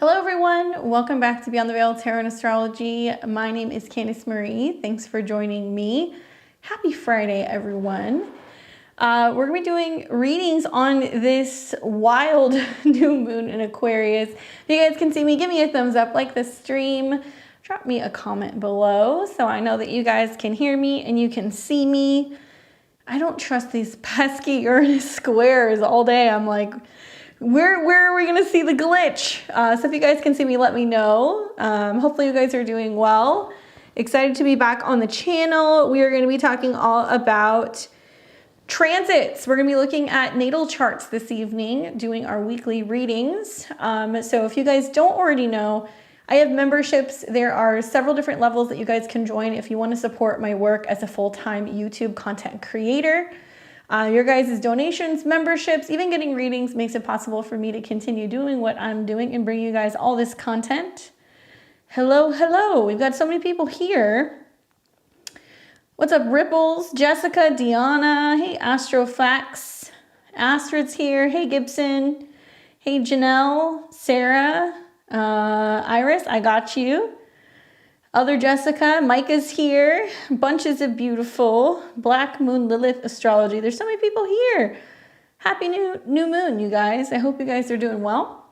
Hello everyone, welcome back to Beyond the Veil Tarot and Astrology. My name is Candice Marie. Thanks for joining me. Happy Friday, everyone. We're going to be doing readings on this wild new moon in Aquarius. If you guys can see me, give me a thumbs up, like the stream, drop me a comment below so I know that you guys can hear me and you can see me. I don't trust these pesky Uranus squares all day. I'm like, where are we going to see the glitch? So if you guys can see me, let me know. Hopefully you guys are doing well. Excited to be back on the channel. We are going to be talking all about transits. We're going to be looking at natal charts this evening, doing our weekly readings. So if you guys don't already know, I have memberships. There are several different levels that you guys can join if you want to support my work as a full-time YouTube content creator. Your guys' donations, memberships, even getting readings makes it possible for me to continue doing what I'm doing and bring you guys all this content. Hello, hello. We've got so many people here. What's up, Ripples, Jessica, Deanna, hey, Astrofax, Astred's here, hey, Gibson, hey, Janelle, Sarah, Iris, I got you. Other Jessica, Micah's here, bunches of beautiful, Black Moon, Lilith, Astrology. There's so many people here. Happy new moon, you guys. I hope you guys are doing well.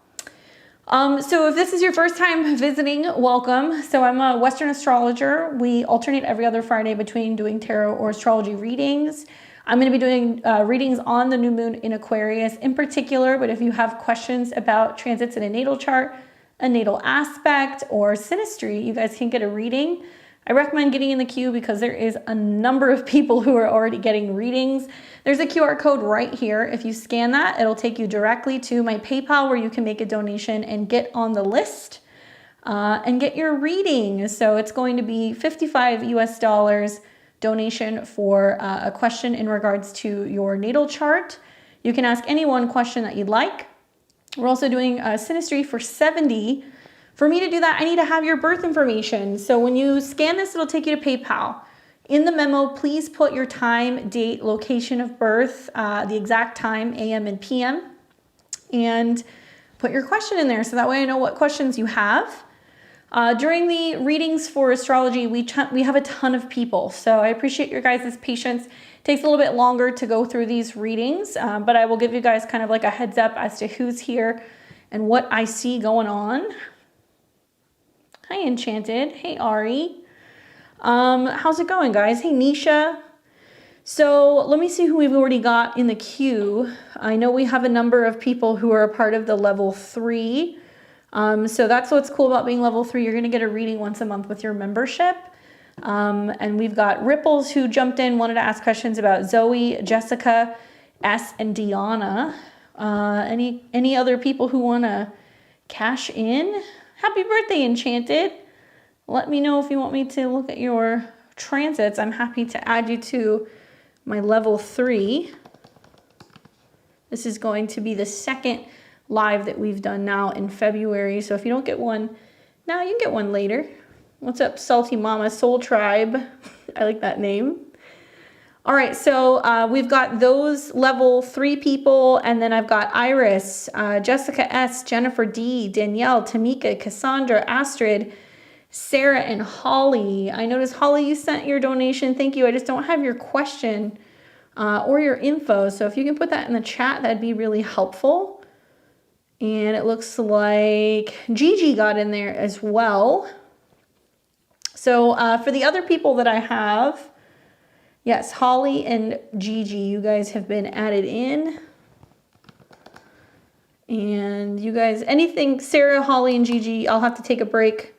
So if this is your first time visiting, welcome. So I'm a Western astrologer. We alternate every other Friday between doing tarot or astrology readings. I'm going to be doing readings on the new moon in Aquarius in particular, but if you have questions about transits in a natal chart, a natal aspect, or synastry, you guys can get a reading. I recommend getting in the queue because there is a number of people who are already getting readings. There's a QR code right here. If you scan that, it'll take you directly to my PayPal where you can make a donation and get on the list and get your reading. So it's going to be $55 US donation for a question in regards to your natal chart. You can ask any one question that you'd like. We're also doing a synastry for $70. For me to do that, I need to have your birth information. So when you scan this, it'll take you to PayPal. In the memo, please put your time, date, location of birth, the exact time, AM and PM, and put your question in there so that way I know what questions you have. During the readings for astrology, we have a ton of people, so I appreciate your guys' patience. It takes a little bit longer to go through these readings, but I will give you guys kind of like a heads up as to who's here and what I see going on. Hi, Enchanted. Hey, Ari. How's it going, guys? Hey, Nisha. So let me see who we've already got in the queue. I know we have a number of people who are a part of the level 3. So that's what's cool about being level 3. You're going to get a reading once a month with your membership. And we've got Ripples who jumped in, wanted to ask questions about Zoe, Jessica, S, and Deanna. Any other people who want to cash in? Happy birthday, Enchanted. Let me know if you want me to look at your transits. I'm happy to add you to my level 3. This is going to be the second live that we've done now in February. So if you don't get one now, you can get one later. What's up, Salty Mama Soul Tribe? I like that name. All right, so we've got those level 3 people, and then I've got Iris, Jessica S, Jennifer D, Danielle, Tamika, Cassandra, Astred, Sarah, and Holly. I noticed, Holly, you sent your donation. Thank you. I just don't have your question or your info, so if you can put that in the chat, that'd be really helpful. And it looks like Gigi got in there as well. So for the other people that I have, yes, Holly and Gigi, you guys have been added in. And you guys, anything, Sarah, Holly, and Gigi, I'll have to take a break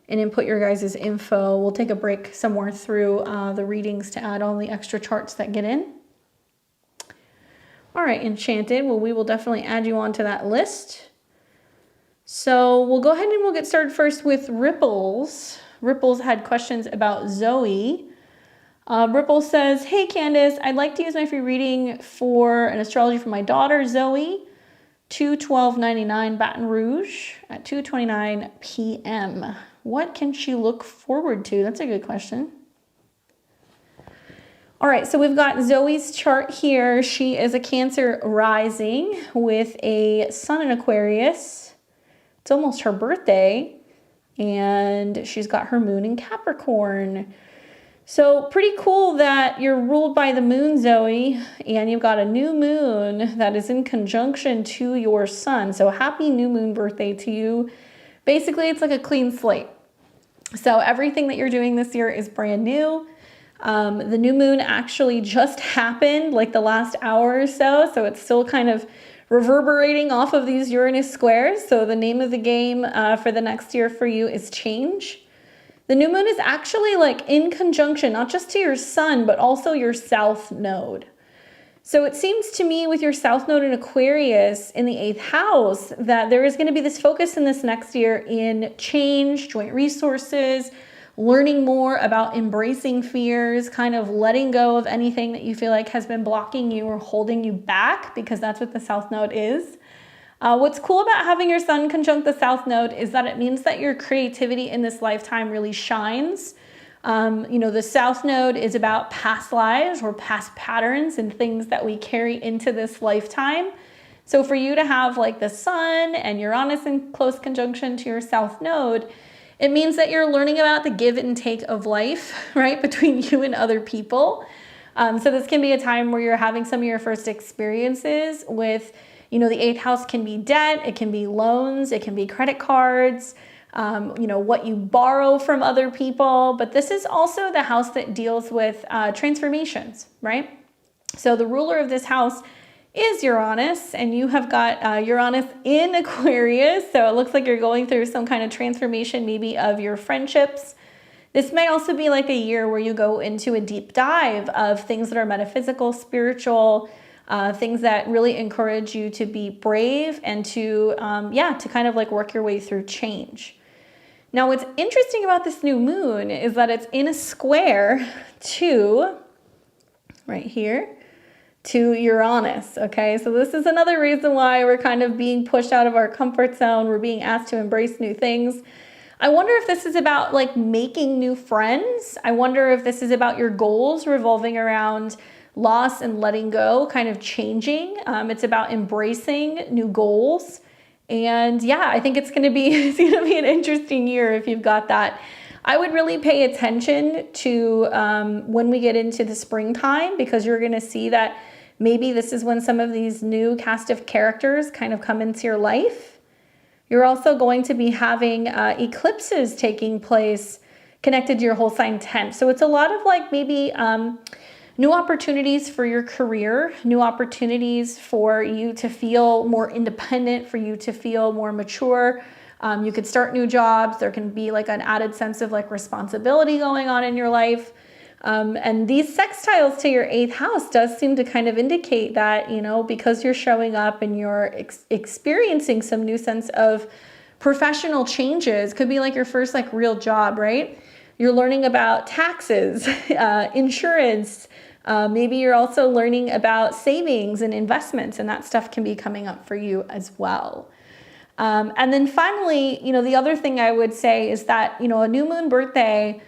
and input your guys' info. We'll take a break somewhere through the readings to add all the extra charts that get in. All right, Enchanted. Well, we will definitely add you onto that list. So we'll go ahead and we'll get started first with Ripples. Ripples had questions about Zoe. Ripple says, hey Candice, I'd like to use my free reading for an astrology for my daughter, Zoe, 2/12/99 Baton Rouge at 2:29 p.m. What can she look forward to? That's a good question. All right, so we've got Zoe's chart here. She is a Cancer rising with a sun in Aquarius, It's almost her birthday, and she's got her moon in Capricorn. So pretty cool that you're ruled by the moon, Zoe, and you've got a new moon that is in conjunction to your sun. So happy new moon birthday to you. Basically, it's like a clean slate. So everything that you're doing this year is brand new. The new moon actually just happened like the last hour or so. So it's still kind of reverberating off of these Uranus squares. So the name of the game for the next year for you is change. The new moon is actually like in conjunction, not just to your sun, but also your south node. So it seems to me with your south node in Aquarius in the 8th house that there is going to be this focus in this next year in change, joint resources, learning more about embracing fears, kind of letting go of anything that you feel like has been blocking you or holding you back, because that's what the south node is. What's cool about having your sun conjunct the south node is that it means that your creativity in this lifetime really shines. You know, the south node is about past lives or past patterns and things that we carry into this lifetime. So for you to have like the sun and Uranus in close conjunction to your south node, it means that you're learning about the give and take of life, right, between you and other people. So this can be a time where you're having some of your first experiences with, you know, the 8th house can be debt, it can be loans, it can be credit cards, you know, what you borrow from other people. But this is also the house that deals with transformations, right? So the ruler of this house is Uranus, and you have got Uranus in Aquarius. So it looks like you're going through some kind of transformation, maybe of your friendships. This may also be like a year where you go into a deep dive of things that are metaphysical, spiritual, things that really encourage you to be brave and to, to kind of like work your way through change. Now, what's interesting about this new moon is that it's in a square to, right here, to Uranus, okay? So this is another reason why we're kind of being pushed out of our comfort zone. We're being asked to embrace new things. I wonder if this is about like making new friends. I wonder if this is about your goals revolving around loss and letting go, kind of changing. It's about embracing new goals. And yeah, I think it's going to be an interesting year if you've got that. I would really pay attention to when we get into the springtime, because you're going to see that maybe this is when some of these new cast of characters kind of come into your life. You're also going to be having eclipses taking place connected to your whole sign 10th. So it's a lot of like maybe new opportunities for your career, new opportunities for you to feel more independent, for you to feel more mature. You could start new jobs. There can be like an added sense of like responsibility going on in your life. And these sextiles to your 8th house does seem to kind of indicate that, you know, because you're showing up and you're experiencing some new sense of professional changes, could be like your first like real job, right? You're learning about taxes, insurance. Maybe you're also learning about savings and investments, and that stuff can be coming up for you as well. And then finally, you know, the other thing I would say is that, you know, a new moon birthday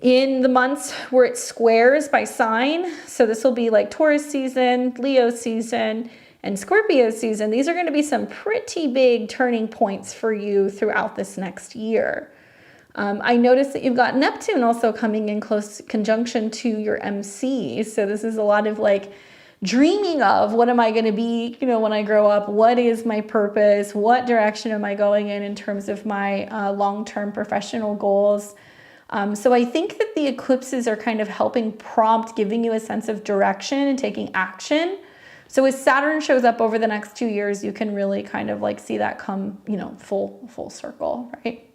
in the months where it squares by sign, so this will be like Taurus season, Leo season, and Scorpio season. These are going to be some pretty big turning points for you throughout this next year. I noticed that you've got Neptune also coming in close conjunction to your MC. So this is a lot of like dreaming of what am I going to be, you know, when I grow up? What is my purpose? What direction am I going in terms of my long-term professional goals? So I think that the eclipses are kind of helping prompt, giving you a sense of direction and taking action. So as Saturn shows up over the next 2 years, you can really kind of like see that come, you know, full circle, right?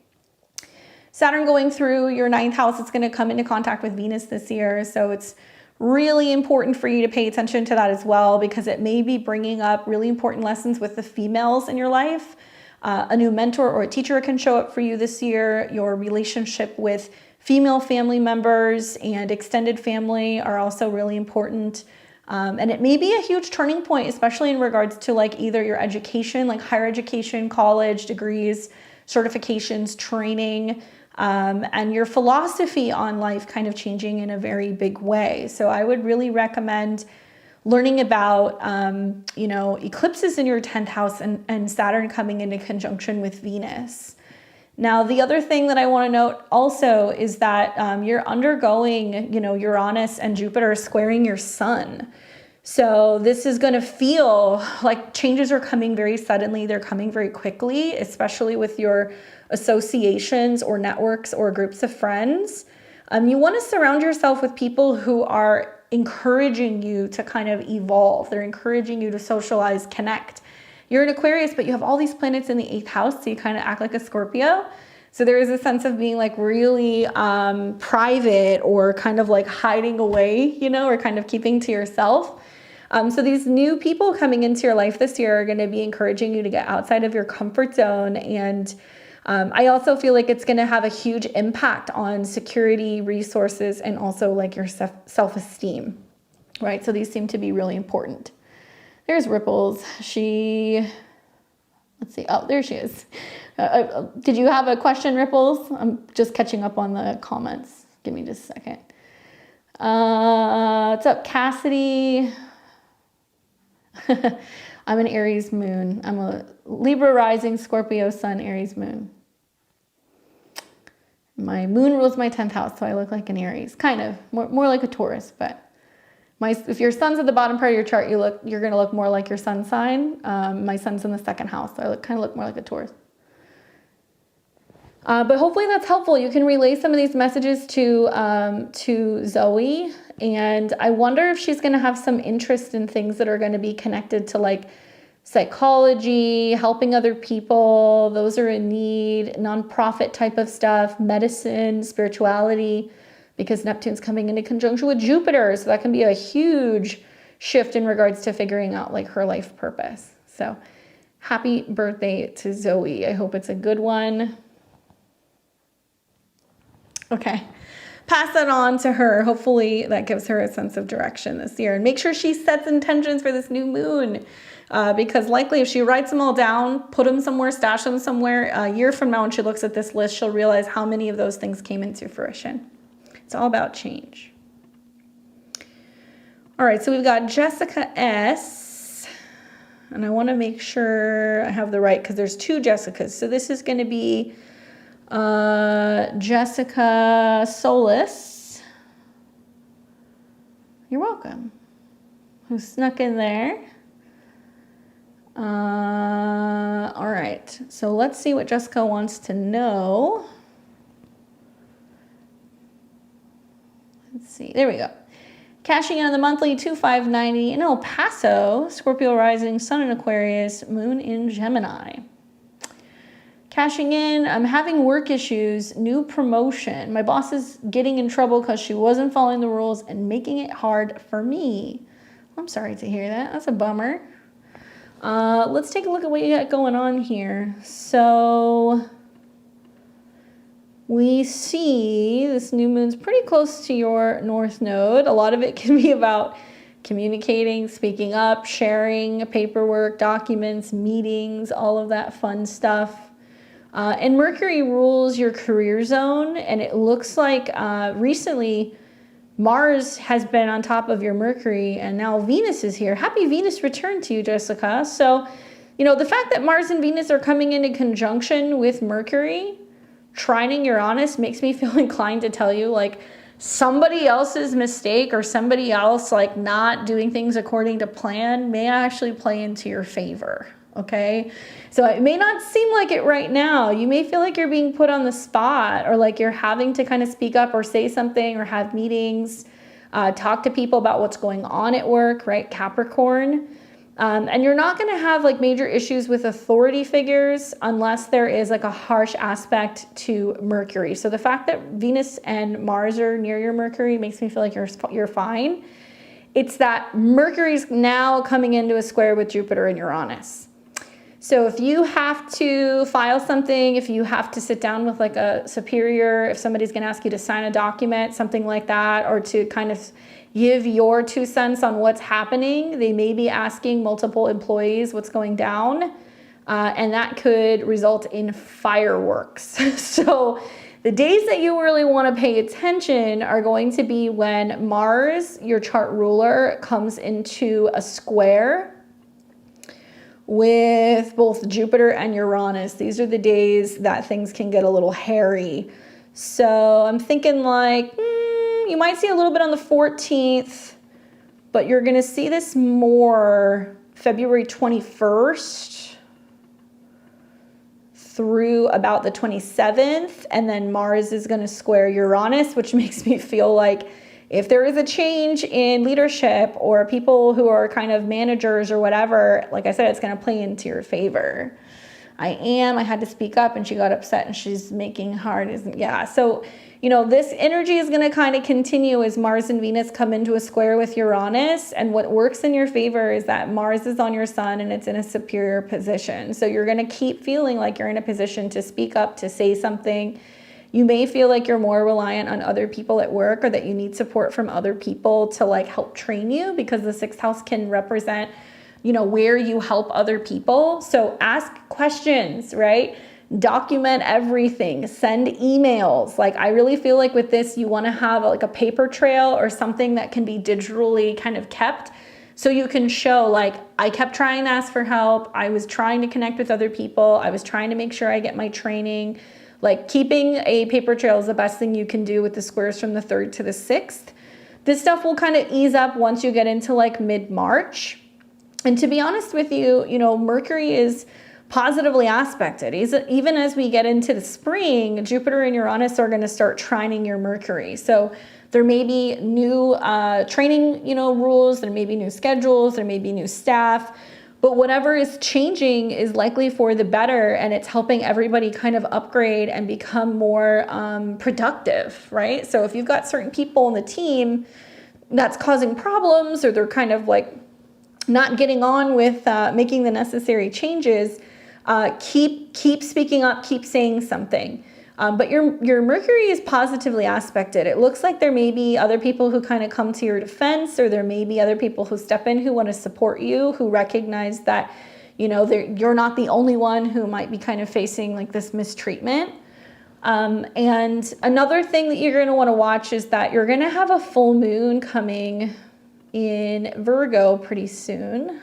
Saturn going through your 9th house, it's going to come into contact with Venus this year. So it's really important for you to pay attention to that as well, because it may be bringing up really important lessons with the females in your life. A new mentor or a teacher can show up for you this year. Your relationship with female family members and extended family are also really important. And it may be a huge turning point, especially in regards to like either your education, like higher education, college, degrees, certifications, training, and your philosophy on life kind of changing in a very big way. So I would really recommend learning about, you know, eclipses in your 10th house and Saturn coming into conjunction with Venus. Now, the other thing that I want to note also is that you're undergoing, you know, Uranus and Jupiter squaring your sun. So this is going to feel like changes are coming very suddenly. They're coming very quickly, especially with your associations or networks or groups of friends. You want to surround yourself with people who are encouraging you to kind of evolve. They're encouraging you to socialize, connect. You're an Aquarius, but you have all these planets in the 8th house, so you kind of act like a Scorpio. So there is a sense of being like really private or kind of like hiding away, you know, or kind of keeping to yourself. So these new people coming into your life this year are going to be encouraging you to get outside of your comfort zone. And I also feel like it's going to have a huge impact on security, resources, and also like your self-esteem, right? So these seem to be really important. There's Ripples. Let's see. Oh, there she is. Did you have a question, Ripples? I'm just catching up on the comments. Give me just a second. What's up, Cassidy? I'm an Aries moon. I'm a Libra rising, Scorpio sun, Aries moon. My moon rules my 10th house, so I look like an Aries. Kind of. More like a Taurus, but if your sun's at the bottom part of your chart, you're going to look more like your sun sign. My sun's in the 2nd house, so I kind of look more like a Taurus. But hopefully that's helpful. You can relay some of these messages to Zoe, and I wonder if she's going to have some interest in things that are going to be connected to like psychology, helping other people, those are in need, nonprofit type of stuff, medicine, spirituality, because Neptune's coming into conjunction with Jupiter. So that can be a huge shift in regards to figuring out like her life purpose. So happy birthday to Zoe. I hope it's a good one. Okay, pass that on to her. Hopefully that gives her a sense of direction this year. And make sure she sets intentions for this new moon. Because likely if she writes them all down, put them somewhere, stash them somewhere, a year from now when she looks at this list, she'll realize how many of those things came into fruition. It's all about change. All right, so we've got Jessica S. And I want to make sure I have the right, because there's 2 Jessicas. So this is going to be Jessica Solis. You're welcome. Who snuck in there? All right, so let's see what Jessica wants to know. Let's see, there we go. Cashing in on the monthly 2590 in El Paso, Scorpio rising, sun in Aquarius, moon in Gemini. Cashing in, I'm having work issues, new promotion. My boss is getting in trouble because she wasn't following the rules and making it hard for me. I'm sorry to hear that, that's a bummer. Let's take a look at what you got going on here. So we see this new moon's pretty close to your North Node. A lot of it can be about communicating, speaking up, sharing paperwork, documents, meetings, all of that fun stuff. And Mercury rules your career zone, and it looks like recently Mars has been on top of your Mercury, and now Venus is here. Happy Venus return to you, Jessica. So, you know, the fact that Mars and Venus are coming into conjunction with Mercury, trining Uranus, makes me feel inclined to tell you, like, somebody else's mistake or somebody else, like, not doing things according to plan may actually play into your favor, okay? So it may not seem like it right now. You may feel like you're being put on the spot, or like you're having to kind of speak up or say something or have meetings, talk to people about what's going on at work, right? Capricorn. And you're not going to have like major issues with authority figures unless there is like a harsh aspect to Mercury. So the fact that Venus and Mars are near your Mercury makes me feel like you're fine. It's that Mercury's now coming into a square with Jupiter and Uranus. So if you have to file something, if you have to sit down with like a superior, if somebody's going to ask you to sign a document, something like that, or to kind of give your 2 cents on what's happening, they may be asking multiple employees what's going down, and that could result in fireworks. So The days that you really want to pay attention are going to be when Mars, your chart ruler, comes into a square with both Jupiter and Uranus. These are the days that things can get a little hairy. So I'm thinking like, you might see a little bit on the 14th, but you're going to see this more February 21st through about the 27th. And then Mars is going to square Uranus, which makes me feel like if there is a change in leadership or people who are kind of managers or whatever, like I said, it's going to play into your favor. I had to speak up and she got upset and she's making hard. Yeah. So, you know, this energy is going to kind of continue as Mars and Venus come into a square with Uranus. And what works in your favor is that Mars is on your sun and it's in a superior position. So you're going to keep feeling like you're in a position to speak up, to say something. You may feel like you're more reliant on other people at work or that you need support from other people to like help train you, because the 6th house can represent, you know, where you help other people. So ask questions, right? Document everything, send emails. Like I really feel like with this, you want to have like a paper trail or something that can be digitally kind of kept. So you can show like, I kept trying to ask for help. I was trying to connect with other people. I was trying to make sure I get my training. Like keeping a paper trail is the best thing you can do with the squares from the 3rd to the 6th. This stuff will kind of ease up once you get into like mid-March. And to be honest with you, you know, Mercury is positively aspected. Even as we get into the spring, Jupiter and Uranus are going to start trining your Mercury. So there may be new training, you know, rules. There may be new schedules. There may be new staff. But whatever is changing is likely for the better, and it's helping everybody kind of upgrade and become more productive, right? So if you've got certain people in the team that's causing problems, or they're kind of like not getting on with making the necessary changes, keep speaking up, keep saying something. But your Mercury is positively aspected. It looks like there may be other people who kind of come to your defense, or there may be other people who step in who want to support you, who recognize that, you know, you're not the only one who might be kind of facing like this mistreatment. And another thing that you're going to want to watch is that you're going to have a full moon coming in Virgo pretty soon.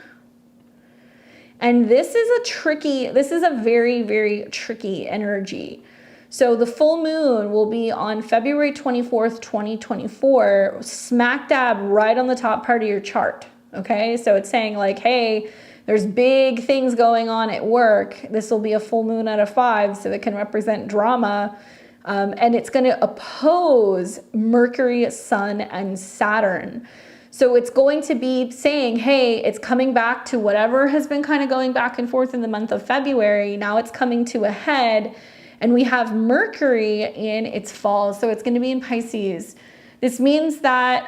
And this is a very, very tricky energy. So the full moon will be on February 24th, 2024, smack dab right on the top part of your chart. Okay. So it's saying like, hey, there's big things going on at work. This will be a full moon out of 5, so it can represent drama. And it's going to oppose Mercury, Sun, and Saturn. So it's going to be saying, hey, it's coming back to whatever has been kind of going back and forth in the month of February. Now it's coming to a head. And we have Mercury in its fall, so it's going to be in Pisces. This means that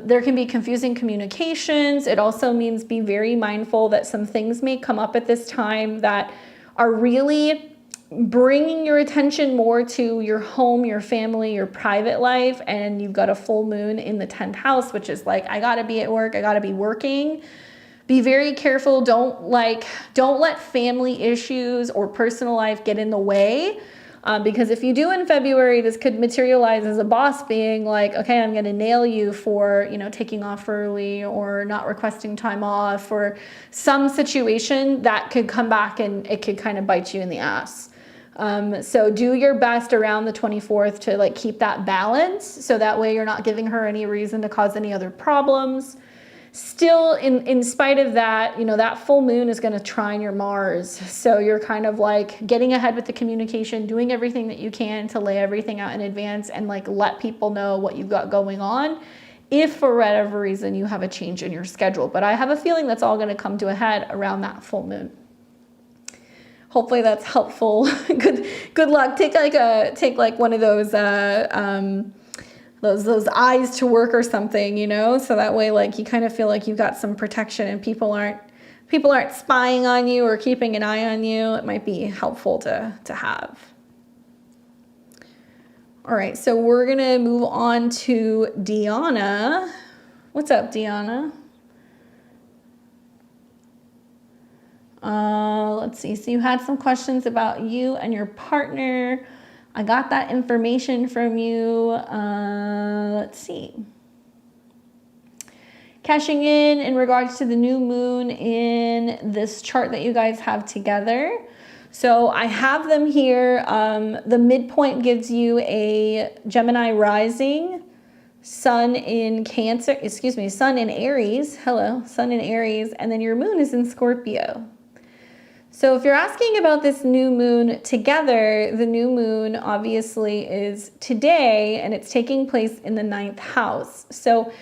there can be confusing communications. It also means be very mindful that some things may come up at this time that are really bringing your attention more to your home, your family, your private life. And you've got a full moon in the 10th house, which is like, I got to be at work. I got to be working. Be very careful. Don't let family issues or personal life get in the way. Because if you do in February, this could materialize as a boss being like, okay, I'm going to nail you for, you know, taking off early or not requesting time off, or some situation that could come back and it could kind of bite you in the ass. So do your best around the 24th to like keep that balance. So that way you're not giving her any reason to cause any other problems. Still, in spite of that, you know, that full moon is going to trine your Mars. So you're kind of like getting ahead with the communication, doing everything that you can to lay everything out in advance and like let people know what you've got going on, if for whatever reason you have a change in your schedule. But I have a feeling that's all going to come to a head around that full moon. Hopefully that's helpful. Good luck. Take like one of those eyes to work or something, you know, so that way like you kind of feel like you've got some protection and people aren't spying on you or keeping an eye on you. It might be helpful to have. All right, so we're gonna move on to Deanna. What's up, Deanna? Let's see. So you had some questions about you and your partner. I got that information from you. Let's see. Cashing in regards to the new moon in this chart that you guys have together. So I have them here. The midpoint gives you a Gemini rising, sun in Cancer, sun in Aries. Hello, sun in Aries. And then your moon is in Scorpio. So if you're asking about this new moon together, the new moon obviously is today, and it's taking place in the 9th house. So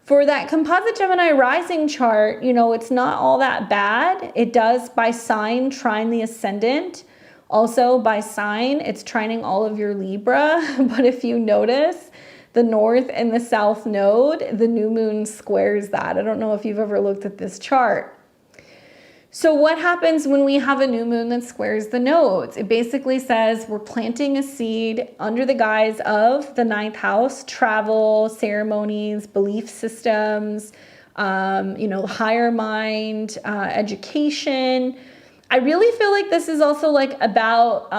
for that composite Gemini rising chart, you know, it's not all that bad. It does by sign trine the ascendant. Also by sign, it's trining all of your Libra. But if you notice, the north and the south node, the new moon squares that. I don't know if you've ever looked at this chart. So what happens when we have a new moon that squares the nodes? It basically says we're planting a seed under the guise of the 9th house, travel, ceremonies, belief systems, you know, higher mind, education. I really feel like this is also like about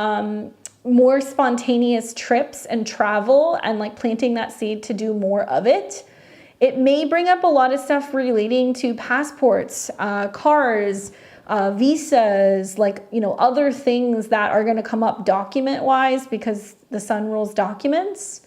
more spontaneous trips and travel, and like planting that seed to do more of it. It may bring up a lot of stuff relating to passports, cars, visas, like, you know, other things that are going to come up document-wise because the sun rules documents.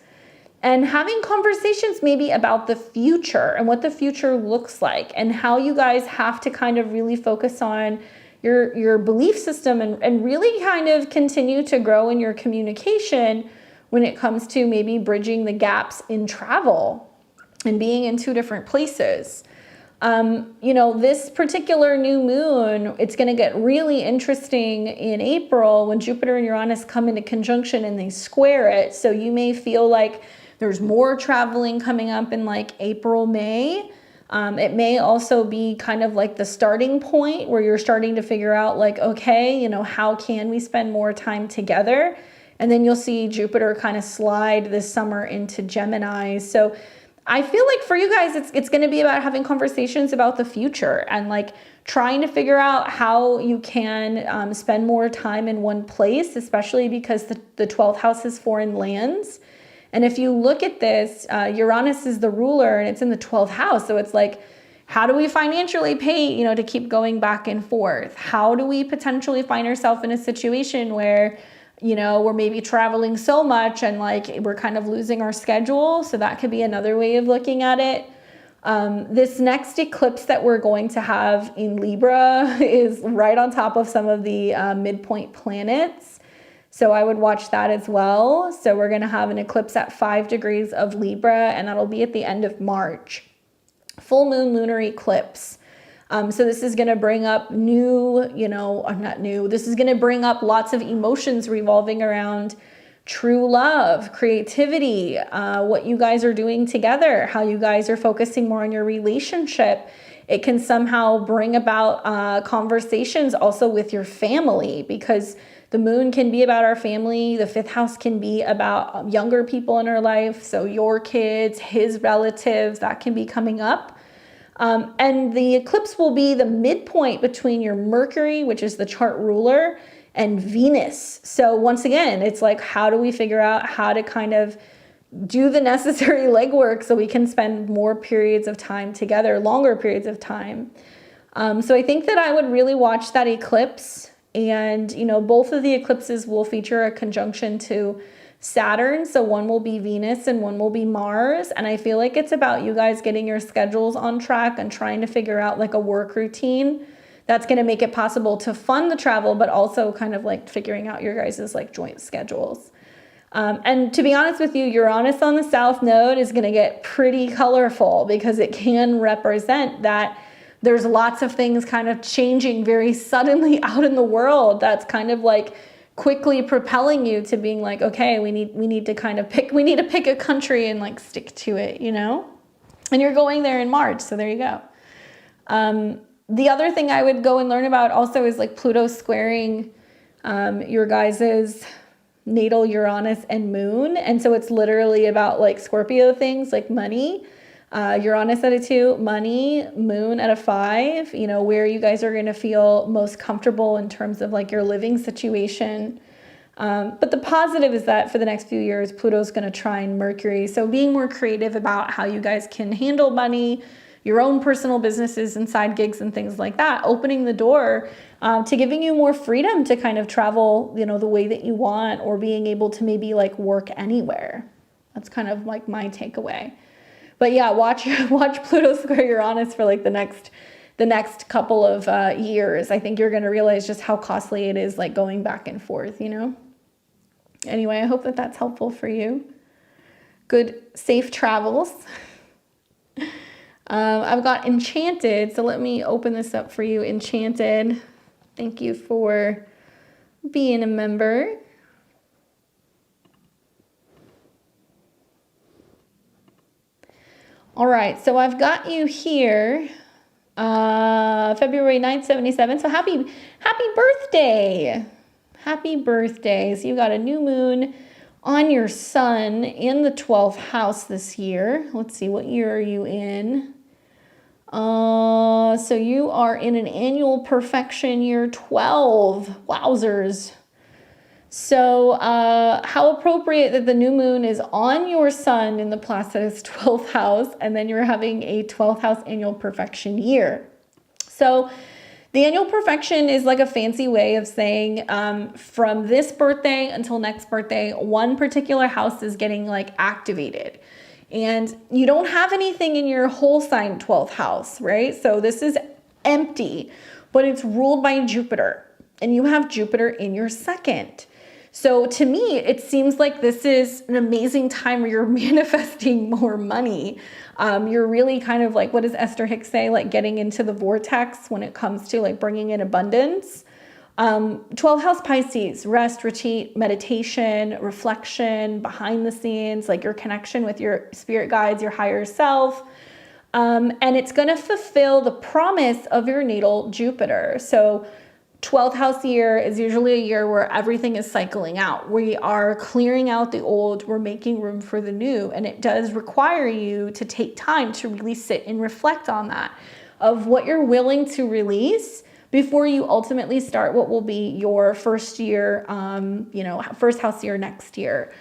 And having conversations maybe about the future and what the future looks like, and how you guys have to kind of really focus on your belief system and really kind of continue to grow in your communication when it comes to maybe bridging the gaps in travel and being in 2 different places. You know, this particular new moon, it's going to get really interesting in April when Jupiter and Uranus come into conjunction and they square it. So you may feel like there's more traveling coming up in like April, May. It may also be kind of like the starting point where you're starting to figure out like, okay, you know, how can we spend more time together? And then you'll see Jupiter kind of slide this summer into Gemini. So I feel like for you guys, it's going to be about having conversations about the future and like trying to figure out how you can spend more time in one place, especially because the 12th house is foreign lands. And if you look at this, Uranus is the ruler and it's in the 12th house. So it's like, how do we financially pay, you know, to keep going back and forth? How do we potentially find ourselves in a situation where, you know, we're maybe traveling so much and like we're kind of losing our schedule? So that could be another way of looking at it. This next eclipse that we're going to have in Libra is right on top of some of the midpoint planets. So I would watch that as well. So we're going to have an eclipse at 5 degrees of Libra, and that'll be at the end of March. Full moon lunar eclipse. So this is going to bring up new, you know, or not new, this is going to bring up lots of emotions revolving around true love, creativity, what you guys are doing together, how you guys are focusing more on your relationship. It can somehow bring about conversations also with your family, because the moon can be about our family. The 5th house can be about younger people in our life. So your kids, his relatives, that can be coming up. And the eclipse will be the midpoint between your Mercury, which is the chart ruler, and Venus. So once again, it's like, how do we figure out how to kind of do the necessary legwork so we can spend more periods of time together, longer periods of time. So I think that I would really watch that eclipse. And, you know, both of the eclipses will feature a conjunction to Saturn. So one will be Venus and one will be Mars. And I feel like it's about you guys getting your schedules on track and trying to figure out like a work routine that's going to make it possible to fund the travel, but also kind of like figuring out your guys' like joint schedules. And to be honest with you, Uranus on the south node is going to get pretty colorful because it can represent that there's lots of things kind of changing very suddenly out in the world. That's kind of like quickly propelling you to being like, okay, we need to pick a country and like stick to it, you know? And you're going there in March, so there you go. The other thing I would go and learn about also is like Pluto squaring your guys's natal Uranus and moon. And so it's literally about like Scorpio things like money. Uranus at a 2, money, moon at a 5, you know, where you guys are going to feel most comfortable in terms of like your living situation. But the positive is that for the next few years, Pluto's going to trine Mercury. So being more creative about how you guys can handle money, your own personal businesses and side gigs and things like that, opening the door to giving you more freedom to kind of travel, you know, the way that you want, or being able to maybe like work anywhere. That's kind of like my takeaway. But yeah, watch Pluto square Uranus for like the next couple of years. I think you're going to realize just how costly it is, like going back and forth, you know? Anyway, I hope that that's helpful for you. Good, safe travels. I've got Enchanted, so let me open this up for you. Enchanted, thank you for being a member. All right, so I've got you here, February 9th, 77. So happy birthday. Happy birthday. So you got a new moon on your sun in the 12th house this year. Let's see, what year are you in? So you are in an annual perfection year 12. Wowzers. So how appropriate that the new moon is on your sun in the Placidus 12th house, and then you're having a 12th house annual perfection year. So the annual perfection is like a fancy way of saying from this birthday until next birthday, one particular house is getting like activated. And you don't have anything in your whole sign 12th house, right? So this is empty, but it's ruled by Jupiter, and you have Jupiter in your second. So to me, it seems like this is an amazing time where you're manifesting more money. You're really kind of like, what does Esther Hicks say? Like getting into the vortex when it comes to like bringing in abundance. 12th house Pisces, rest, retreat, meditation, reflection, behind the scenes, like your connection with your spirit guides, your higher self. And it's going to fulfill the promise of your natal Jupiter. So 12th house year is usually a year where everything is cycling out. We are clearing out the old, we're making room for the new. And it does require you to take time to really sit and reflect on that, of what you're willing to release before you ultimately start what will be your first year, first house year next year.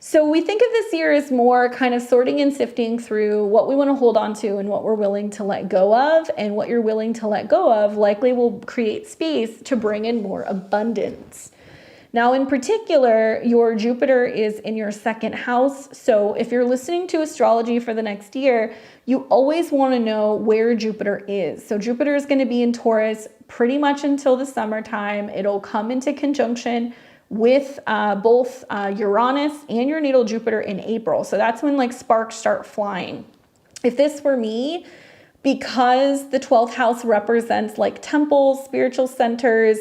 So we think of this year as more kind of sorting and sifting through what we want to hold on to and what we're willing to let go of, and what you're willing to let go of likely will create space to bring in more abundance. Now, in particular, your Jupiter is in your second house. So if you're listening to astrology for the next year, you always want to know where Jupiter is. So Jupiter is going to be in Taurus pretty much until the summertime. It'll come into conjunction with both Uranus and your natal Jupiter in April. So that's when like sparks start flying. If this were me, because the 12th house represents like temples, spiritual centers,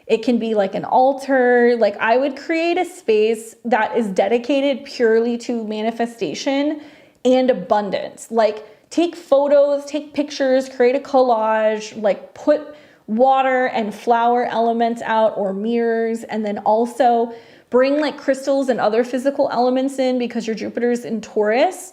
it can be like an altar. Like I would create a space that is dedicated purely to manifestation and abundance. Like take photos, take pictures, create a collage, like put water and flower elements out, or mirrors, and then also bring like crystals and other physical elements in, because your Jupiter's in Taurus.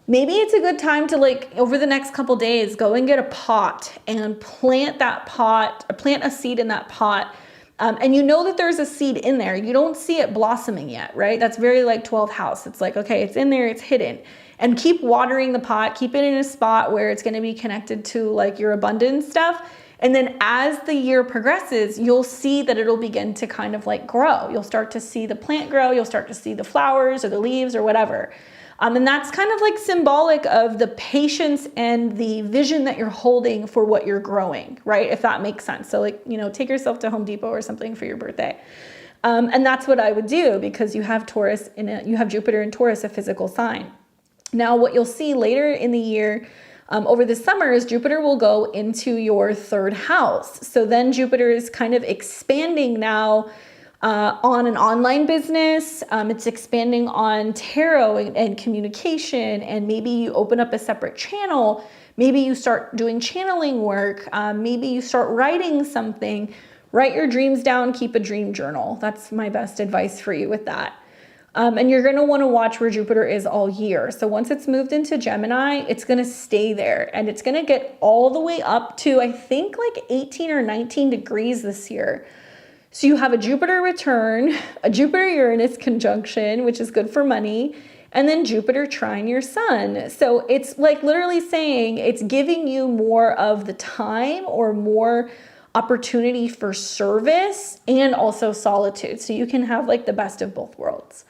Maybe it's a good time to like over the next couple days go and get a pot and plant that pot, or plant a seed in that pot. And you know that there's a seed in there. You don't see it blossoming yet, right? That's very like 12th house. It's like, okay, it's in there, it's hidden. And keep watering the pot, keep it in a spot where it's going to be connected to like your abundance stuff. And then as the year progresses, you'll see that it'll begin to kind of like grow. You'll start to see the plant grow. You'll start to see the flowers or the leaves or whatever. And that's kind of like symbolic of the patience and the vision that you're holding for what you're growing, right? If that makes sense. So like, take yourself to Home Depot or something for your birthday. And that's what I would do, because you have you have Jupiter in Taurus, a physical sign. Now, what you'll see later in the year, over the summer, is Jupiter will go into your third house. So then Jupiter is kind of expanding now on an online business. It's expanding on tarot and communication, and maybe you open up a separate channel. Maybe you start doing channeling work. Maybe you start writing something. Write your dreams down, keep a dream journal. That's my best advice for you with that. And you're going to want to watch where Jupiter is all year. So once it's moved into Gemini, it's going to stay there, and it's going to get all the way up to, I think, like 18 or 19 degrees this year. So you have a Jupiter return, a Jupiter-Uranus conjunction, which is good for money, and then Jupiter trine your sun. So it's like literally saying it's giving you more of the time or more opportunity for service and also solitude. So you can have like the best of both worlds.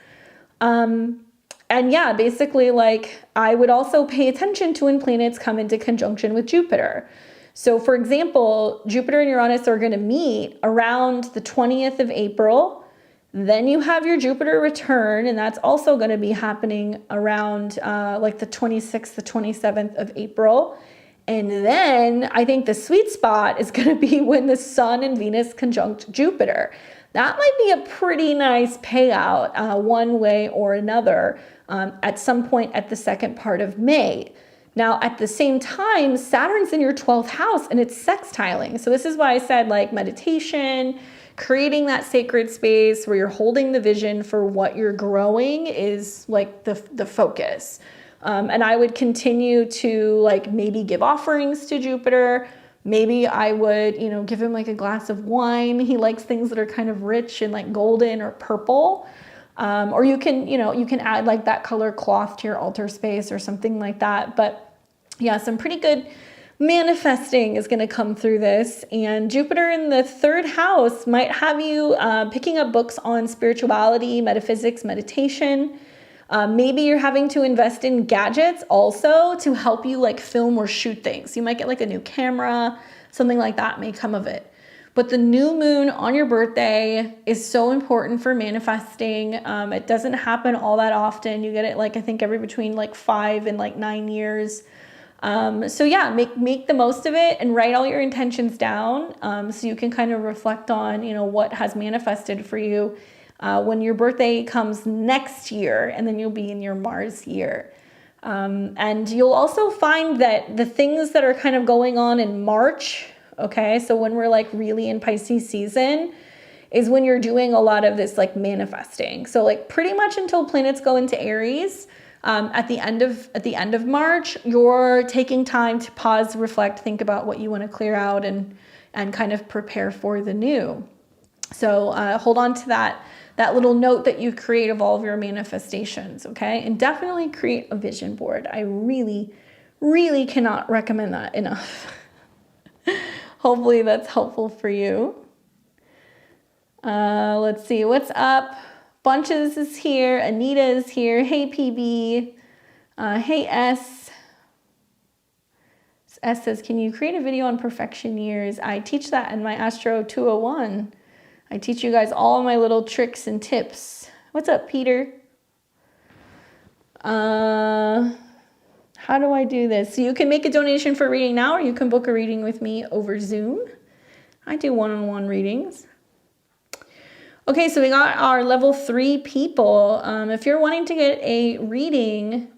And yeah, basically like I would also pay attention to when planets come into conjunction with Jupiter. So for example, Jupiter and Uranus are going to meet around the 20th of April. Then you have your Jupiter return, and that's also going to be happening around like the 26th, the 27th of April. And then I think the sweet spot is going to be when the Sun and Venus conjunct Jupiter. That might be a pretty nice payout one way or another at some point at the second part of May. Now, at the same time, Saturn's in your 12th house and it's sextiling. So this is why I said like meditation, creating that sacred space where you're holding the vision for what you're growing is like the focus. And I would continue to like maybe give offerings to Jupiter. Maybe I would, you know, give him like a glass of wine. He likes things that are kind of rich and like golden or purple. Or you can, you know, you can add like that color cloth to your altar space or something like that. But yeah, some pretty good manifesting is going to come through this. And Jupiter in the third house might have you picking up books on spirituality, metaphysics, meditation. Maybe you're having to invest in gadgets also to help you like film or shoot things. You might get like a new camera, something like that may come of it. But the new moon on your birthday is so important for manifesting. It doesn't happen all that often. You get it like I think every between like 5 and like 9 years. So yeah, make the most of it and write all your intentions down so you can kind of reflect on, you know, what has manifested for you when your birthday comes next year, and then you'll be in your Mars year. And you'll also find that the things that are kind of going on in March, okay, so when we're like really in Pisces season, is when you're doing a lot of this like manifesting. So like pretty much until planets go into Aries, at the end of March, you're taking time to pause, reflect, think about what you want to clear out and kind of prepare for the new. So hold on to that little note that you create of all of your manifestations, okay? And definitely create a vision board. I really, really cannot recommend that enough. Hopefully that's helpful for you. Let's see, what's up? Bunches is here. Anita is here. Hey, PB. Hey, S. S says, can you create a video on perfection years? I teach that in my Astro 201. I teach you guys all my little tricks and tips. What's up, Peter? How do I do this? So you can make a donation for a reading now, or you can book a reading with me over Zoom. I do one-on-one readings. Okay, so we got our level 3 people. If you're wanting to get a reading,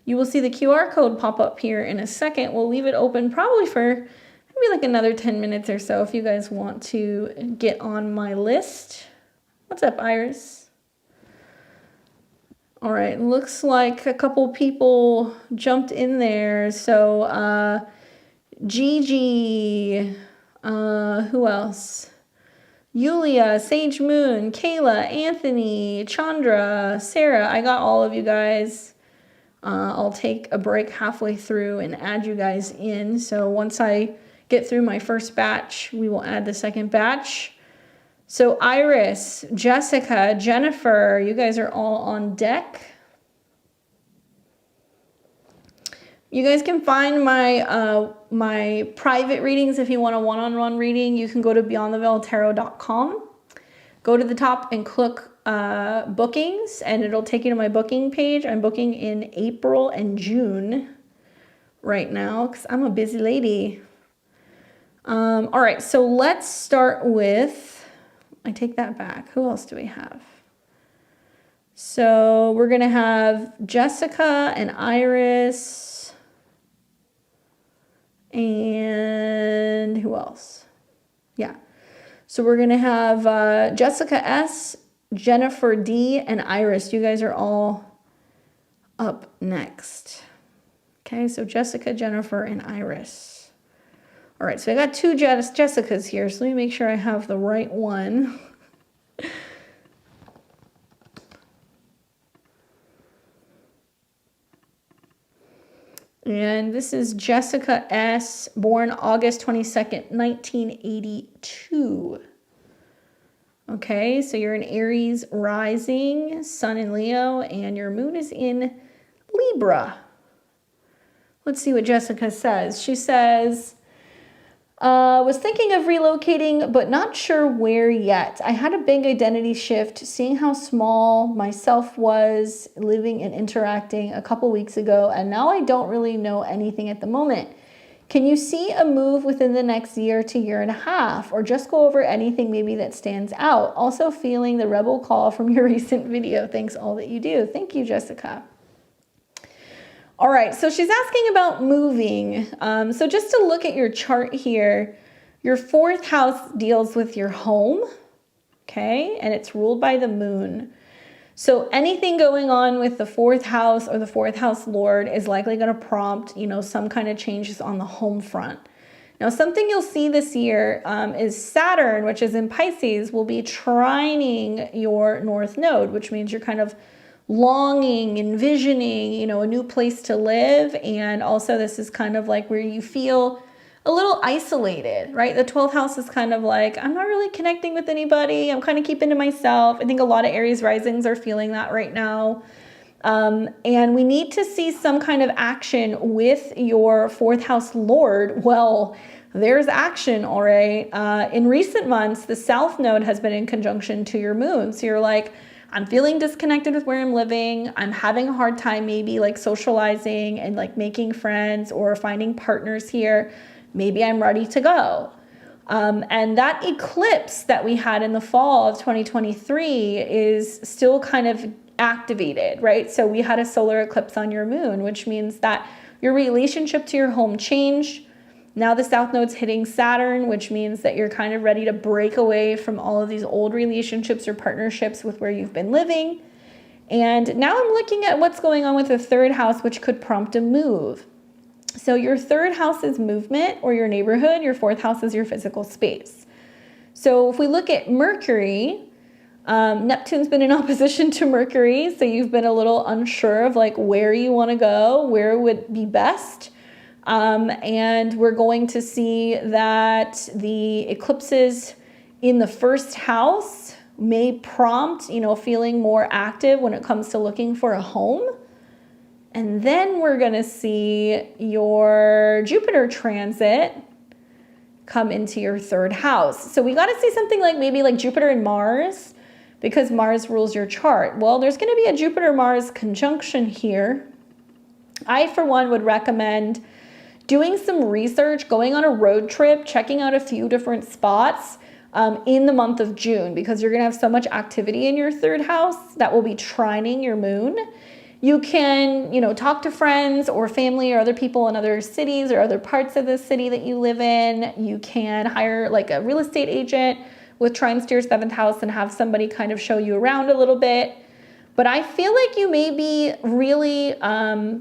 you will see the QR code pop up here in a second. We'll leave it open probably for maybe like another 10 minutes or so if you guys want to get on my list. What's up, Iris? All right, looks like a couple people jumped in there. So Gigi, who else? Yulia, Sage Moon, Kayla, Anthony, Chandra, Sarah. I got all of you guys. I'll take a break halfway through and add you guys in. So once I get through my first batch, we will add the second batch. So Iris, Jessica, Jennifer, you guys are all on deck. You guys can find my my private readings if you want a one-on-one reading. You can go to beyondtheveiltarot.com. Go to the top and click bookings, and it'll take you to my booking page. I'm booking in April and June right now because I'm a busy lady. All right, so let's start with, I take that back. Who else do we have? So we're going to have Jessica and Iris. And who else? Yeah. So we're going to have Jessica S, Jennifer D, and Iris. You guys are all up next. Okay, so Jessica, Jennifer, and Iris. All right, so I got two Jessicas here, so let me make sure I have the right one. And this is Jessica S., born August 22nd, 1982. Okay, so you're in Aries rising, sun in Leo, and your moon is in Libra. Let's see what Jessica says. She says, was thinking of relocating, but not sure where yet. I had a big identity shift, seeing how small myself was living and interacting a couple weeks ago, and now I don't really know anything at the moment. Can you see a move within the next year to year and a half, or just go over anything maybe that stands out? Also feeling the rebel call from your recent video. Thanks all that you do. Thank you, Jessica. All right, so she's asking about moving. So just to look at your chart here, your 4th house deals with your home, okay? And it's ruled by the moon. So anything going on with the 4th house or the 4th house lord is likely going to prompt, some kind of changes on the home front. Now, something you'll see this year is Saturn, which is in Pisces, will be trining your north node, which means you're kind of longing, envisioning, a new place to live. And also this is kind of like where you feel a little isolated, right? The 12th house is kind of like, I'm not really connecting with anybody. I'm kind of keeping to myself. I think a lot of Aries risings are feeling that right now. And we need to see some kind of action with your 4th house lord. Well, there's action, all right. In recent months, the south node has been in conjunction to your moon. So you're like, I'm feeling disconnected with where I'm living. I'm having a hard time maybe like socializing and like making friends or finding partners here. Maybe I'm ready to go. And that eclipse that we had in the fall of 2023 is still kind of activated, right? So we had a solar eclipse on your moon, which means that your relationship to your home changed. Now the south node's hitting Saturn, which means that you're kind of ready to break away from all of these old relationships or partnerships with where you've been living. And now I'm looking at what's going on with the 3rd house, which could prompt a move. So your 3rd house is movement or your neighborhood. Your 4th house is your physical space. So if we look at Mercury, Neptune's been in opposition to Mercury. So you've been a little unsure of like where you want to go, where would be best. And we're going to see that the eclipses in the 1st house may prompt, feeling more active when it comes to looking for a home. And then we're going to see your Jupiter transit come into your 3rd house. So we got to see something like maybe like Jupiter and Mars, because Mars rules your chart. Well, there's going to be a Jupiter-Mars conjunction here. I, for one, would recommend doing some research, going on a road trip, checking out a few different spots in the month of June, because you're going to have so much activity in your 3rd house that will be trining your moon. You can, talk to friends or family or other people in other cities or other parts of the city that you live in. You can hire like a real estate agent with trines to your 7th house and have somebody kind of show you around a little bit. But I feel like you may be really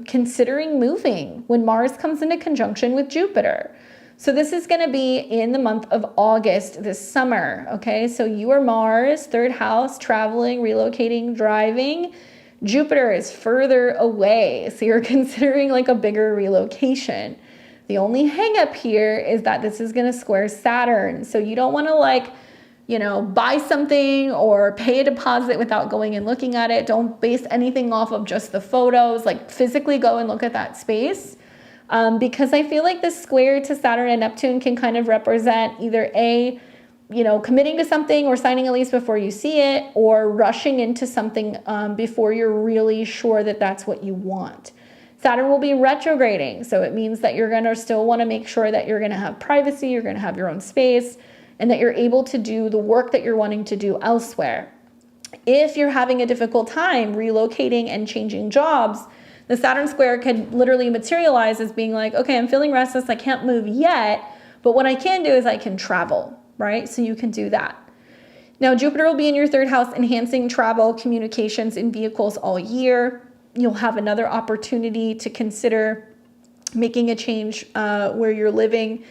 considering moving when Mars comes into conjunction with Jupiter. So this is going to be in the month of August this summer, okay? So you are Mars, 3rd house, traveling, relocating, driving. Jupiter is further away, so you're considering like a bigger relocation. The only hang up here is that this is going to square Saturn. So you don't want to like, buy something or pay a deposit without going and looking at it. Don't base anything off of just the photos, like physically go and look at that space. Because I feel like this square to Saturn and Neptune can kind of represent either committing to something or signing a lease before you see it, or rushing into something before you're really sure that that's what you want. Saturn will be retrograding. So it means that you're going to still want to make sure that you're going to have privacy, you're going to have your own space, and that you're able to do the work that you're wanting to do elsewhere. If you're having a difficult time relocating and changing jobs, the Saturn square could literally materialize as being like, okay, I'm feeling restless, I can't move yet, but what I can do is I can travel, right? So you can do that. Now, Jupiter will be in your 3rd house, enhancing travel, communications, and vehicles all year. You'll have another opportunity to consider making a change where you're living.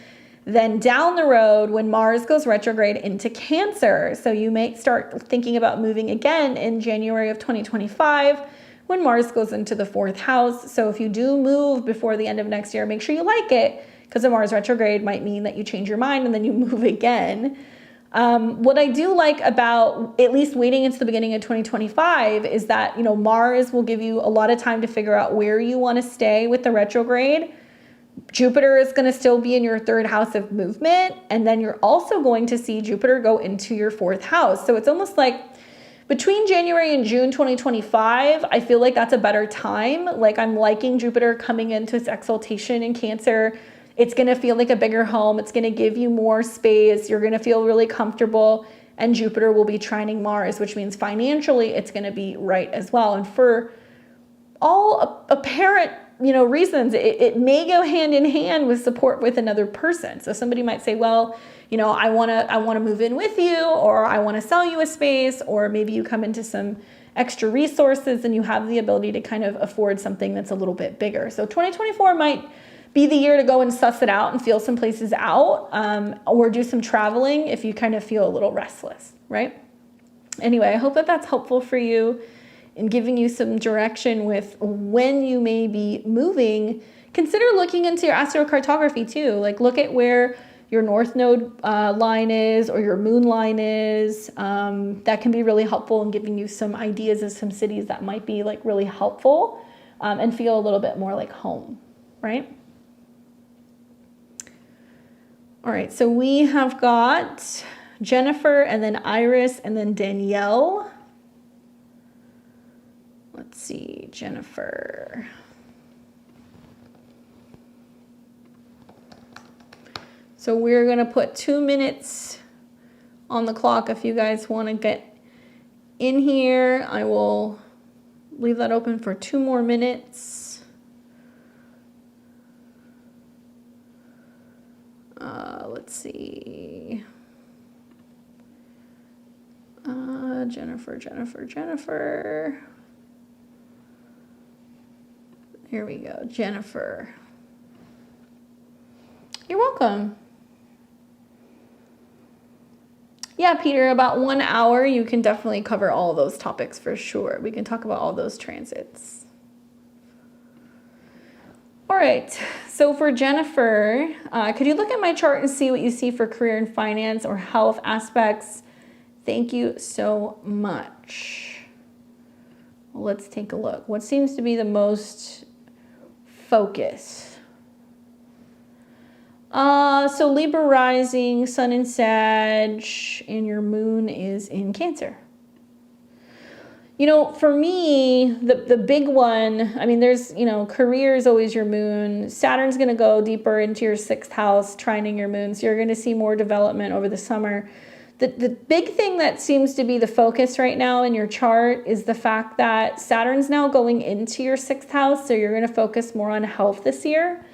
Then down the road, when Mars goes retrograde into Cancer, so you may start thinking about moving again in January of 2025, when Mars goes into the 4th house. So if you do move before the end of next year, make sure you like it, because a Mars retrograde might mean that you change your mind and then you move again. What I do like about at least waiting into the beginning of 2025 is that, Mars will give you a lot of time to figure out where you want to stay with the retrograde. Jupiter is going to still be in your 3rd house of movement. And then you're also going to see Jupiter go into your 4th house. So it's almost like between January and June 2025, I feel like that's a better time. Like, I'm liking Jupiter coming into its exaltation in Cancer. It's going to feel like a bigger home. It's going to give you more space. You're going to feel really comfortable. And Jupiter will be trining Mars, which means financially it's going to be right as well. And for all apparent, reasons, it may go hand in hand with support with another person. So somebody might say, well, I want to move in with you, or I want to sell you a space, or maybe you come into some extra resources and you have the ability to kind of afford something that's a little bit bigger. So 2024 might be the year to go and suss it out and feel some places out, or do some traveling if you kind of feel a little restless, right? Anyway, I hope that that's helpful for you in giving you some direction with when you may be moving. Consider looking into your astrocartography too. Like, look at where your north node line is, or your moon line is. That can be really helpful in giving you some ideas of some cities that might be like really helpful, and feel a little bit more like home, right? All right, so we have got Jennifer, and then Iris, and then Danielle. Let's see, Jennifer. So we're going to put 2 minutes on the clock. If you guys want to get in here, I will leave that open for 2 more minutes. Let's see. Jennifer. Here we go, Jennifer. You're welcome. Yeah, Peter, about 1 hour, you can definitely cover all those topics for sure. We can talk about all those transits. All right, so for Jennifer, could you look at my chart and see what you see for career and finance or health aspects? Thank you so much. Let's take a look. What seems to be the most focus? So Libra rising, Sun in Sag, and your moon is in Cancer. For me, the big one, there's, career is always your moon. Saturn's going to go deeper into your 6th house, trining your moon. So you're going to see more development over the summer. The big thing that seems to be the focus right now in your chart is the fact that Saturn's now going into your 6th house. So you're going to focus more on health this year.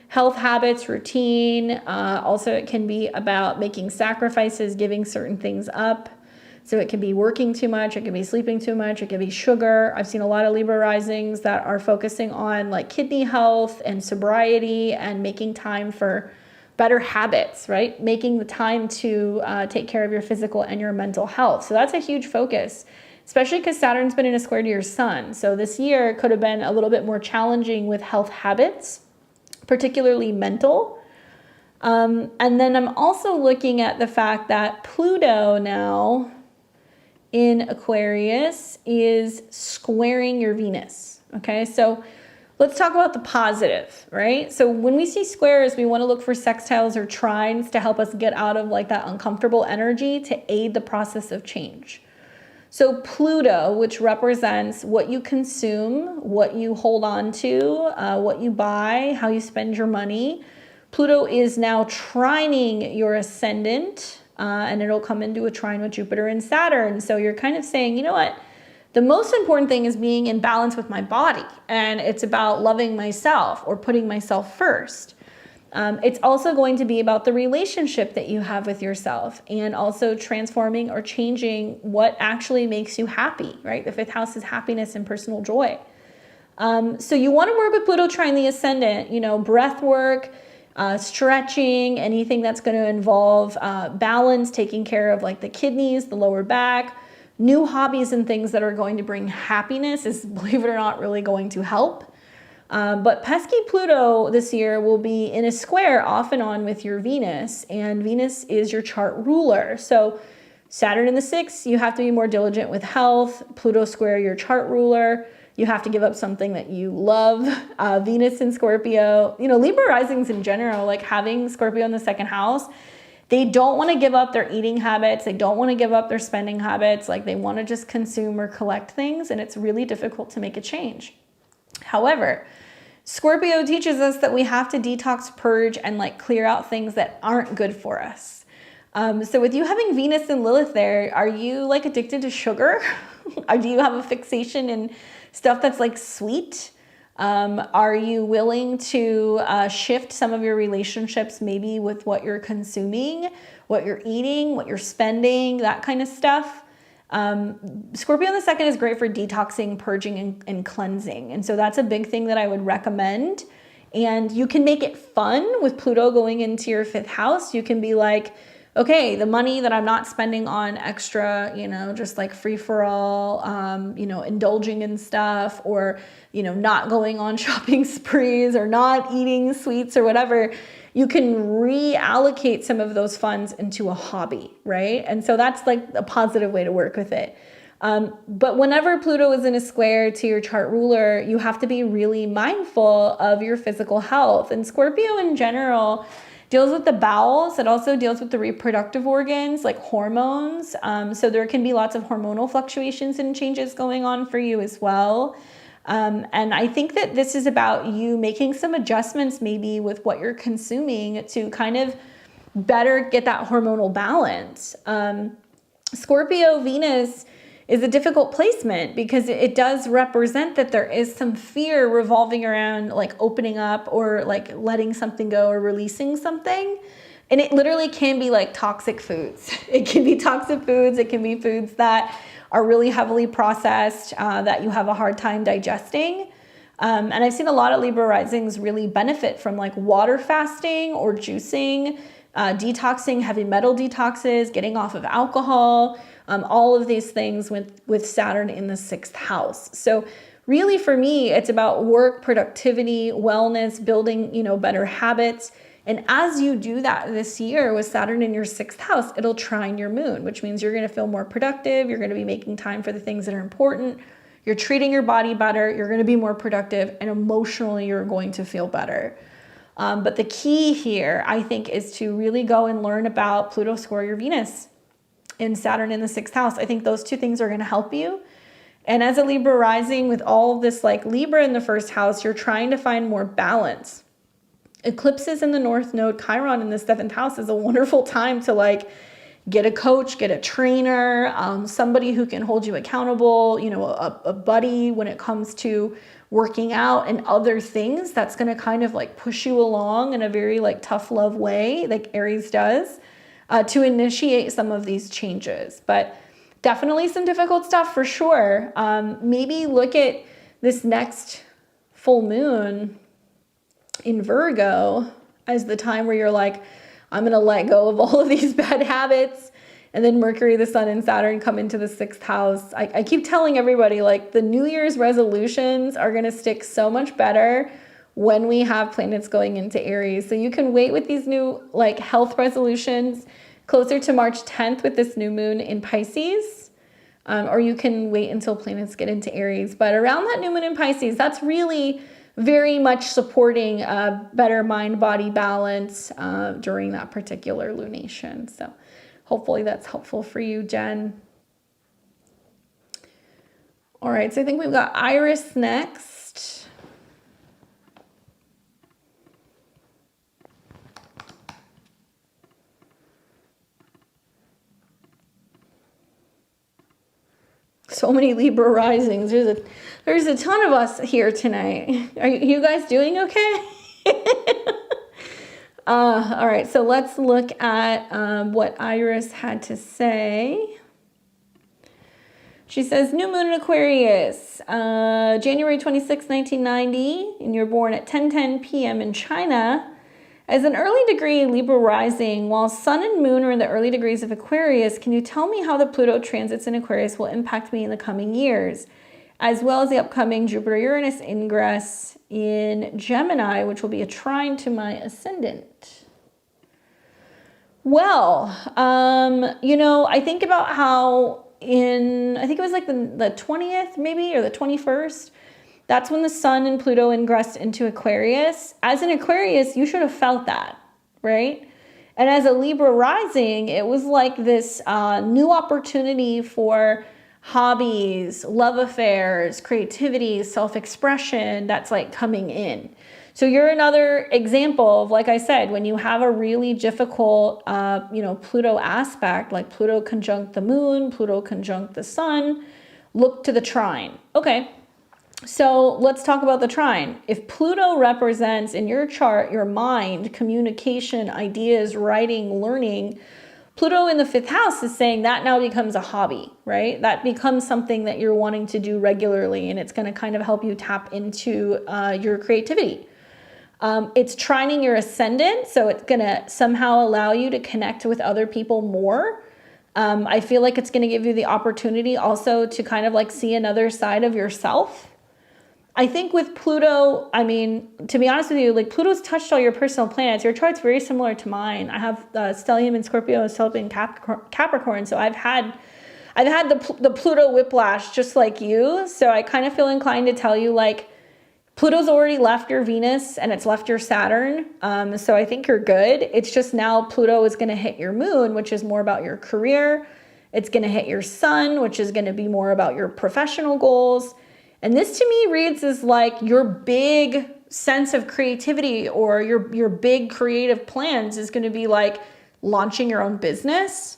Health habits, routine. Also, it can be about making sacrifices, giving certain things up. So it can be working too much, it can be sleeping too much, it can be sugar. I've seen a lot of Libra risings that are focusing on like kidney health and sobriety and making time for better habits, right? Making the time to take care of your physical and your mental health. So that's a huge focus, especially because Saturn's been in a square to your sun. So this year could have been a little bit more challenging with health habits, particularly mental. And then I'm also looking at the fact that Pluto now in Aquarius is squaring your Venus. Okay, so let's talk about the positive, right? So when we see squares, we want to look for sextiles or trines to help us get out of like that uncomfortable energy to aid the process of change. So Pluto, which represents what you consume, what you hold on to, what you buy, how you spend your money. Pluto is now trining your ascendant, and it'll come into a trine with Jupiter and Saturn. So you're kind of saying, you know what? The most important thing is being in balance with my body. And it's about loving myself or putting myself first. It's also going to be about the relationship that you have with yourself and also transforming or changing what actually makes you happy, right? The 5th house is happiness and personal joy. So you want to work with Pluto trine the ascendant, breath work, stretching, anything that's going to involve balance, taking care of like the kidneys, the lower back, new hobbies and things that are going to bring happiness is, believe it or not, really going to help. But pesky Pluto this year will be in a square off and on with your Venus, and Venus is your chart ruler. So Saturn in the 6th, you have to be more diligent with health. Pluto square your chart ruler. You have to give up something that you love. Venus in Scorpio, you know, Libra risings in general, like having Scorpio in the 2nd house, they don't want to give up their eating habits. They don't want to give up their spending habits. Like they want to just consume or collect things, and it's really difficult to make a change. However, Scorpio teaches us that we have to detox, purge, and like clear out things that aren't good for us. So with you having Venus and Lilith there, are you like addicted to sugar? Or do you have a fixation in stuff that's like sweet? Are you willing to shift some of your relationships maybe with what you're consuming, what you're eating, what you're spending, that kind of stuff? Scorpio in the 2nd is great for detoxing, purging, and cleansing. And so that's a big thing that I would recommend. And you can make it fun with Pluto going into your 5th house. You can be like, okay, the money that I'm not spending on extra, you know, just like free for all, you know, indulging in stuff, or, you know, not going on shopping sprees or not eating sweets or whatever, you can reallocate some of those funds into a hobby, right? And so that's like a positive way to work with it. But whenever Pluto is in a square to your chart ruler, you have to be really mindful of your physical health. And Scorpio in general deals with the bowels. It also deals with the reproductive organs, like hormones. So there can be lots of hormonal fluctuations and changes going on for you as well. And I think that this is about you making some adjustments maybe with what you're consuming to kind of better get that hormonal balance. Scorpio Venus is a difficult placement because it does represent that there is some fear revolving around like opening up or like letting something go or releasing something. And it literally can be like toxic foods. It can be toxic foods. It can be foods that are really heavily processed, that you have a hard time digesting. And I've seen a lot of Libra risings really benefit from like water fasting or juicing, detoxing, heavy metal detoxes, getting off of alcohol, all of these things with Saturn in the 6th house. So really for me, it's about work, productivity, wellness, building, you know, better habits. And as you do that this year with Saturn in your 6th house, it'll trine your moon, which means you're going to feel more productive. You're going to be making time for the things that are important. You're treating your body better. You're going to be more productive, and emotionally you're going to feel better. But the key here, I think, is to really go and learn about Pluto square your Venus and Saturn in the 6th house. I think those two things are going to help you. And as a Libra rising with all of this like Libra in the 1st house, you're trying to find more balance. Eclipses in the North Node, Chiron in the 7th house is a wonderful time to like get a coach, get a trainer, somebody who can hold you accountable, you know, a buddy when it comes to working out and other things that's going to kind of like push you along in a very like tough love way, like Aries does, to initiate some of these changes. But definitely some difficult stuff for sure. Maybe look at this next full moon in Virgo as the time where you're like, I'm going to let go of all of these bad habits. And then Mercury, the Sun, and Saturn come into the 6th house. I keep telling everybody, like, the New Year's resolutions are going to stick so much better when we have planets going into Aries. So you can wait with these new, like, health resolutions closer to March 10th with this new moon in Pisces. Or you can wait until planets get into Aries. But around that new moon in Pisces, that's really very much supporting a better mind-body balance during that particular lunation. So hopefully that's helpful for you, Jen. All right, so I think we've got Iris next. So many Libra risings. There's a ton of us here tonight. Are you guys doing okay? All right, so let's look at what Iris had to say. She says, new moon in Aquarius, January 26, 1990, and you're born at 10:10 p.m. in China. As an early degree Libra rising, while Sun and Moon are in the early degrees of Aquarius, can you tell me how the Pluto transits in Aquarius will impact me in the coming years, as well as the upcoming Jupiter-Uranus ingress in Gemini, which will be a trine to my ascendant? Well, you know, I think about how I think it was like the 20th maybe, or the 21st, that's when the Sun and Pluto ingressed into Aquarius. As an Aquarius, you should have felt that, right? And as a Libra rising, it was like this new opportunity for hobbies, love affairs, creativity, self-expression that's like coming in. So you're another example of, like I said, when you have a really difficult, you know, Pluto aspect, like Pluto conjunct the moon, Pluto conjunct the sun, look to the trine. Okay. So let's talk about the trine. If Pluto represents in your chart your mind, communication, ideas, writing, learning, Pluto in the 5th house is saying that now becomes a hobby, right? That becomes something that you're wanting to do regularly, and it's going to kind of help you tap into your creativity. It's trining your ascendant, so it's going to somehow allow you to connect with other people more. I feel like it's going to give you the opportunity also to kind of like see another side of yourself. I think with Pluto, I mean, to be honest with you, like Pluto's touched all your personal planets. Your chart's very similar to mine. I have stellium in Scorpio and stellium in Capricorn. So I've had the Pluto whiplash just like you. So I kind of feel inclined to tell you, like, Pluto's already left your Venus and it's left your Saturn. So I think you're good. It's just now Pluto is going to hit your moon, which is more about your career. It's going to hit your sun, which is going to be more about your professional goals. And this to me reads as like your big sense of creativity or your big creative plans is going to be like launching your own business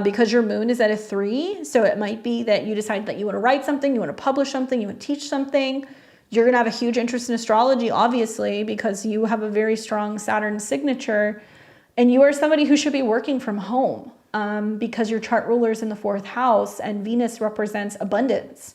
because your moon is at a 3. So it might be that you decide that you want to write something, you want to publish something, you want to teach something. You're going to have a huge interest in astrology, obviously, because you have a very strong Saturn signature. And you are somebody who should be working from home because your chart ruler is in the 4th house and Venus represents abundance.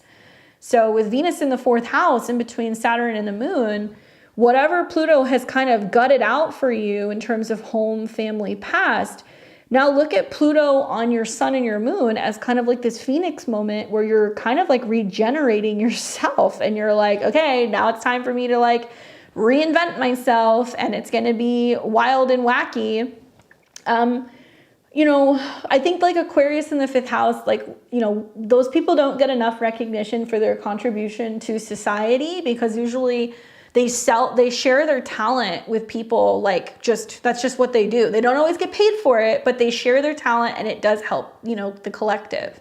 So with Venus in the 4th house, in between Saturn and the moon, whatever Pluto has kind of gutted out for you in terms of home, family, past, now look at Pluto on your sun and your moon as kind of like this Phoenix moment where you're kind of like regenerating yourself and you're like, okay, now it's time for me to like reinvent myself and it's going to be wild and wacky. You know, I think like Aquarius in the 5th house, like, you know, those people don't get enough recognition for their contribution to society because usually they share their talent with people, like that's just what they do. They don't always get paid for it, but they share their talent and it does help, you know, the collective.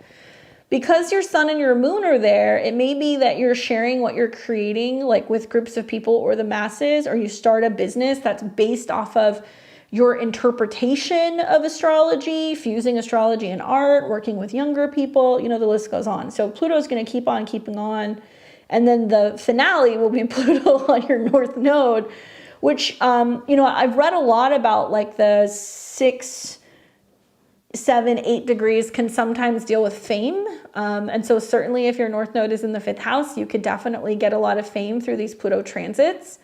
Because your sun and your moon are there, it may be that you're sharing what you're creating, like with groups of people or the masses, or you start a business that's based off of your interpretation of astrology, fusing astrology and art, working with younger people, you know, the list goes on. So Pluto's going to keep on keeping on. And then the finale will be Pluto on your North Node, which, you know, I've read a lot about like the 6, 7, 8 degrees can sometimes deal with fame. And so certainly if your North Node is in the 5th house, you could definitely get a lot of fame through these Pluto transits.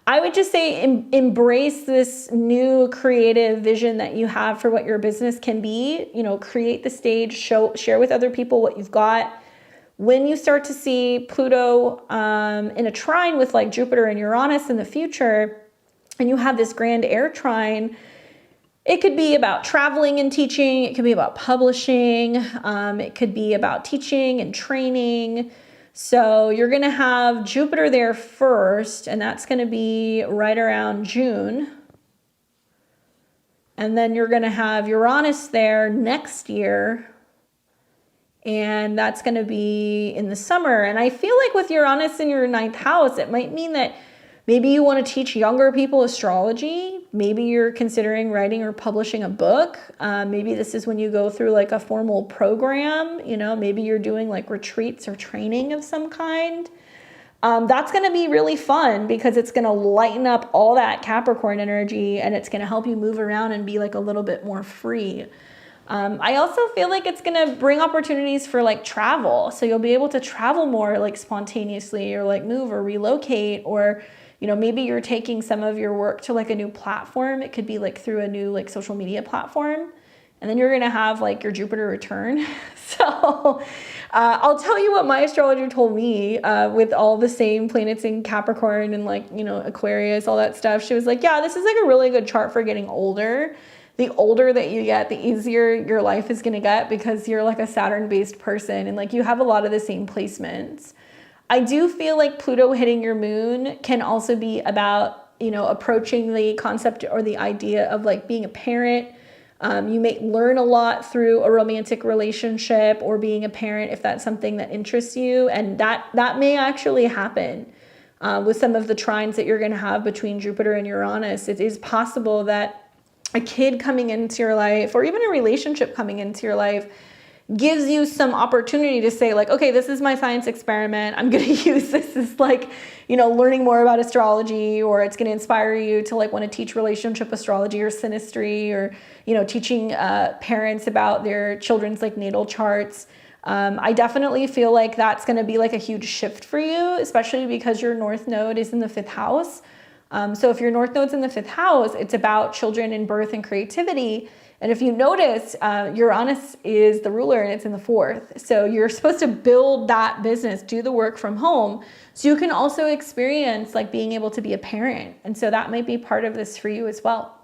I would just say embrace this new creative vision that you have for what your business can be. You know, create the stage, share with other people what you've got. When you start to see Pluto in a trine with like Jupiter and Uranus in the future, and you have this grand air trine, it could be about traveling and teaching. It could be about publishing. It could be about teaching and training. So you're going to have Jupiter there first, and that's going to be right around June. And then you're going to have Uranus there next year, and that's going to be in the summer. And I feel like with Uranus in your 9th house, it might mean that maybe you want to teach younger people astrology. Maybe you're considering writing or publishing a book. Maybe this is when you go through like a formal program. You know, maybe you're doing like retreats or training of some kind. That's going to be really fun because it's going to lighten up all that Capricorn energy and it's going to help you move around and be like a little bit more free. I also feel like it's going to bring opportunities for like travel. So you'll be able to travel more like spontaneously or like move or relocate or you know, maybe you're taking some of your work to like a new platform. It could be like through a new like social media platform. And then you're going to have like your Jupiter return. So I'll tell you what my astrologer told me with all the same planets in Capricorn and like, you know, Aquarius, all that stuff. She was like, yeah, this is like a really good chart for getting older. The older that you get, the easier your life is going to get because you're like a Saturn-based person and like you have a lot of the same placements. I do feel like Pluto hitting your moon can also be about, you know, approaching the concept or the idea of like being a parent. You may learn a lot through a romantic relationship or being a parent if that's something that interests you. And that may actually happen with some of the trines that you're going to have between Jupiter and Uranus. It is possible that a kid coming into your life or even a relationship coming into your life gives you some opportunity to say like, okay, this is my science experiment. I'm going to use this as like, you know, learning more about astrology, or it's going to inspire you to like want to teach relationship astrology or synastry, or, you know, teaching parents about their children's like natal charts. I definitely feel like that's going to be like a huge shift for you, especially because your North Node is in the 5th house. So if your North Node's in the 5th house, it's about children and birth and creativity. And if you notice, Uranus is the ruler and it's in the 4th. So you're supposed to build that business, do the work from home. So you can also experience like being able to be a parent. And so that might be part of this for you as well.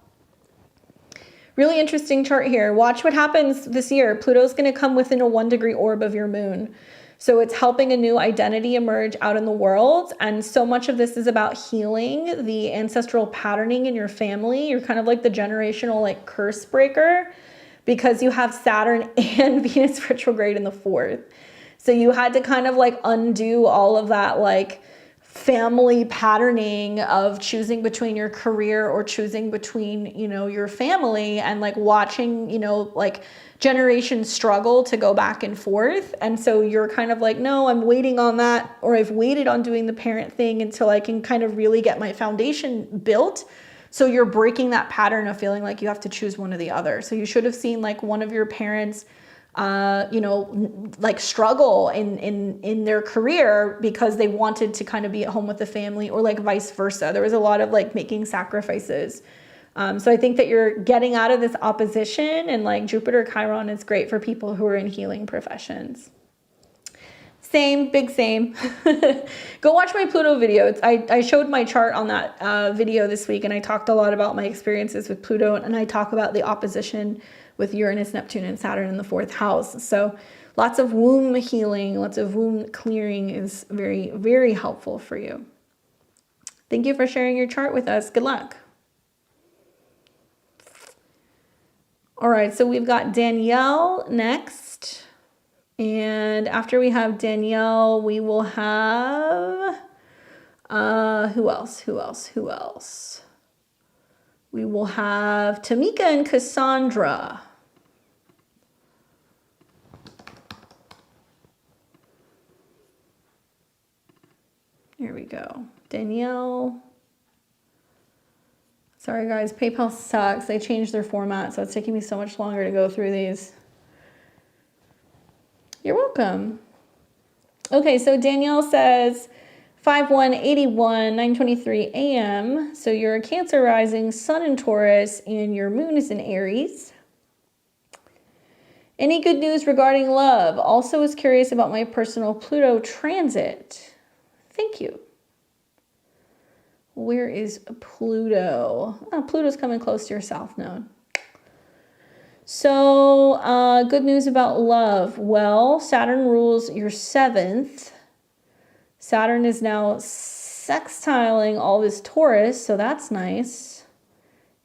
Really interesting chart here. Watch what happens this year. Pluto's going to come within a 1-degree orb of your moon. So it's helping a new identity emerge out in the world. And so much of this is about healing the ancestral patterning in your family. You're kind of like the generational like curse breaker because you have Saturn and Venus retrograde in the 4th. So you had to kind of like undo all of that like family patterning of choosing between your career or choosing between, you know, your family, and like watching, you know, like generations struggle to go back and forth. And so you're kind of like, no, I'm waiting on that, or I've waited on doing the parent thing until I can kind of really get my foundation built. So you're breaking that pattern of feeling like you have to choose one or the other. So you should have seen like one of your parents you know, like struggle in their career because they wanted to kind of be at home with the family, or like vice versa. There was a lot of like making sacrifices. So I think that you're getting out of this opposition, and like Jupiter Chiron is great for people who are in healing professions. Same, big same. Go watch my Pluto video. I showed my chart on that video this week, and I talked a lot about my experiences with Pluto, and I talk about the opposition with Uranus, Neptune, and Saturn in the 4th house. So lots of womb healing, lots of womb clearing is very, very helpful for you. Thank you for sharing your chart with us. Good luck. All right, so we've got Danielle next. And after we have Danielle, we will have, who else? We will have Tamika and Cassandra. Here we go. Danielle. Sorry guys, PayPal sucks. They changed their format, so it's taking me so much longer to go through these. You're welcome. Okay, so Danielle says 5/1/81, 9:23 a.m. So you're a Cancer rising, Sun in Taurus, and your moon is in Aries. Any good news regarding love? Also was curious about my personal Pluto transit. Thank you. Where is Pluto? Oh, Pluto's coming close to your South Node. So good news about love. Well, Saturn rules your 7th. Saturn is now sextiling all this Taurus, so that's nice.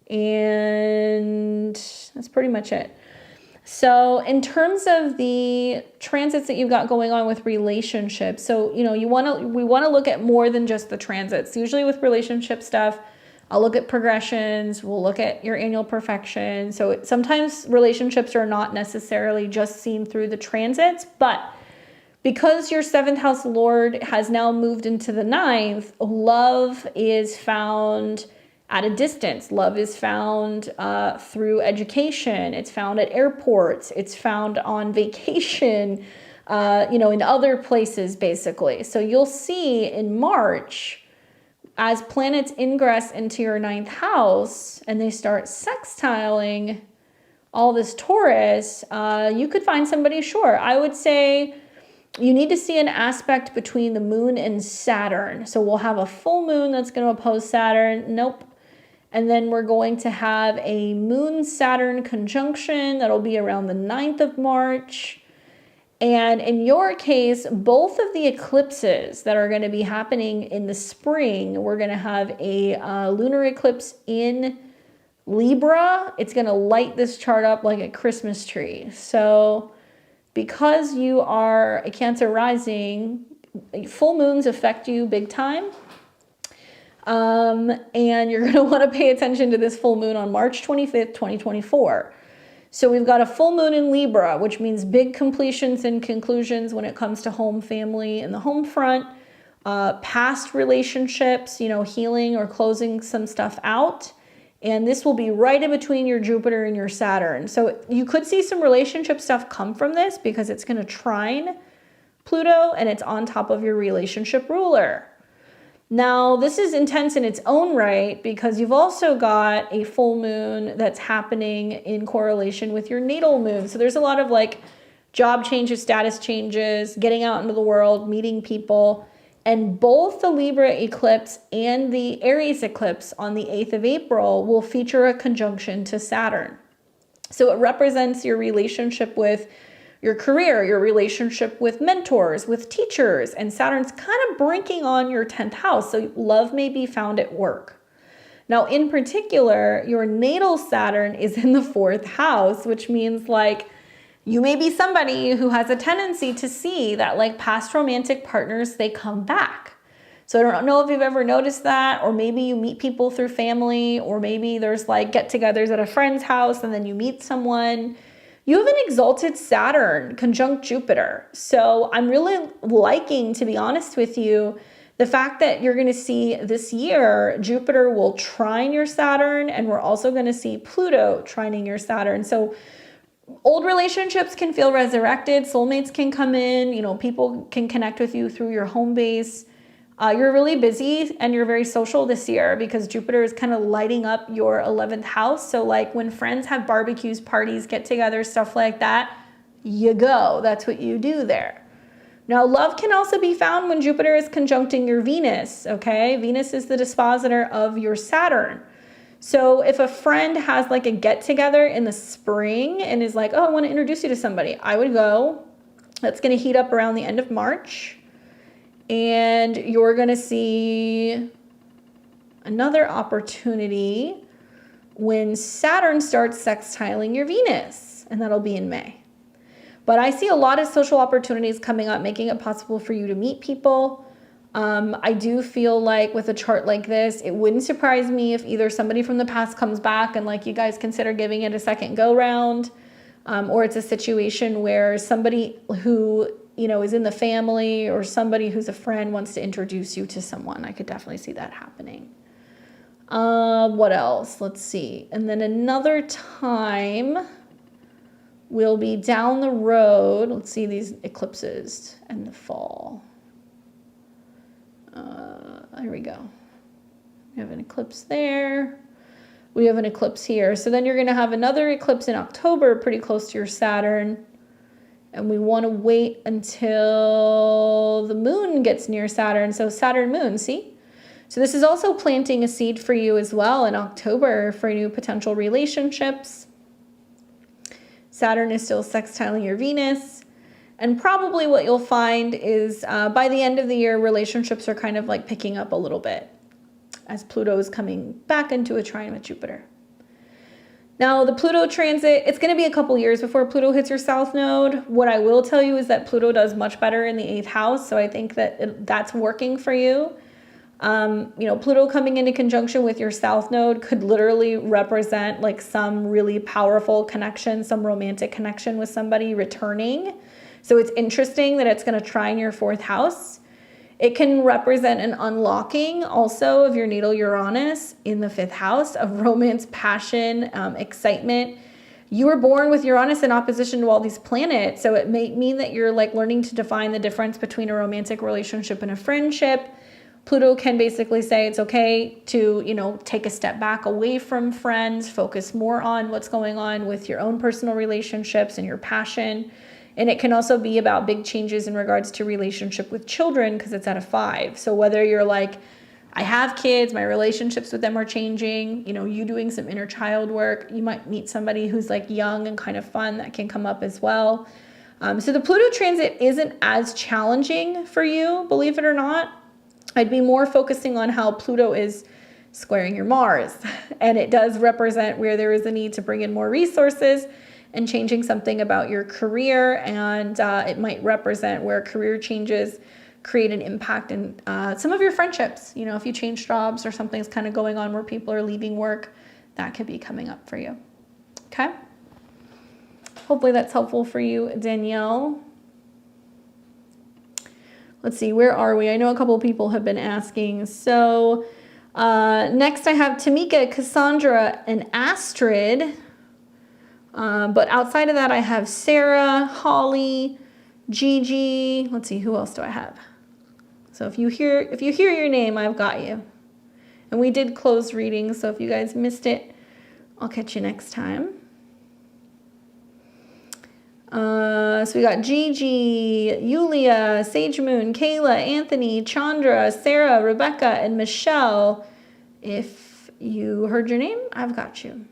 And that's pretty much it. So in terms of the transits that you've got going on with relationships, so, you know, we want to look at more than just the transits. Usually with relationship stuff, I'll look at progressions, we'll look at your annual perfection. So sometimes relationships are not necessarily just seen through the transits, but because your 7th house lord has now moved into the 9th, love is found at a distance. Love is found through education. It's found at airports. It's found on vacation, you know, in other places, basically. So you'll see in March, as planets ingress into your 9th house and they start sextiling all this Taurus, you could find somebody, sure. I would say you need to see an aspect between the moon and Saturn. So we'll have a full moon that's going to oppose Saturn. Nope. And then we're going to have a moon-Saturn conjunction that'll be around the 9th of March. And in your case, both of the eclipses that are going to be happening in the spring, we're going to have a lunar eclipse in Libra. It's going to light this chart up like a Christmas tree. So because you are a Cancer rising, full moons affect you big time. And you're going to want to pay attention to this full moon on March 25th, 2024. So we've got a full moon in Libra, which means big completions and conclusions when it comes to home, family, and the home front, past relationships, you know, healing or closing some stuff out. And this will be right in between your Jupiter and your Saturn. So you could see some relationship stuff come from this because it's going to trine Pluto and it's on top of your relationship ruler. Now, this is intense in its own right because you've also got a full moon that's happening in correlation with your natal moon. So there's a lot of like job changes, status changes, getting out into the world, meeting people. And both the Libra eclipse and the Aries eclipse on the 8th of April will feature a conjunction to Saturn. So it represents your relationship with your career, your relationship with mentors, with teachers, and Saturn's kind of brinking on your 10th house. So love may be found at work. Now, in particular, your natal Saturn is in the 4th house, which means like you may be somebody who has a tendency to see that like past romantic partners, they come back. So I don't know if you've ever noticed that, or maybe you meet people through family, or maybe there's like get-togethers at a friend's house and then you meet someone. You have an exalted Saturn conjunct Jupiter. So I'm really liking, to be honest with you, the fact that you're going to see this year, Jupiter will trine your Saturn, and we're also going to see Pluto trining your Saturn. So old relationships can feel resurrected. Soulmates can come in. You know, people can connect with you through your home base. You're really busy and you're very social this year because Jupiter is kind of lighting up your 11th house. So like when friends have barbecues, parties, get-togethers, stuff like that, you go. That's what you do there. Now, love can also be found when Jupiter is conjuncting your Venus, okay? Venus is the dispositor of your Saturn. So if a friend has like a get-together in the spring and is like, oh, I want to introduce you to somebody, I would go. That's going to heat up around the end of March. And you're going to see another opportunity when Saturn starts sextiling your Venus, and that'll be in May. But I see a lot of social opportunities coming up, making it possible for you to meet people. I do feel like with a chart like this, it wouldn't surprise me if either somebody from the past comes back and like you guys consider giving it a second go round, or it's a situation where somebody who you know, is in the family or somebody who's a friend wants to introduce you to someone. I could definitely see that happening. What else? Let's see. And then another time we'll be down the road. Let's see these eclipses in the fall. Here we go. We have an eclipse there. We have an eclipse here. So then you're going to have another eclipse in October, pretty close to your Saturn. And we want to wait until the moon gets near Saturn. So Saturn moon, see? So this is also planting a seed for you as well in October for new potential relationships. Saturn is still sextiling your Venus. And probably what you'll find is by the end of the year, relationships are kind of like picking up a little bit as Pluto is coming back into a trine with Jupiter. Now, the Pluto transit, it's going to be a couple years before Pluto hits your south node. What I will tell you is that Pluto does much better in the 8th house, so I think that that's working for you. You know, Pluto coming into conjunction with your south node could literally represent like some really powerful connection, some romantic connection with somebody returning. So it's interesting that it's going to trine your 4th house. It can represent an unlocking also of your natal Uranus in the 5th house of romance, passion, excitement. You were born with Uranus in opposition to all these planets. So it may mean that you're like learning to define the difference between a romantic relationship and a friendship. Pluto can basically say it's okay to, you know, take a step back away from friends, focus more on what's going on with your own personal relationships and your passion. And it can also be about big changes in regards to relationship with children because it's at a 5. So whether you're like, I have kids, my relationships with them are changing, you know, you doing some inner child work, you might meet somebody who's like young and kind of fun, that can come up as well. So the Pluto transit isn't as challenging for you, believe it or not. I'd be more focusing on how Pluto is squaring your Mars. And it does represent where there is a need to bring in more resources and changing something about your career. And it might represent where career changes create an impact in some of your friendships. You know, if you change jobs or something's kind of going on where people are leaving work, that could be coming up for you. Okay? Hopefully that's helpful for you, Danielle. Let's see, where are we? I know a couple of people have been asking. So next I have Tamika, Cassandra, and Astred. But outside of that, I have Sarah, Holly, Gigi. Let's see, who else do I have? So if you hear your name, I've got you. And we did close readings, so if you guys missed it, I'll catch you next time. So we got Gigi, Yulia, Sage Moon, Kayla, Anthony, Chandra, Sarah, Rebecca, and Michelle. If you heard your name, I've got you.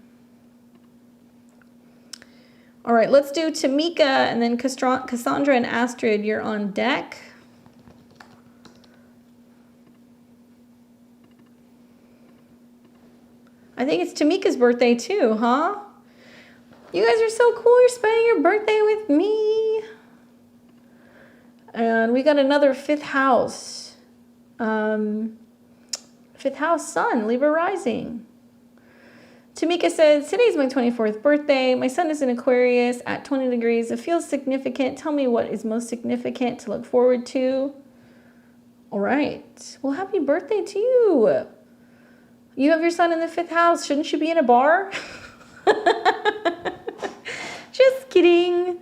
All right, let's do Tamika and then Cassandra and Astrid. You're on deck. I think it's Tamika's birthday too, huh? You guys are so cool. You're spending your birthday with me. And we got another 5th house. 5th house sun, Libra rising. Tamika says, today's my 24th birthday. My sun is in Aquarius at 20 degrees. It feels significant. Tell me what is most significant to look forward to. All right. Well, happy birthday to you. You have your sun in the 5th house. Shouldn't you be in a bar? Just kidding.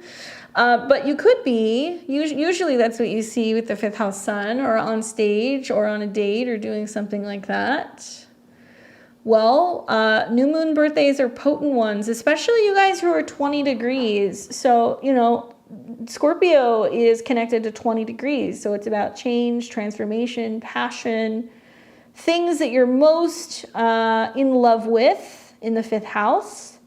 But you could be. Usually that's what you see with the 5th house sun, or on stage or on a date or doing something like that. Well, new moon birthdays are potent ones, especially you guys who are 20 degrees. So, you know, Scorpio is connected to 20 degrees. So it's about change, transformation, passion, things that you're most in love with in the 5th house.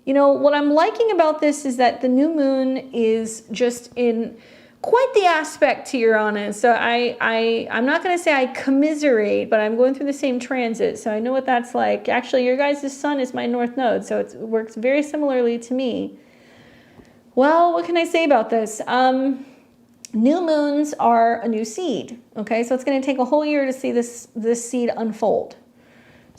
You know, what I'm liking about this is that the new moon is just in quite the aspect to Uranus. So I'm not going to say I commiserate, but I'm going through the same transit. So I know what that's like. Actually, your guys' sun is my north node, so it works very similarly to me. Well, what can I say about this? New moons are a new seed. Okay, so it's going to take a whole year to see this seed unfold.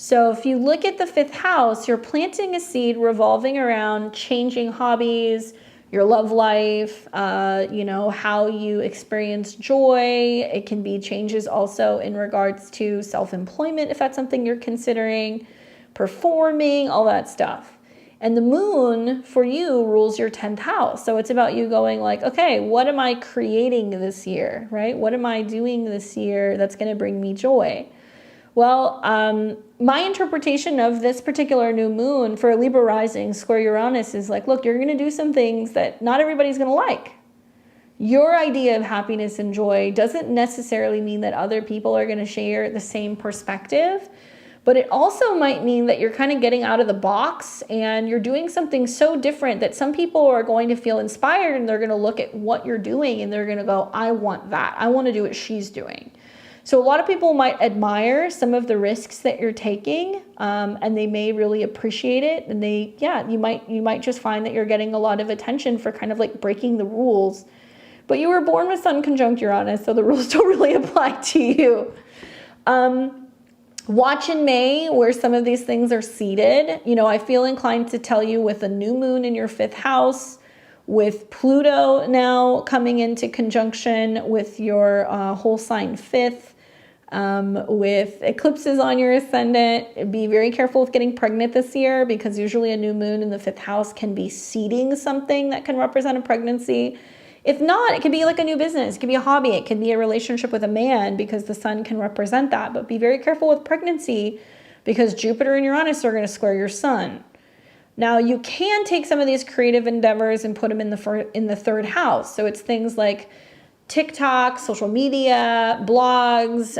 So if you look at the 5th house, you're planting a seed revolving around changing hobbies, your love life, you know, how you experience joy. It can be changes also in regards to self-employment, if that's something you're considering, performing, all that stuff. And the moon for you rules your 10th house. So it's about you going like, okay, what am I creating this year, right? What am I doing this year that's going to bring me joy? Well, my interpretation of this particular new moon for Libra rising square Uranus is like, look, you're going to do some things that not everybody's going to like. Your idea of happiness and joy doesn't necessarily mean that other people are going to share the same perspective, but it also might mean that you're kind of getting out of the box and you're doing something so different that some people are going to feel inspired and they're going to look at what you're doing and they're going to go, I want that. I want to do what she's doing. So a lot of people might admire some of the risks that you're taking, and they may really appreciate it. And you might just find that you're getting a lot of attention for kind of like breaking the rules. But you were born with Sun conjunct Uranus, so the rules don't really apply to you. Watch in May where some of these things are seated. You know, I feel inclined to tell you with a new moon in your 5th house, with Pluto now coming into conjunction with your whole sign 5th, with eclipses on your ascendant, be very careful with getting pregnant this year because usually a new moon in the 5th house can be seeding something that can represent a pregnancy. If not, it could be like a new business. It could be a hobby. It could be a relationship with a man because the sun can represent that. But be very careful with pregnancy because Jupiter and Uranus are going to square your sun. Now, you can take some of these creative endeavors and put them in the third house. So it's things like TikTok, social media, blogs,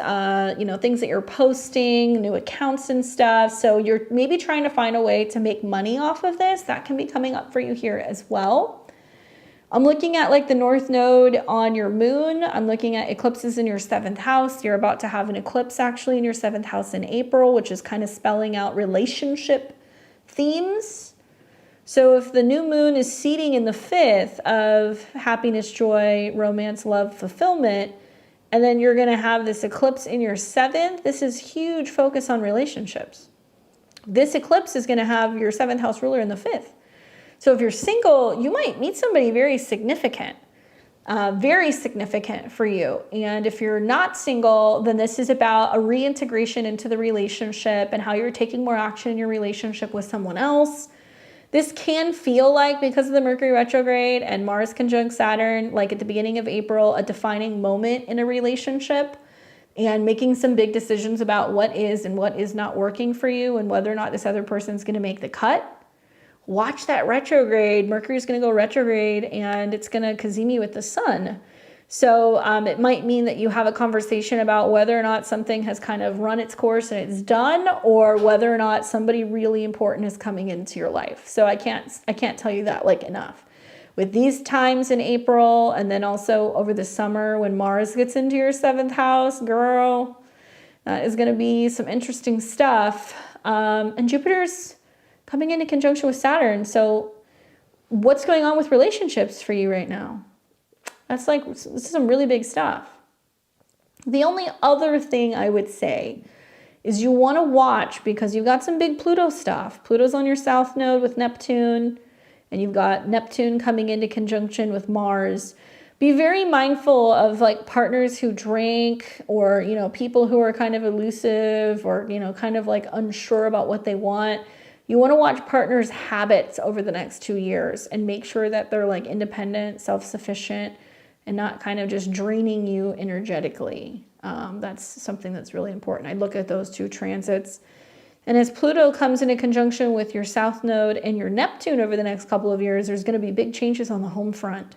things that you're posting, new accounts and stuff. So you're maybe trying to find a way to make money off of this. That can be coming up for you here as well. I'm looking at like the North Node on your moon. I'm looking at eclipses in your 7th house. You're about to have an eclipse actually in your 7th house in April, which is kind of spelling out relationship themes. So if the new moon is seating in the 5th of happiness, joy, romance, love, fulfillment, and then you're going to have this eclipse in your 7th, this is huge focus on relationships. This eclipse is going to have your 7th house ruler in the 5th. So if you're single, you might meet somebody very significant for you. And if you're not single, then this is about a reintegration into the relationship and how you're taking more action in your relationship with someone else. This can feel like, because of the Mercury retrograde and Mars conjunct Saturn, like at the beginning of April, a defining moment in a relationship and making some big decisions about what is and what is not working for you and whether or not this other person's going to make the cut. Watch that retrograde. Mercury is going to go retrograde and it's going to cazimi with the sun. So it might mean that you have a conversation about whether or not something has kind of run its course and it's done, or whether or not somebody really important is coming into your life. So I can't tell you that like enough. With these times in April and then also over the summer when Mars gets into your 7th house, girl, that is going to be some interesting stuff. And Jupiter's coming into conjunction with Saturn. So what's going on with relationships for you right now? This is some really big stuff. The only other thing I would say is you want to watch, because you've got some big Pluto stuff. Pluto's on your south node with Neptune, and you've got Neptune coming into conjunction with Mars. Be very mindful of like partners who drink, or, people who are kind of elusive, or, kind of like unsure about what they want. You want to watch partners' habits over the next 2 years and make sure that they're like independent, self-sufficient, and not kind of just draining you energetically. That's something that's really important. I look at those 2 transits. And as Pluto comes into conjunction with your south node and your Neptune over the next couple of years, there's going to be big changes on the home front.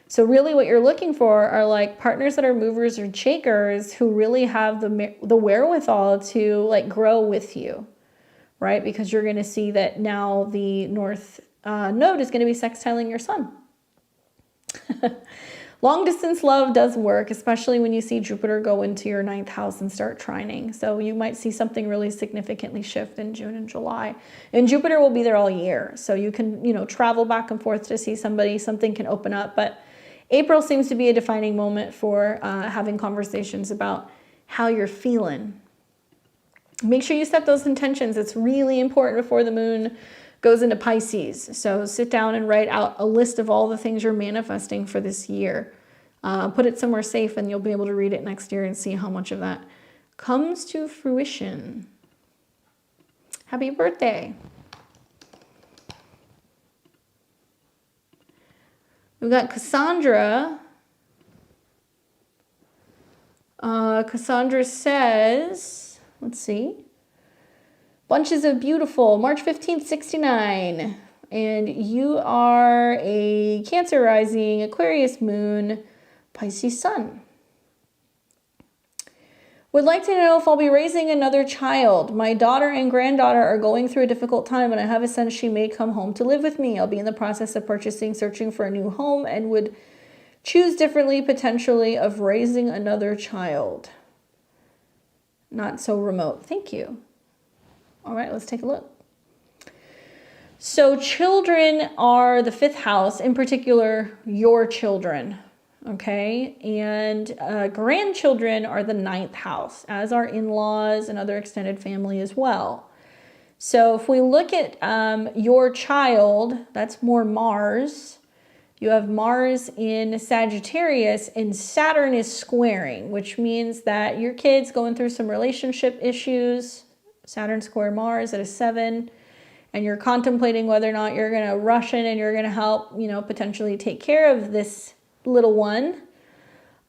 So really what you're looking for are like partners that are movers or shakers who really have the wherewithal to like grow with you. Right? Because you're going to see that now the North node is going to be sextiling your sun. Long distance love does work, especially when you see Jupiter go into your 9th house and start trining. So you might see something really significantly shift in June and July. And Jupiter will be there all year. So you can, travel back and forth to see somebody, something can open up. But April seems to be a defining moment for having conversations about how you're feeling. Make sure you set those intentions. It's really important before the moon goes into Pisces. So sit down and write out a list of all the things you're manifesting for this year. Put it somewhere safe and you'll be able to read it next year and see how much of that comes to fruition. Happy birthday. We've got Cassandra. Cassandra says, let's see. Bunches of Beautiful, March 15th, 69. And you are a Cancer rising, Aquarius moon, Pisces sun. Would like to know if I'll be raising another child. My daughter and granddaughter are going through a difficult time, and I have a sense she may come home to live with me. I'll be in the process of searching for a new home, and would choose differently, potentially, of raising another child. Not so remote. Thank you. All right, let's take a look. So children are the 5th house, in particular, your children, okay? And grandchildren are the 9th house, as are in-laws and other extended family as well. So if we look at your child, that's more Mars. You have Mars in Sagittarius, and Saturn is squaring, which means that your kid's going through some relationship issues. Saturn square Mars at a 7, and you're contemplating whether or not you're going to rush in and you're going to help, potentially take care of this little one.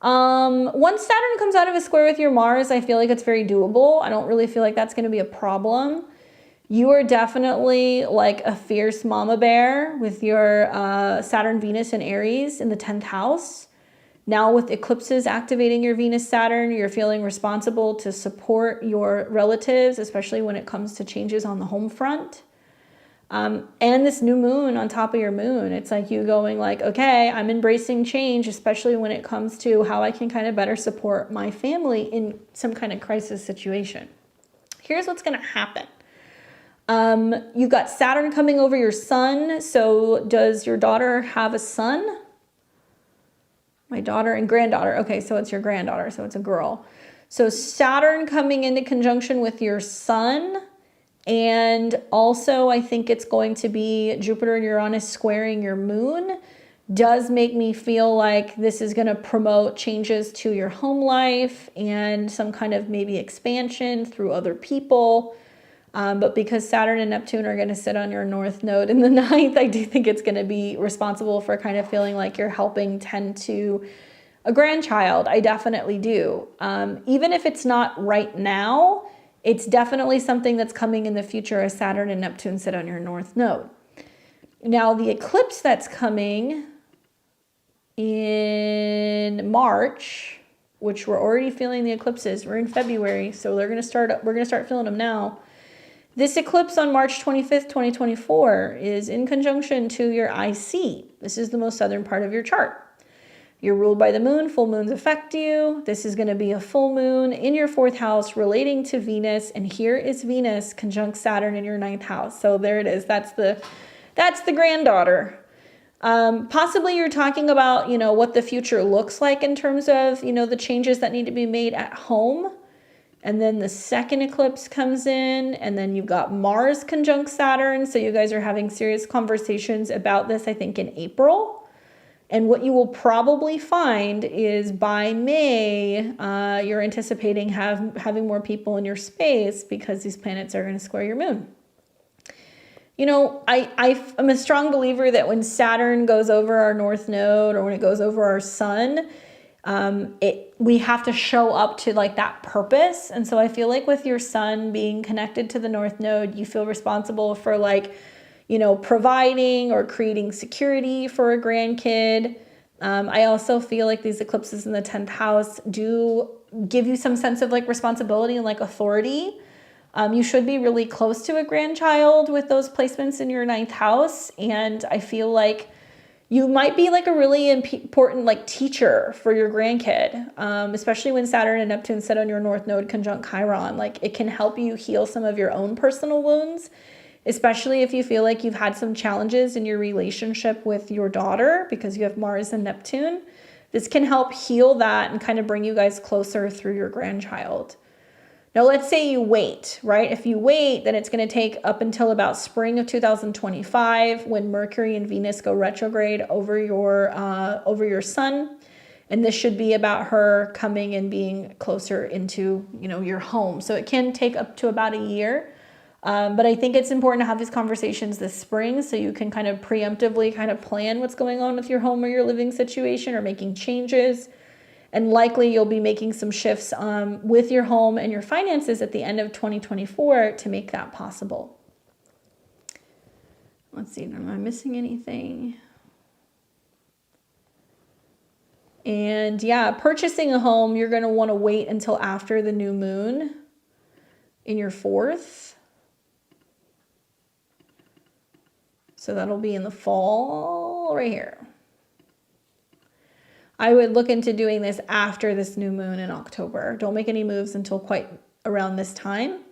Once Saturn comes out of a square with your Mars, I feel like it's very doable. I don't really feel like that's going to be a problem. You are definitely like a fierce mama bear with your Saturn, Venus, and Aries in the 10th house. Now with eclipses activating your Venus, Saturn, you're feeling responsible to support your relatives, especially when it comes to changes on the home front. And this new moon on top of your moon, it's like you going like, okay, I'm embracing change, especially when it comes to how I can kind of better support my family in some kind of crisis situation. Here's what's going to happen. You've got Saturn coming over your sun. So does your daughter have a son? My daughter and granddaughter. Okay, so it's your granddaughter, so it's a girl. So Saturn coming into conjunction with your sun. And also I think it's going to be Jupiter and Uranus squaring your moon. Does make me feel like this is going to promote changes to your home life and some kind of maybe expansion through other people. But because Saturn and Neptune are going to sit on your north node in the 9th, I do think it's going to be responsible for kind of feeling like you're helping tend to a grandchild. I definitely do. Even if it's not right now, it's definitely something that's coming in the future as Saturn and Neptune sit on your north node. Now, the eclipse that's coming in March, which we're already feeling the eclipses. We're in February, so we're going to start feeling them now. This eclipse on March 25th, 2024 is in conjunction to your IC. This is the most southern part of your chart. You're ruled by the moon. Full moons affect you. This is going to be a full moon in your 4th house relating to Venus. And here is Venus conjunct Saturn in your 9th house. So there it is. That's the granddaughter. Possibly you're talking about, what the future looks like in terms of, the changes that need to be made at home. And then the second eclipse comes in, and then you've got Mars conjunct Saturn. So you guys are having serious conversations about this, I think, in April. And what you will probably find is by May, you're anticipating having more people in your space because these planets are going to square your moon. I'm a strong believer that when Saturn goes over our north node or when it goes over our sun, we have to show up to like that purpose. And so I feel like with your sun being connected to the north node, you feel responsible for providing or creating security for a grandkid. I also feel like these eclipses in the 10th house do give you some sense of responsibility and authority. You should be really close to a grandchild with those placements in your 9th house. And I feel like you might be a really important teacher for your grandkid, especially when Saturn and Neptune sit on your north node conjunct Chiron. It can help you heal some of your own personal wounds, especially if you feel like you've had some challenges in your relationship with your daughter because you have Mars and Neptune. This can help heal that and kind of bring you guys closer through your grandchild. Now, let's say you wait, right? If you wait, then it's going to take up until about spring of 2025 when Mercury and Venus go retrograde over your sun. And this should be about her coming and being closer into, your home. So it can take up to about a year. But I think it's important to have these conversations this spring so you can kind of preemptively kind of plan what's going on with your home or your living situation or making changes. And likely you'll be making some shifts with your home and your finances at the end of 2024 to make that possible. Let's see, am I missing anything? And yeah, purchasing a home, you're going to want to wait until after the new moon in your 4th. So that'll be in the fall right here. I would look into doing this after this new moon in October. Don't make any moves until quite around this time,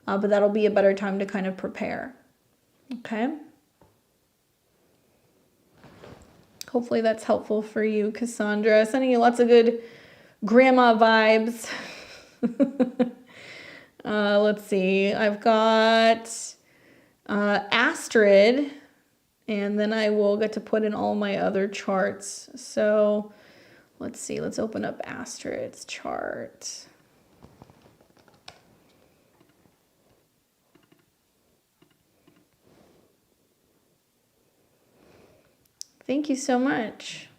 but that'll be a better time to kind of prepare. Okay. Hopefully that's helpful for you, Cassandra. Sending you lots of good grandma vibes. Let's see. I've got Astred, and then I will get to put in all my other charts. So let's see. Let's open up Astred's chart. Thank you so much.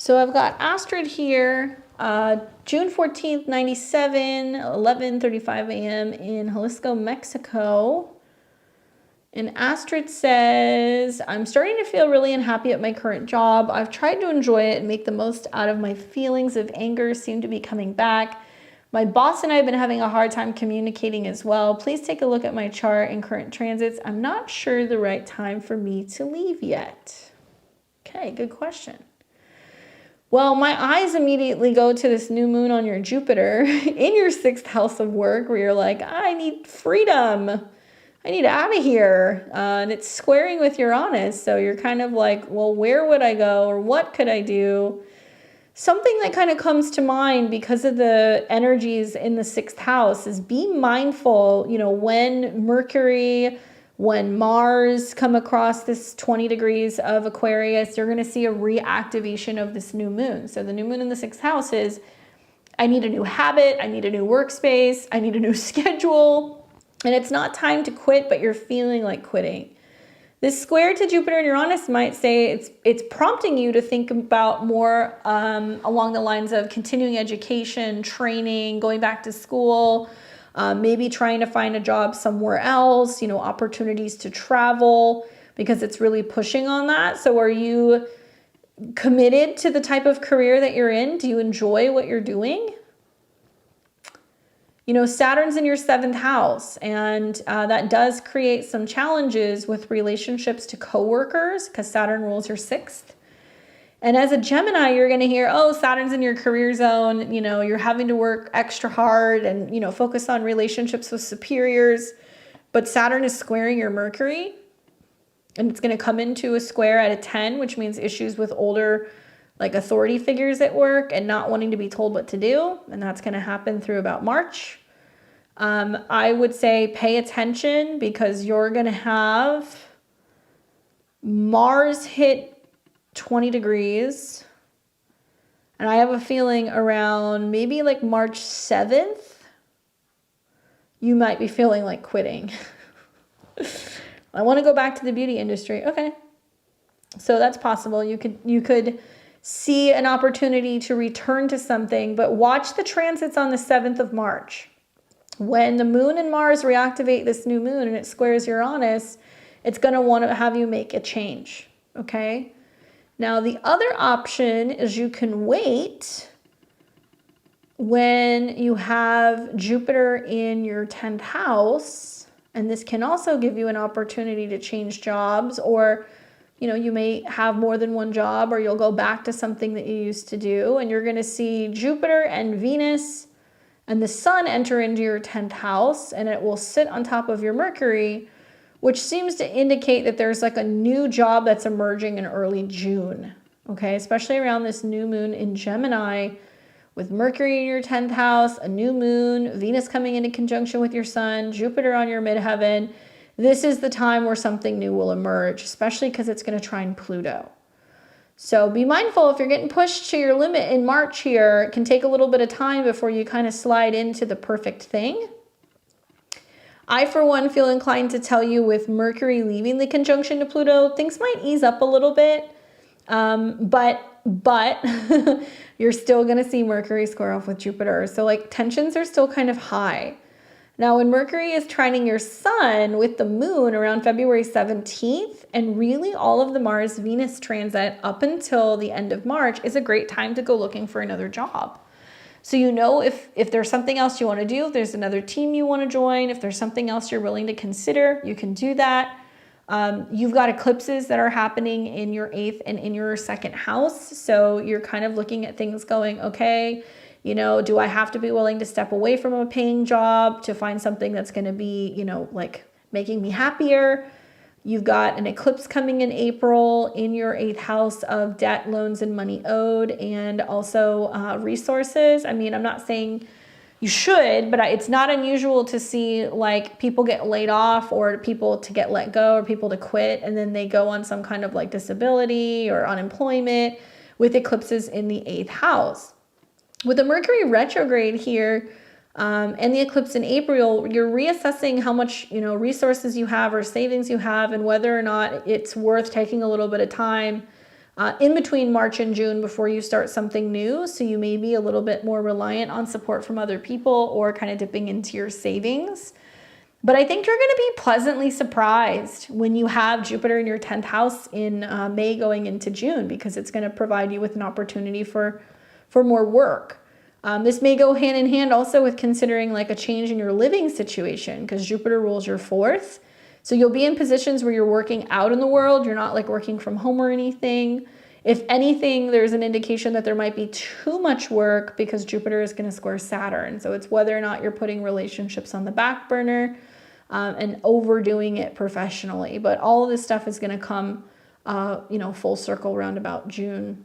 So I've got Astred here, June 14th, 97, 11:35 a.m. in Jalisco, Mexico. And Astrid says, I'm starting to feel really unhappy at my current job. I've tried to enjoy it and make the most out of my feelings of anger seem to be coming back. My boss and I have been having a hard time communicating as well. Please take a look at my chart and current transits. I'm not sure the right time for me to leave yet. Okay, good question. Well, my eyes immediately go to this new moon on your Jupiter in your 6th house of work, where you're like, I need freedom. I need out of here. And it's squaring with Uranus. So you're kind of like, well, where would I go, or what could I do? Something that kind of comes to mind because of the energies in the 6th house is be mindful, you know, when Mercury, when Mars come across this 20 degrees of Aquarius, you're going to see a reactivation of this new moon. So the new moon in the 6th house is, I need a new habit, I need a new workspace, I need a new schedule. And it's not time to quit, but you're feeling like quitting. This square to Jupiter and Uranus might say it's prompting you to think about more along the lines of continuing education, training, going back to school, maybe trying to find a job somewhere else, you know, opportunities to travel, because it's really pushing on that. So are you committed to the type of career that you're in? Do you enjoy what you're doing? You know, Saturn's in your 7th house, and that does create some challenges with relationships to coworkers because Saturn rules your 6th. And as a Gemini, you're going to hear, oh, Saturn's in your career zone. You know, you're having to work extra hard and, you know, focus on relationships with superiors. But Saturn is squaring your Mercury, and it's going to come into a square at a 10, which means issues with older, like authority figures at work and not wanting to be told what to do. And that's going to happen through about March. I would say pay attention because you're going to have Mars hit 20 degrees. And I have a feeling around maybe like March 7th, you might be feeling like quitting. I want to go back to the beauty industry. Okay. So that's possible. You could see an opportunity to return to something, but watch the transits on the 7th of March. When the moon and Mars reactivate this new moon and it squares Uranus, it's going to want to have you make a change. Okay. Now, the other option is you can wait when you have Jupiter in your 10th house. And this can also give you an opportunity to change jobs, or you know, you may have more than one job, or you'll go back to something that you used to do, and you're going to see Jupiter and Venus and the Sun enter into your 10th house, and it will sit on top of your Mercury, which seems to indicate that there's like a new job that's emerging in early June, okay? Especially around this new moon in Gemini, with Mercury in your 10th house, a new moon, Venus coming into conjunction with your Sun, Jupiter on your midheaven. This is the time where something new will emerge, especially because it's going to trine Pluto. So be mindful if you're getting pushed to your limit in March here. It can take a little bit of time before you kind of slide into the perfect thing. I, for one, feel inclined to tell you with Mercury leaving the conjunction to Pluto, things might ease up a little bit, but you're still going to see Mercury square off with Jupiter. So like tensions are still kind of high. Now, when Mercury is trining your Sun with the moon around February 17th, and really all of the Mars-Venus transit up until the end of March is a great time to go looking for another job. So you know if there's something else you want to do, if there's another team you want to join, if there's something else you're willing to consider, you can do that. You've got eclipses that are happening in your 8th and in your 2nd house. So you're kind of looking at things going, okay, you know, do I have to be willing to step away from a paying job to find something that's going to be, you know, like making me happier? You've got an eclipse coming in April in your 8th house of debt, loans, and money owed, and also resources. I mean, I'm not saying you should, but it's not unusual to see like people get laid off, or people to get let go, or people to quit, and then they go on some kind of like disability or unemployment with eclipses in the 8th house. With the Mercury retrograde here and the eclipse in April, you're reassessing how much, you know, resources you have or savings you have, and whether or not it's worth taking a little bit of time in between March and June before you start something new. So you may be a little bit more reliant on support from other people or kind of dipping into your savings. But I think you're going to be pleasantly surprised when you have Jupiter in your 10th house in May going into June, because it's going to provide you with an opportunity for more work. This may go hand in hand also with considering like a change in your living situation, because Jupiter rules your 4th. So you'll be in positions where you're working out in the world. You're not like working from home or anything. If anything, there's an indication that there might be too much work because Jupiter is going to square Saturn. So it's whether or not you're putting relationships on the back burner and overdoing it professionally. But all of this stuff is going to come, full circle around about June.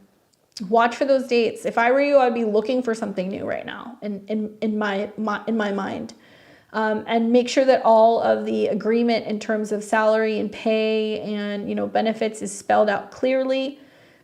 Watch for those dates. If I were you, I'd be looking for something new right now in my mind. And make sure that all of the agreement in terms of salary and pay and, benefits is spelled out clearly,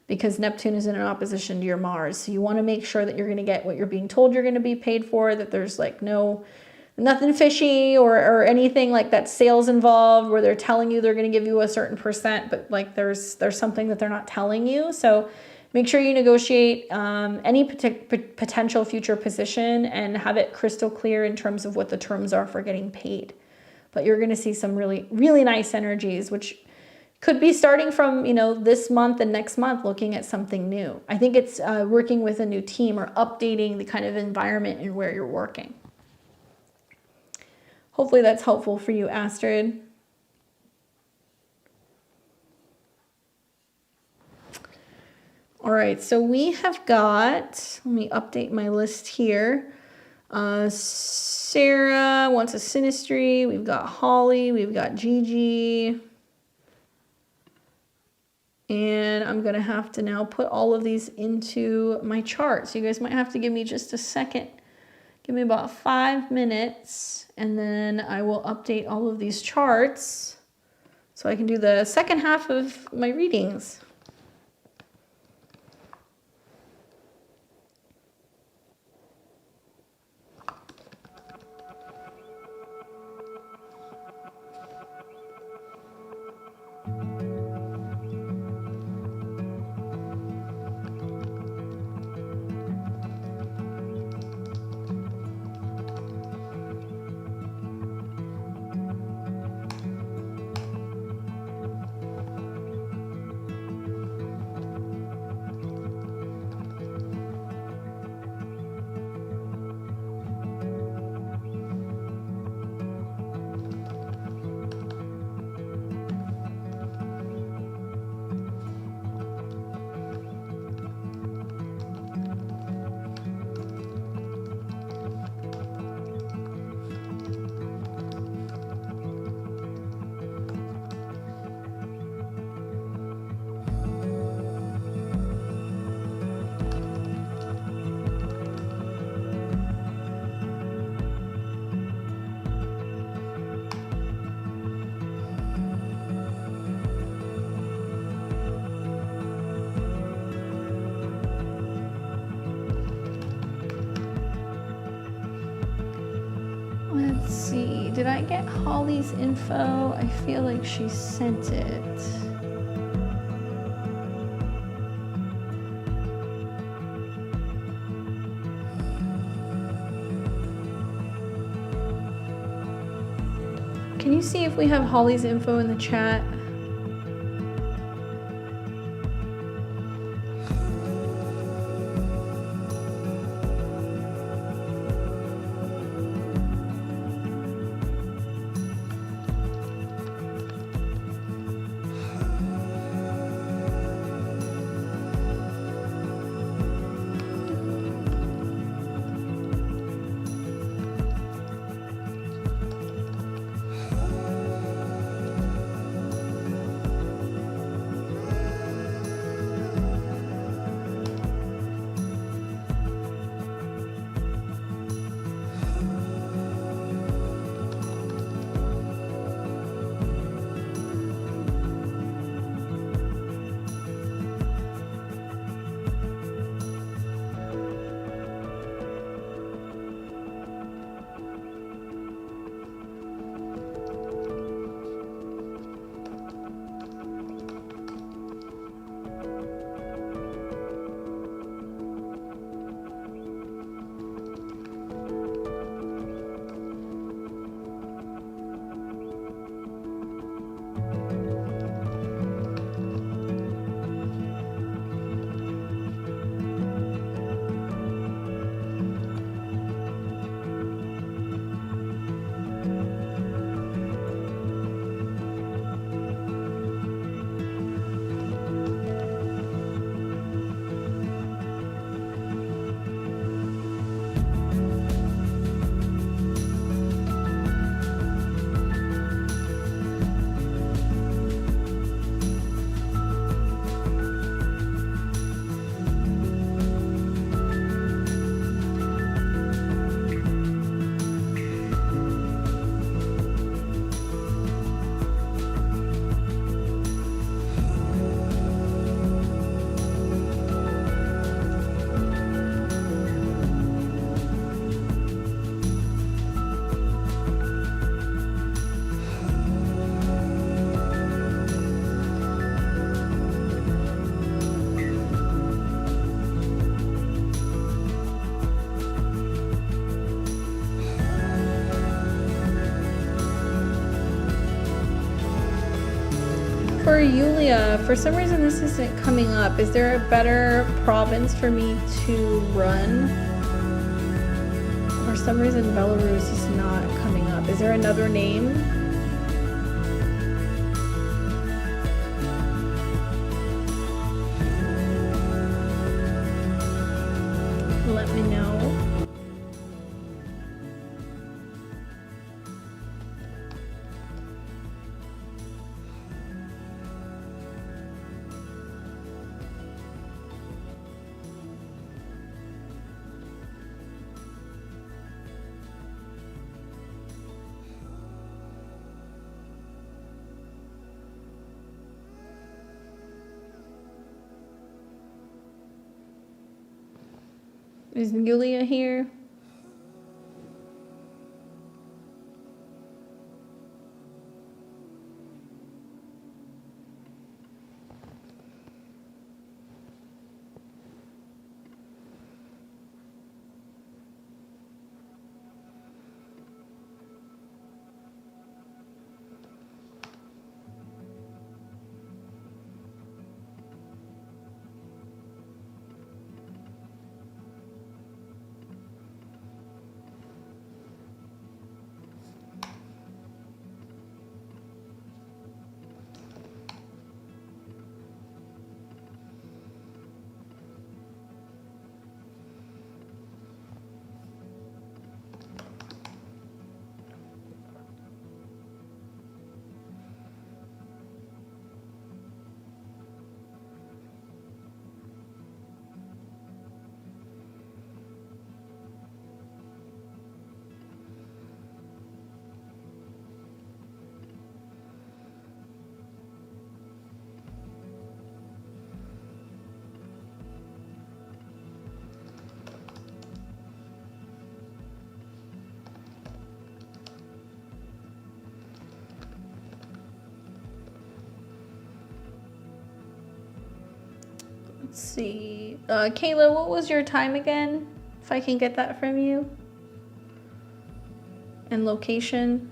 because Neptune is in an opposition to your Mars. So you want to make sure that you're going to get what you're being told you're going to be paid for, that there's like nothing fishy or anything like that sales involved where they're telling you they're going to give you a certain percent, but like there's something that they're not telling you. So make sure you negotiate any potential future position and have it crystal clear in terms of what the terms are for getting paid. But you're going to see some really, really nice energies, which could be starting from, this month and next month, looking at something new. I think it's working with a new team or updating the kind of environment and where you're working. Hopefully that's helpful for you, Astrid. All right, so we have got, let me update my list here. Sarah wants a Synastry. We've got Holly. We've got Gigi. And I'm going to have to now put all of these into my chart. So you guys might have to give me just a second. Give me about 5 minutes, and then I will update all of these charts so I can do the second half of my readings. Let's see, did I get Holly's info? I feel like she sent it. Can you see if we have Holly's info in the chat? Yulia, for some reason this isn't coming up. Is there a better province for me to run? For some reason Belarus is not coming up. Is there another name? Let me know. Is Yulia here? Let's see. Kayla, what was your time again? If I can get that from you. And location.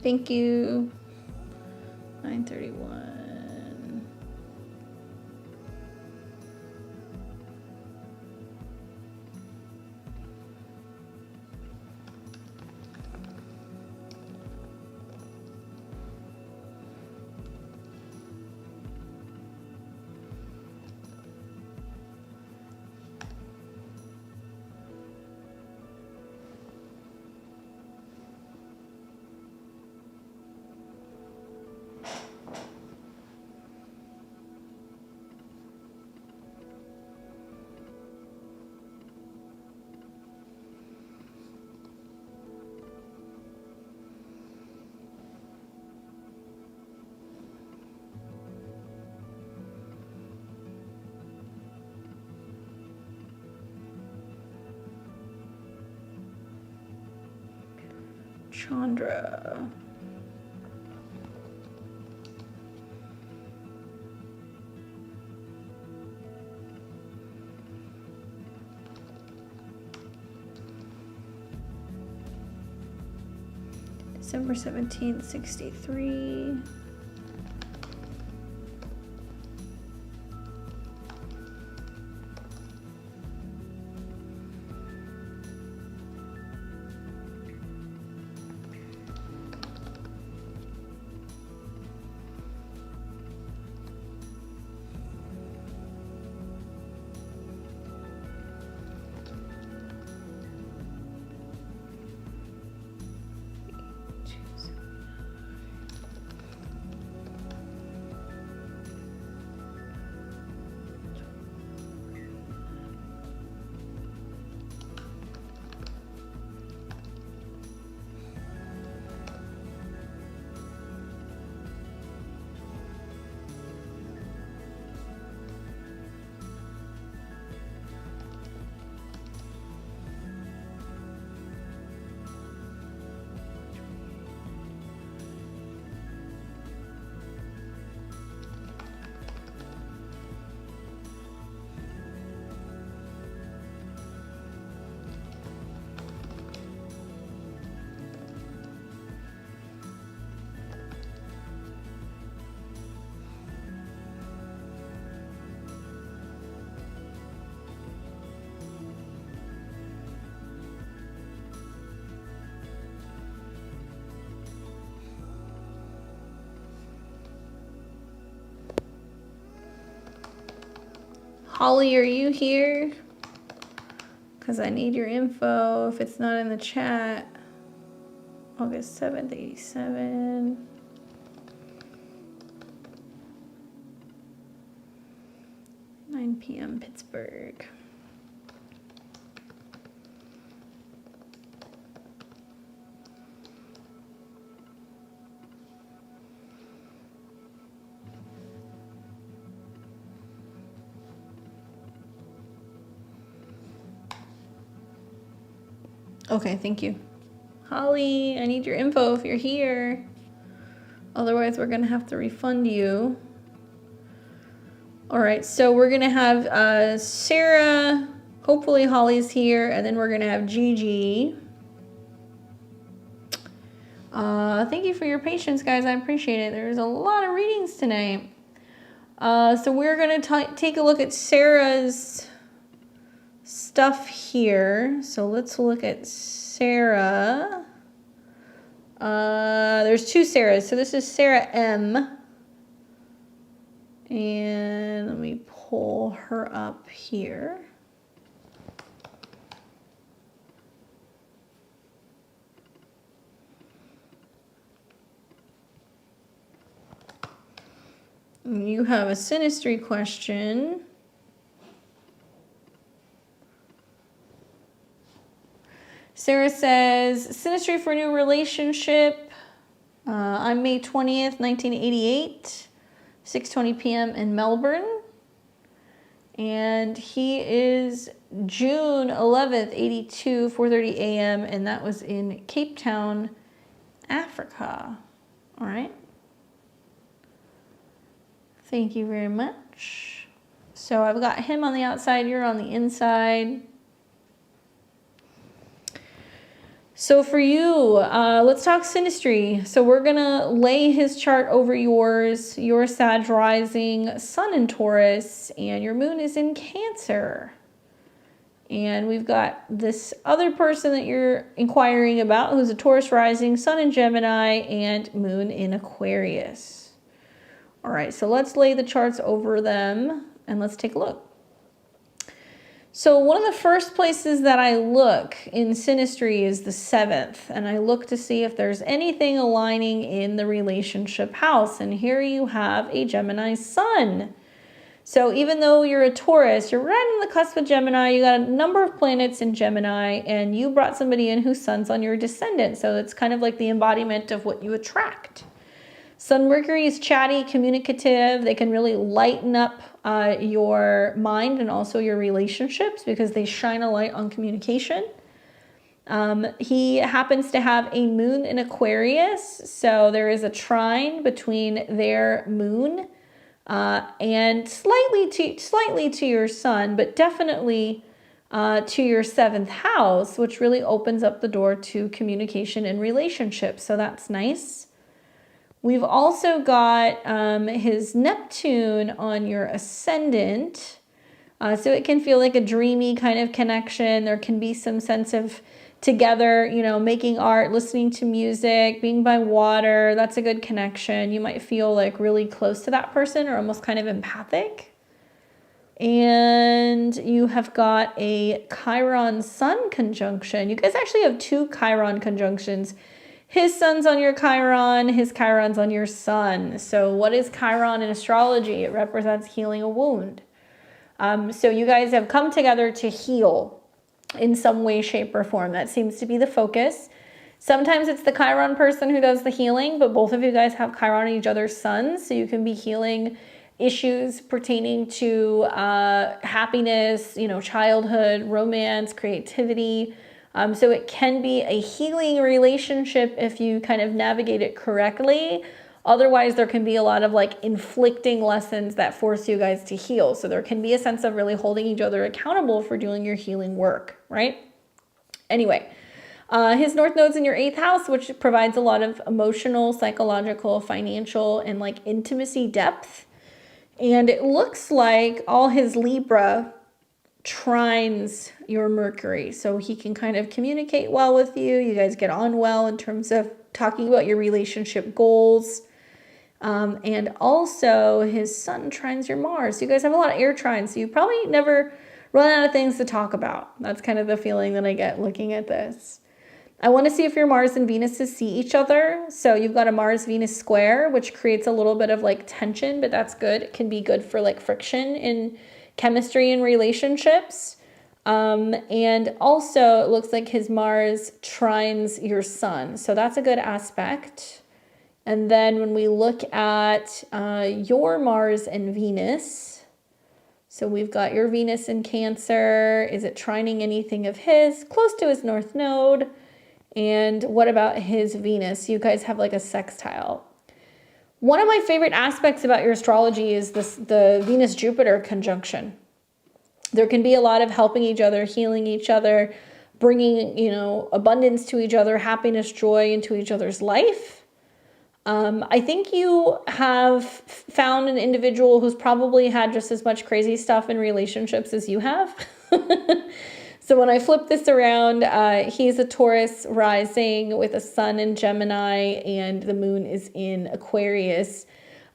Thank you. 9:31. Chandra. December 17th, 63. Holly, are you here? Because I need your info if it's not in the chat. August 7th, 87. (9 p.m. Pittsburgh). Okay, thank you. Holly, I need your info if you're here. Otherwise, we're gonna have to refund you. All right, so we're gonna have Sarah, hopefully Holly's here, and then we're gonna have Gigi. Thank you for your patience, guys, I appreciate it. There's a lot of readings tonight. So we're gonna take a look at Sarah's stuff here. So let's look at Sarah. There's two Sarahs. So this is Sarah M. And let me pull her up here. You have a Synastry question. Sarah says, Synastry for new relationship. I'm May 20th, 1988, 6:20 p.m. in Melbourne. And he is June 11th, 82, 4:30 a.m. And that was in Cape Town, Africa. All right. Thank you very much. So I've got him on the outside, you're on the inside. So for you, let's talk Synastry. So we're gonna lay his chart over yours, your Sag rising, Sun in Taurus, and your moon is in Cancer. And we've got this other person that you're inquiring about who's a Taurus rising, Sun in Gemini, and moon in Aquarius. All right, so let's lay the charts over them and let's take a look. So one of the first places that I look in Synastry is the 7th, and I look to see if there's anything aligning in the relationship house. And here you have a Gemini sun. So even though you're a Taurus, you're right on the cusp of Gemini, you got a number of planets in Gemini, and you brought somebody in whose sun's on your descendant. So it's kind of like the embodiment of what you attract. Sun Mercury is chatty, communicative. They can really lighten up your mind and also your relationships because they shine a light on communication. He happens to have a moon in Aquarius, so there is a trine between their moon and slightly to your sun, but definitely to your 7th house, which really opens up the door to communication and relationships. So that's nice. We've also got his Neptune on your ascendant. So it can feel like a dreamy kind of connection. There can be some sense of together, you know, making art, listening to music, being by water. That's a good connection. You might feel like really close to that person or almost kind of empathic. And you have got a Chiron Sun conjunction. You guys actually have two Chiron conjunctions. His sun's on your Chiron, his Chiron's on your sun. So what is Chiron in astrology? It represents healing a wound. So you guys have come together to heal in some way, shape, or form. That seems to be the focus. Sometimes it's the Chiron person who does the healing, but both of you guys have Chiron in each other's suns, so you can be healing issues pertaining to happiness, you know, childhood, romance, creativity. So it can be a healing relationship if you kind of navigate it correctly. Otherwise, there can be a lot of like inflicting lessons that force you guys to heal. So there can be a sense of really holding each other accountable for doing your healing work, right? Anyway, his North Node's in your 8th house, which provides a lot of emotional, psychological, financial, and like intimacy depth. And it looks like all his Libra trines your Mercury, so he can kind of communicate well with you. You guys get on well in terms of talking about your relationship goals. And also his sun trines your Mars. So you guys have a lot of air trines. So you probably never run out of things to talk about. That's kind of the feeling that I get looking at this. I want to see if your Mars and Venuses see each other. So you've got a Mars-Venus square, which creates a little bit of like tension, but that's good. It can be good for like friction in chemistry and relationships. And also it looks like his Mars trines your sun. So that's a good aspect. And then when we look at your Mars and Venus, so we've got your Venus in Cancer. Is it trining anything of his? Close to his North Node. And what about his Venus? You guys have like a sextile. One of my favorite aspects about your astrology is the Venus-Jupiter conjunction. There can be a lot of helping each other, healing each other, bringing, you know, abundance to each other, happiness, joy into each other's life. I think you have found an individual who's probably had just as much crazy stuff in relationships as you have. So when I flip this around, he's a Taurus rising with a sun in Gemini and the moon is in Aquarius.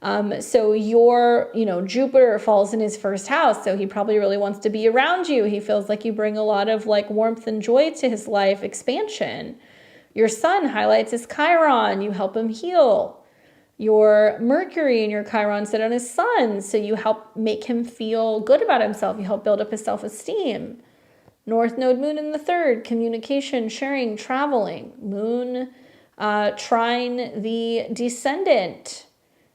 So your, you know, Jupiter falls in his first house. So he probably really wants to be around you. He feels like you bring a lot of like warmth and joy to his life, expansion. Your sun highlights his Chiron. You help him heal. Your Mercury and your Chiron sit on his sun. So you help make him feel good about himself. You help build up his self-esteem. North Node, moon in the third, communication, sharing, traveling. Moon trine the descendant.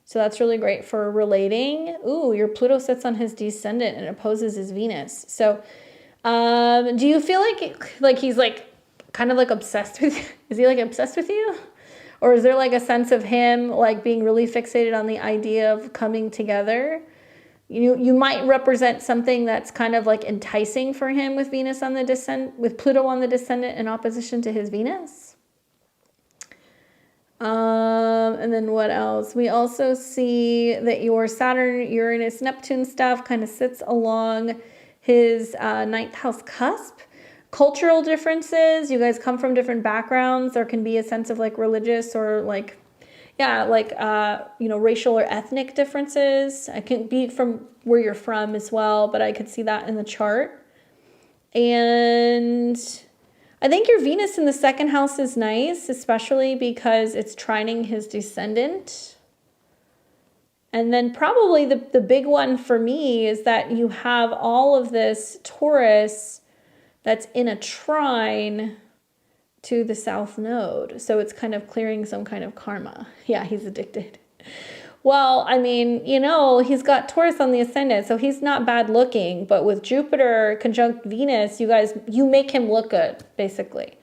So that's really great for relating. Ooh, your Pluto sits on his descendant and opposes his Venus. So do you feel like he's like kind of like obsessed with you? Is he like obsessed with you? Or is there like a sense of him like being really fixated on the idea of coming together? You might represent something that's kind of like enticing for him with Venus on the descendant, with Pluto on the descendant in opposition to his Venus. And then what else? We also see that your Saturn, Uranus, Neptune stuff kind of sits along his ninth house cusp. Cultural differences. You guys come from different backgrounds. There can be a sense of like religious or like, yeah, like, you know, racial or ethnic differences. It can be from where you're from as well, but I could see that in the chart. And I think your Venus in the second house is nice, especially because it's trining his descendant. And then probably the big one for me is that you have all of this Taurus that's in a trine to the south node. So it's kind of clearing some kind of karma. Yeah, he's addicted. Well, I mean, you know, he's got Taurus on the ascendant, so he's not bad looking. But with Jupiter conjunct Venus, you make him look good, basically.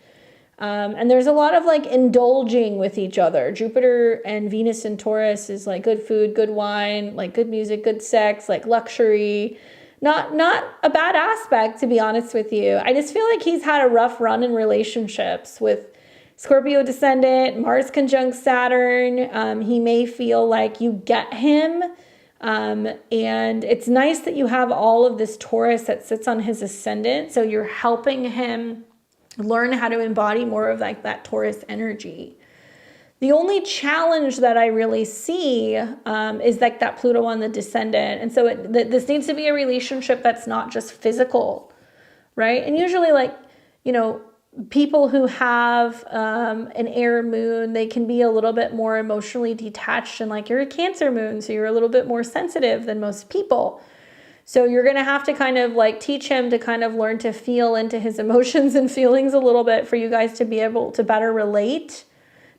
And there's a lot of like indulging with each other. Jupiter and Venus in Taurus is like good food, good wine, like good music, good sex, like luxury. Not a bad aspect, to be honest with you. I just feel like he's had a rough run in relationships with Scorpio descendant, Mars conjunct Saturn. He may feel like you get him. And it's nice that you have all of this Taurus that sits on his ascendant. So you're helping him learn how to embody more of like that Taurus energy. The only challenge that I really see is like that Pluto on the descendant. And so this needs to be a relationship that's not just physical, right? And usually like, you know, people who have an air moon, they can be a little bit more emotionally detached, and like you're a Cancer moon, so you're a little bit more sensitive than most people. So you're going to have to kind of like teach him to kind of learn to feel into his emotions and feelings a little bit for you guys to be able to better relate.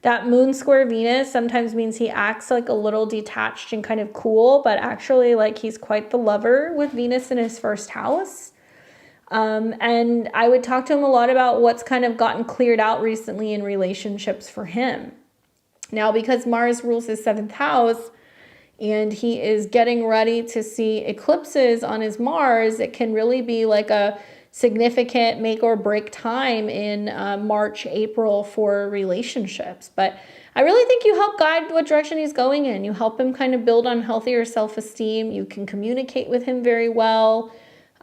That moon square Venus sometimes means he acts like a little detached and kind of cool, but actually like he's quite the lover with Venus in his first house. And I would talk to him a lot about what's kind of gotten cleared out recently in relationships for him. Now, because Mars rules his seventh house and he is getting ready to see eclipses on his Mars, it can really be like a significant make or break time in March, April for relationships. But I really think you help guide what direction he's going in. You help him kind of build on healthier self-esteem. You can communicate with him very well.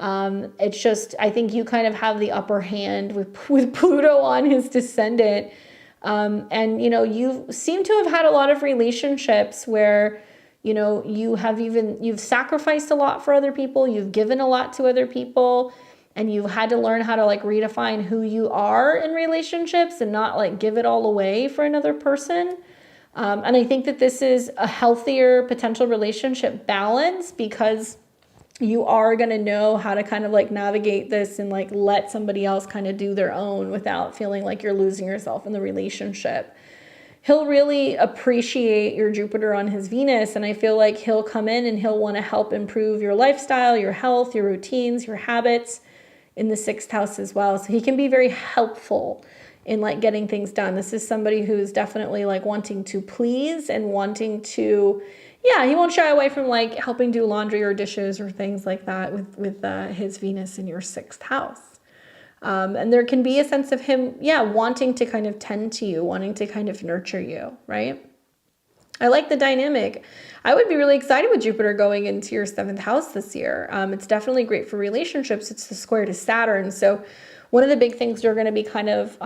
It's just, I think you kind of have the upper hand with Pluto on his descendant. And, you know, you seem to have had a lot of relationships where, you know, you've sacrificed a lot for other people. You've given a lot to other people, and you've had to learn how to like redefine who you are in relationships and not like give it all away for another person. And I think that this is a healthier potential relationship balance, because you are going to know how to kind of like navigate this and like let somebody else kind of do their own without feeling like you're losing yourself in the relationship. He'll really appreciate your Jupiter on his Venus, and I feel like he'll come in and he'll want to help improve your lifestyle, your health, your routines, your habits in the 6th house as well. So he can be very helpful in like getting things done. This is somebody who's definitely like wanting to please and wanting to, yeah, he won't shy away from like helping do laundry or dishes or things like that with his Venus in your 6th house. And there can be a sense of him, yeah, wanting to kind of tend to you, wanting to kind of nurture you, right? I like the dynamic. I would be really excited with Jupiter going into your 7th house this year. It's definitely great for relationships. It's the square to Saturn. So one of the big things you're going to be kind of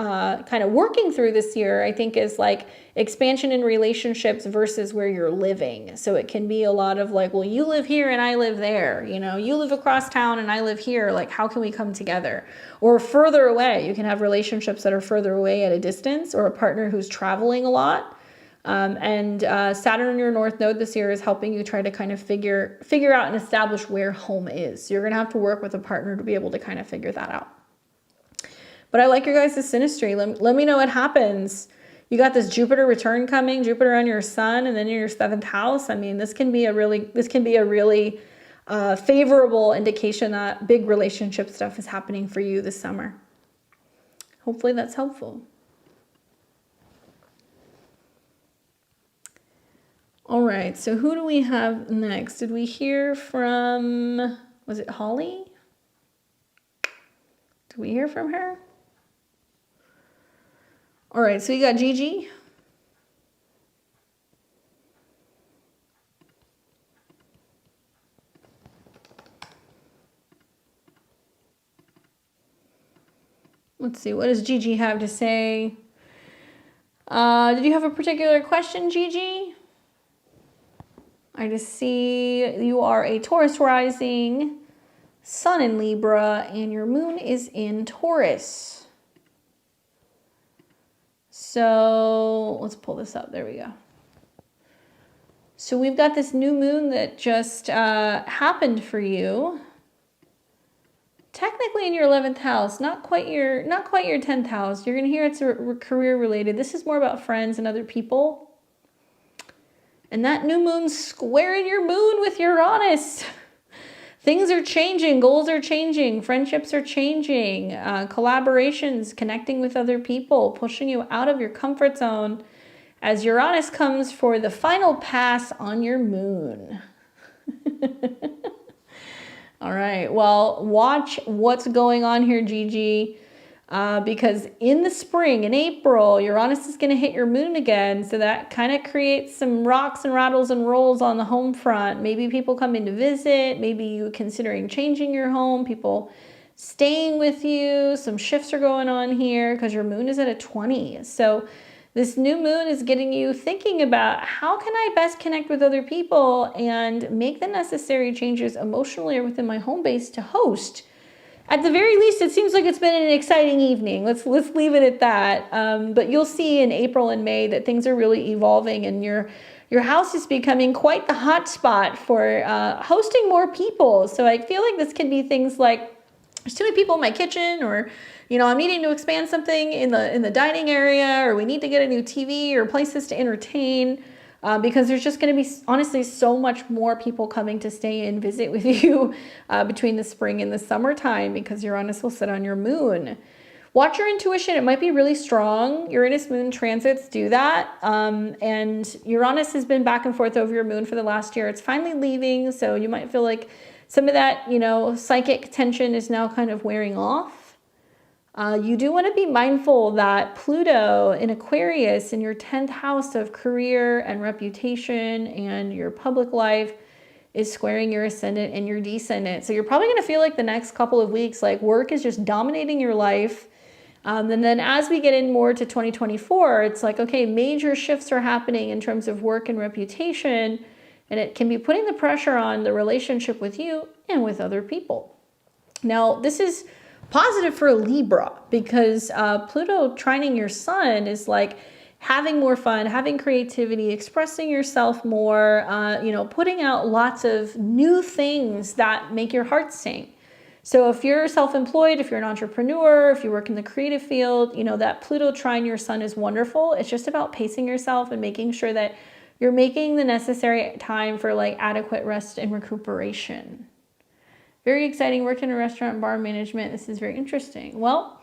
working through this year, I think, is like expansion in relationships versus where you're living. So it can be a lot of like, well, you live here and I live there. You know, you live across town and I live here. Like, how can we come together? Or further away. You can have relationships that are further away at a distance, or a partner who's traveling a lot. Saturn in your North Node this year is helping you try to kind of figure out and establish where home is. So you're going to have to work with a partner to be able to kind of figure that out. But I like your guys' synastry. Let me know what happens. You got this Jupiter return coming, Jupiter on your sun, and then in your 7th house. I mean, this can be a really favorable indication that big relationship stuff is happening for you this summer. Hopefully that's helpful. All right, so who do we have next? Did we hear from, was it Holly? Did we hear from her? All right, so you got Gigi. Let's see, what does Gigi have to say? Did you have a particular question, Gigi? I just see you are a Taurus rising, Sun in Libra, and your moon is in Taurus. So let's pull this up. There we go. So we've got this new moon that just happened for you. Technically in your 11th house, not quite your 10th house. You're going to hear it's career related. This is more about friends and other people. And that new moon's squaring your moon with Uranus. Things are changing, goals are changing, friendships are changing, collaborations, connecting with other people, pushing you out of your comfort zone as Uranus comes for the final pass on your moon. All right, well, watch what's going on here, Gigi, because in the spring, in April, Uranus is going to hit your moon again, so that kind of creates some rocks and rattles and rolls on the home front. Maybe people coming to visit, maybe you considering changing your home, people staying with you, some shifts are going on here because your moon is at a 20. So this new moon is getting you thinking about how can I best connect with other people and make the necessary changes emotionally or within my home base to host. At the very least, it seems like it's been an exciting evening. Let's leave it at that. But you'll see in April and May that things are really evolving, and your house is becoming quite the hot spot for hosting more people. So I feel like this can be things like, there's too many people in my kitchen, or, you know, I'm needing to expand something in the dining area, or we need to get a new TV or places to entertain. Because there's just going to be, honestly, so much more people coming to stay and visit with you between the spring and the summertime, because Uranus will sit on your moon. Watch your intuition. It might be really strong. Uranus moon transits do that. And Uranus has been back and forth over your moon for the last year. It's finally leaving. So you might feel like some of that, you know, psychic tension is now kind of wearing off. You do want to be mindful that Pluto in Aquarius in your 10th house of career and reputation and your public life is squaring your ascendant and your descendant. So you're probably going to feel like the next couple of weeks, like work is just dominating your life. And then as we get in more to 2024, it's like, okay, major shifts are happening in terms of work and reputation, and it can be putting the pressure on the relationship with you and with other people. Now, this is positive for a Libra because Pluto trining your sun is like having more fun, having creativity, expressing yourself more, putting out lots of new things that make your heart sing. So if you're self-employed, if you're an entrepreneur, if you work in the creative field, that Pluto trine your sun is wonderful. It's just about pacing yourself and making sure that you're making the necessary time for like adequate rest and recuperation. Very exciting, work in a restaurant, bar management. This is very interesting. Well,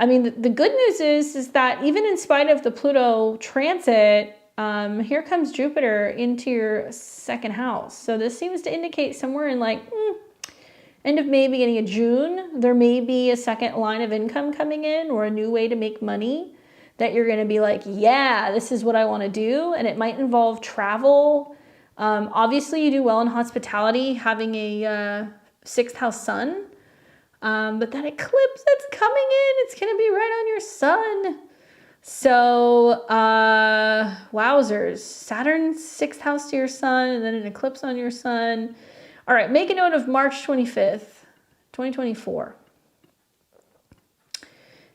I mean, the good news is that even in spite of the Pluto transit, here comes Jupiter into your second house. So this seems to indicate somewhere in like end of May, beginning of June, there may be a second line of income coming in or a new way to make money that you're going to be like, yeah, this is what I want to do. And it might involve travel. Obviously, you do well in hospitality, having a sixth house sun. But that eclipse that's coming in, it's going to be right on your sun. So, wowzers. Saturn's sixth house to your sun and then an eclipse on your sun. All right, make a note of March 25th, 2024.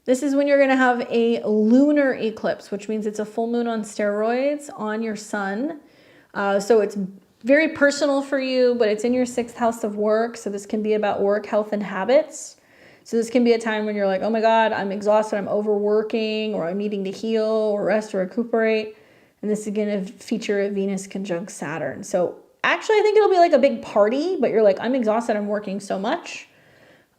This is when you're going to have a lunar eclipse, which means it's a full moon on steroids on your sun. So it's very personal for you, but it's in your sixth house of work. So this can be about work, health, and habits. So this can be a time when you're like, oh my God, I'm exhausted, I'm overworking, or I'm needing to heal or rest or recuperate. And this is going to feature a Venus conjunct Saturn. So actually, I think it'll be like a big party, but you're like, I'm exhausted, I'm working so much.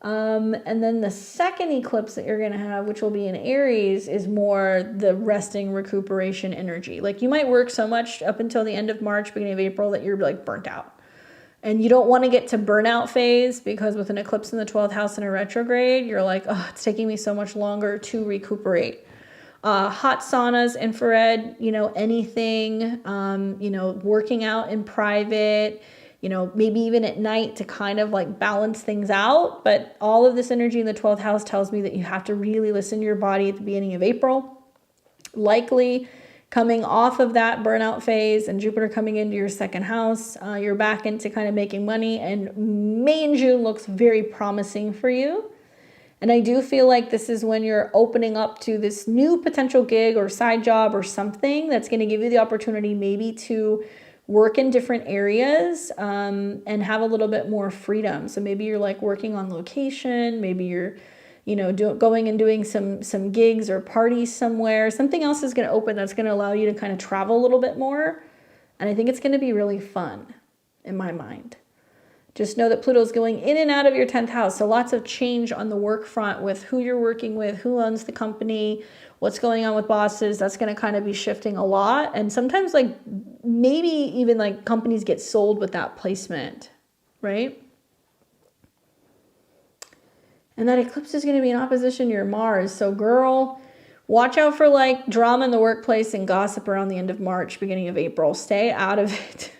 And then the second eclipse that you're going to have, which will be in Aries, is more the resting recuperation energy. Like you might work so much up until the end of March, beginning of April, that you're like burnt out. And you don't want to get to burnout phase because with an eclipse in the 12th house in a retrograde, you're like, oh, it's taking me so much longer to recuperate. Hot saunas, infrared, anything, working out in private, maybe even at night to kind of like balance things out. But all of this energy in the 12th house tells me that you have to really listen to your body at the beginning of April. Likely coming off of that burnout phase and Jupiter coming into your second house, you're back into kind of making money, and May and June looks very promising for you. And I do feel like this is when you're opening up to this new potential gig or side job or something that's going to give you the opportunity maybe to work in different areas and have a little bit more freedom. So maybe you're like working on location, maybe you're, going and doing some gigs or parties somewhere. Something else is going to open that's going to allow you to kind of travel a little bit more. And I think it's going to be really fun in my mind. Just know that Pluto's going in and out of your 10th house. So lots of change on the work front with who you're working with, who owns the company, what's going on with bosses. That's going to kind of be shifting a lot. And sometimes like maybe even like companies get sold with that placement, right? And that eclipse is going to be in opposition to your Mars. So girl, watch out for like drama in the workplace and gossip around the end of March, beginning of April. Stay out of it.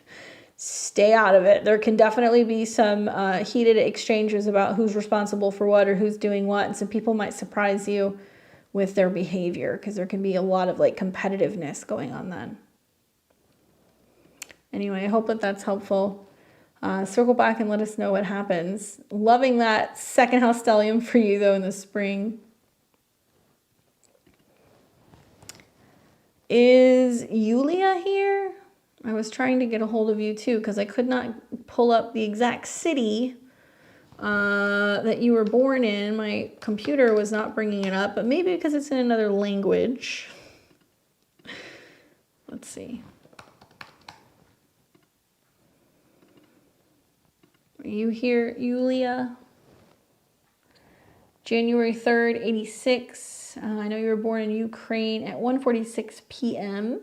Stay out of it. There can definitely be some heated exchanges about who's responsible for what or who's doing what. And some people might surprise you with their behavior because there can be a lot of like competitiveness going on then. Anyway, I hope that that's helpful. Circle back and let us know what happens. Loving that second house stellium for you though in the spring. Is Yulia here? I was trying to get a hold of you too because I could not pull up the exact city that you were born in. My computer was not bringing it up, but maybe because it's in another language. Let's see. Are you here, Yulia? January 3rd, 86. I know you were born in Ukraine at 1:46 p.m.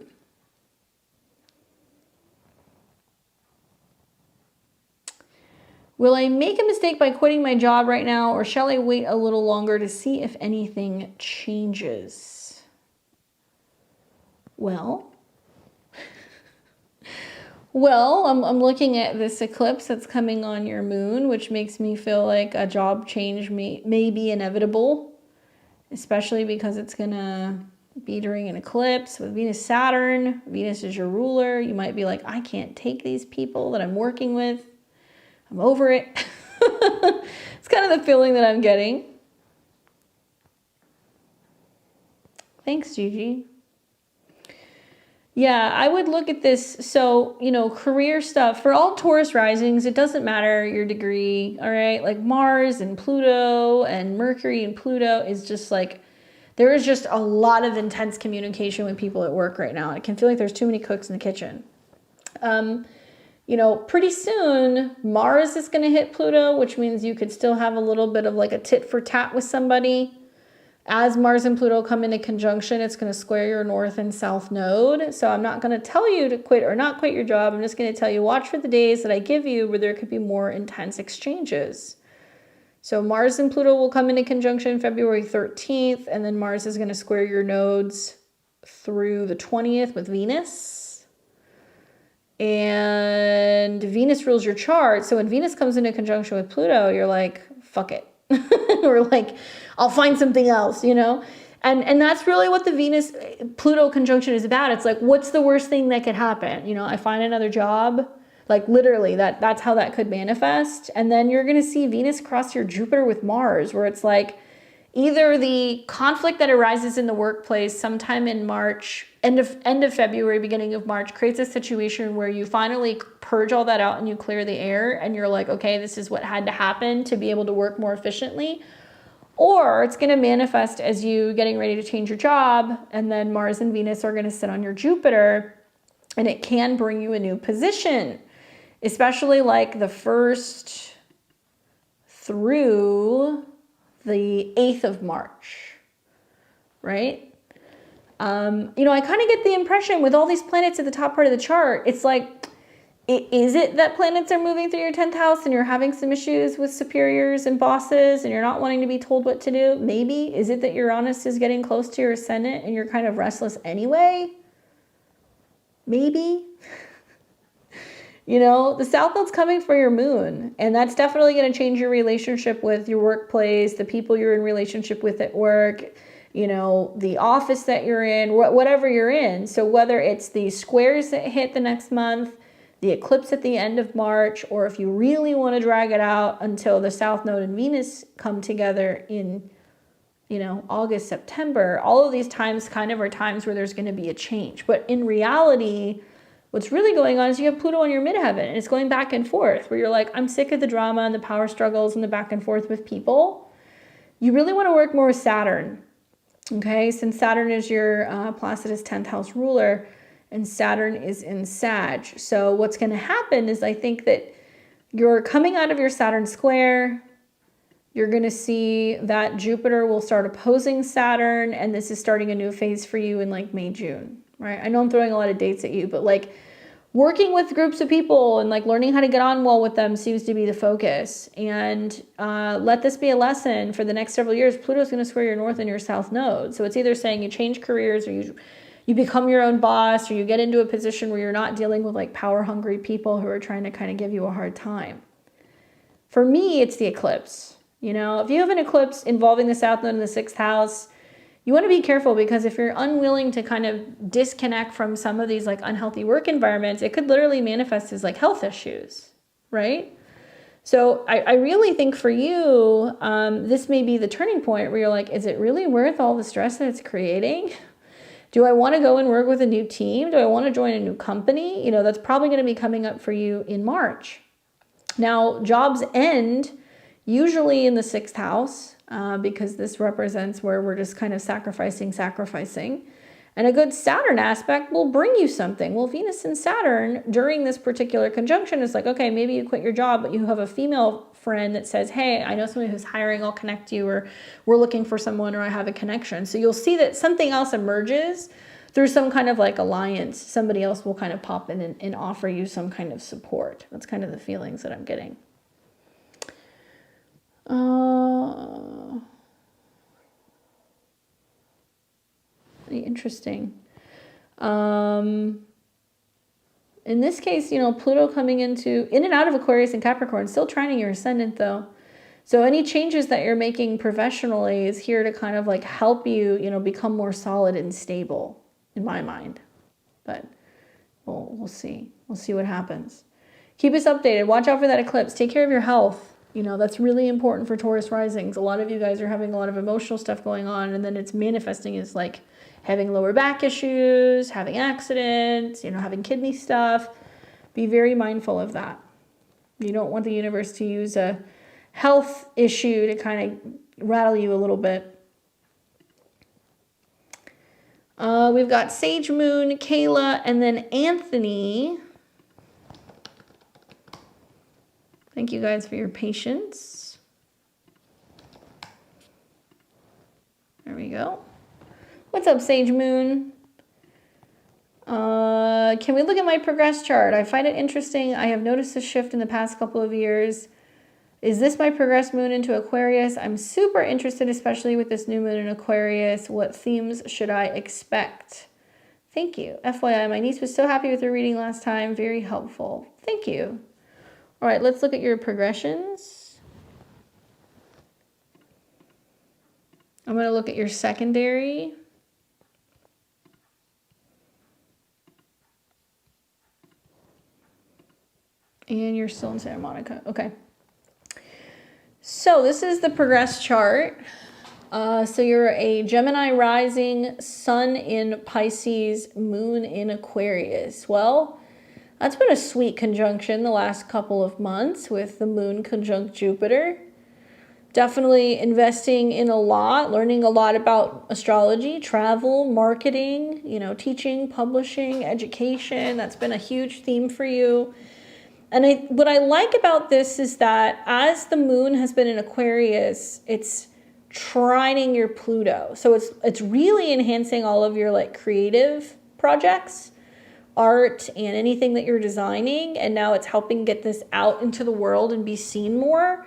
Will I make a mistake by quitting my job right now, or shall I wait a little longer to see if anything changes? Well, I'm looking at this eclipse that's coming on your moon, which makes me feel like a job change may be inevitable. especially because it's going to be during an eclipse with Venus Saturn. Venus is your ruler. You might be like, I can't take these people that I'm working with. I'm over it. It's kind of the feeling that I'm getting. Thanks, Gigi. Yeah, I would look at this. So, you know, career stuff for all Taurus risings, it doesn't matter your degree. All right. Like Mars and Pluto and Mercury and Pluto is just like, there is just a lot of intense communication with people at work right now. It can feel like there's too many cooks in the kitchen. You know, pretty soon Mars is going to hit Pluto, which means you could still have a little bit of like a tit for tat with somebody. As Mars and Pluto come into conjunction, it's going to square your north and south node. So I'm not going to tell you to quit or not quit your job. I'm just going to tell you, watch for the days that I give you where there could be more intense exchanges. So Mars and Pluto will come into conjunction February 13th, and then Mars is going to square your nodes through the 20th with Venus. And Venus rules your chart. So when Venus comes into conjunction with Pluto, you're like, fuck it. Or like, I'll find something else, you know? And that's really what the Venus-Pluto conjunction is about. It's like, what's the worst thing that could happen? You know, I find another job. Like literally, that's how that could manifest. And then you're going to see Venus cross your Jupiter with Mars, where it's like either the conflict that arises in the workplace sometime in March, end of February, beginning of March, creates a situation where you finally purge all that out and you clear the air and you're like, okay, this is what had to happen to be able to work more efficiently. Or it's going to manifest as you getting ready to change your job, and then Mars and Venus are going to sit on your Jupiter, and it can bring you a new position, especially like the 1st through the 8th of March, right? You know, I kind of get the impression with all these planets at the top part of the chart, it's like, is it that planets are moving through your 10th house and you're having some issues with superiors and bosses and you're not wanting to be told what to do? Maybe. Is it that Uranus is getting close to your ascendant and you're kind of restless anyway? Maybe. You know, the South Node's coming for your moon, and that's definitely going to change your relationship with your workplace, the people you're in relationship with at work, you know, the office that you're in, whatever you're in. So whether it's the squares that hit the next month, the eclipse at the end of March, or if you really want to drag it out until the South Node and Venus come together in, you know, August, September, all of these times kind of are times where there's going to be a change. But in reality, what's really going on is you have Pluto on your midheaven, and it's going back and forth, where you're like, I'm sick of the drama and the power struggles and the back and forth with people. You really want to work more with Saturn, okay? Since Saturn is your Placidus 10th house ruler, and Saturn is in Sag. So what's going to happen is I think that you're coming out of your Saturn square. You're going to see that Jupiter will start opposing Saturn, and this is starting a new phase for you in like May, June, right? I know I'm throwing a lot of dates at you, but like working with groups of people and like learning how to get on well with them seems to be the focus. And let this be a lesson for the next several years. Pluto's going to square your north and your south node. So it's either saying you change careers, or you become your own boss, or you get into a position where you're not dealing with like power hungry people who are trying to kind of give you a hard time. For me, it's the eclipse. You know, if you have an eclipse involving the South Node in the 6th house, you want to be careful, because if you're unwilling to kind of disconnect from some of these like unhealthy work environments, it could literally manifest as like health issues, right? So I really think for you, this may be the turning point where you're like, is it really worth all the stress that it's creating? Do I want to go and work with a new team? Do I want to join a new company? You know, that's probably going to be coming up for you in March. Now, jobs end usually in the 6th house, because this represents where we're just kind of sacrificing. And a good Saturn aspect will bring you something. Well, Venus and Saturn during this particular conjunction is like, okay, maybe you quit your job, but you have a female friend that says, hey, I know somebody who's hiring, I'll connect you, or we're looking for someone, or I have a connection. So you'll see that something else emerges through some kind of like alliance. Somebody else will kind of pop in and offer you some kind of support. That's kind of the feelings that I'm getting. Interesting. In this case, you know, Pluto coming in and out of Aquarius and Capricorn, still trining your ascendant though. So any changes that you're making professionally is here to kind of like help you, you know, become more solid and stable in my mind. But we'll see. We'll see what happens. Keep us updated. Watch out for that eclipse. Take care of your health. You know, that's really important for Taurus risings. A lot of you guys are having a lot of emotional stuff going on, and then it's manifesting as like having lower back issues, having accidents, you know, having kidney stuff. Be very mindful of that. You don't want the universe to use a health issue to kind of rattle you a little bit. We've got Sage Moon, Kayla, and then Anthony. Thank you guys for your patience. There we go. What's up, Sage Moon? Can we look at my progress chart? I find it interesting. I have noticed a shift in the past couple of years. Is this my progress moon into Aquarius? I'm super interested, especially with this new moon in Aquarius. What themes should I expect? Thank you. FYI, my niece was so happy with her reading last time. Very helpful. Thank you. All right, let's look at your progressions. I'm going to look at your secondary. And you're still in Santa Monica. Okay. So this is the progress chart. So you're a Gemini rising, sun in Pisces, moon in Aquarius. Well, that's been a sweet conjunction the last couple of months with the moon conjunct Jupiter. Definitely investing in a lot, learning a lot about astrology, travel, marketing, you know, teaching, publishing, education. That's been a huge theme for you. And what I like about this is that as the moon has been in Aquarius, it's trining your Pluto. So it's really enhancing all of your like creative projects, art, and anything that you're designing. And now it's helping get this out into the world and be seen more.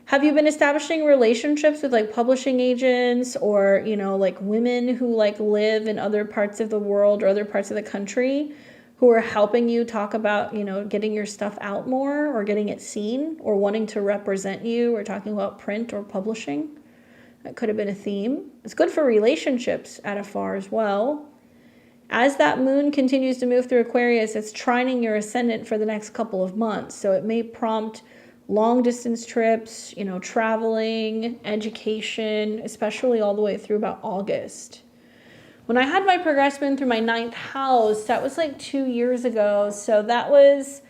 Have you been establishing relationships with like publishing agents or, you know, like women who like live in other parts of the world or other parts of the country who are helping you talk about, you know, getting your stuff out more or getting it seen or wanting to represent you or talking about print or publishing? That could have been a theme. It's good for relationships at afar as well. As that moon continues to move through Aquarius, it's trining your ascendant for the next couple of months. So it may prompt long distance trips, you know, traveling, education, especially all the way through about August. When I had my progress moon through my 9th house, that was like 2 years ago. So that's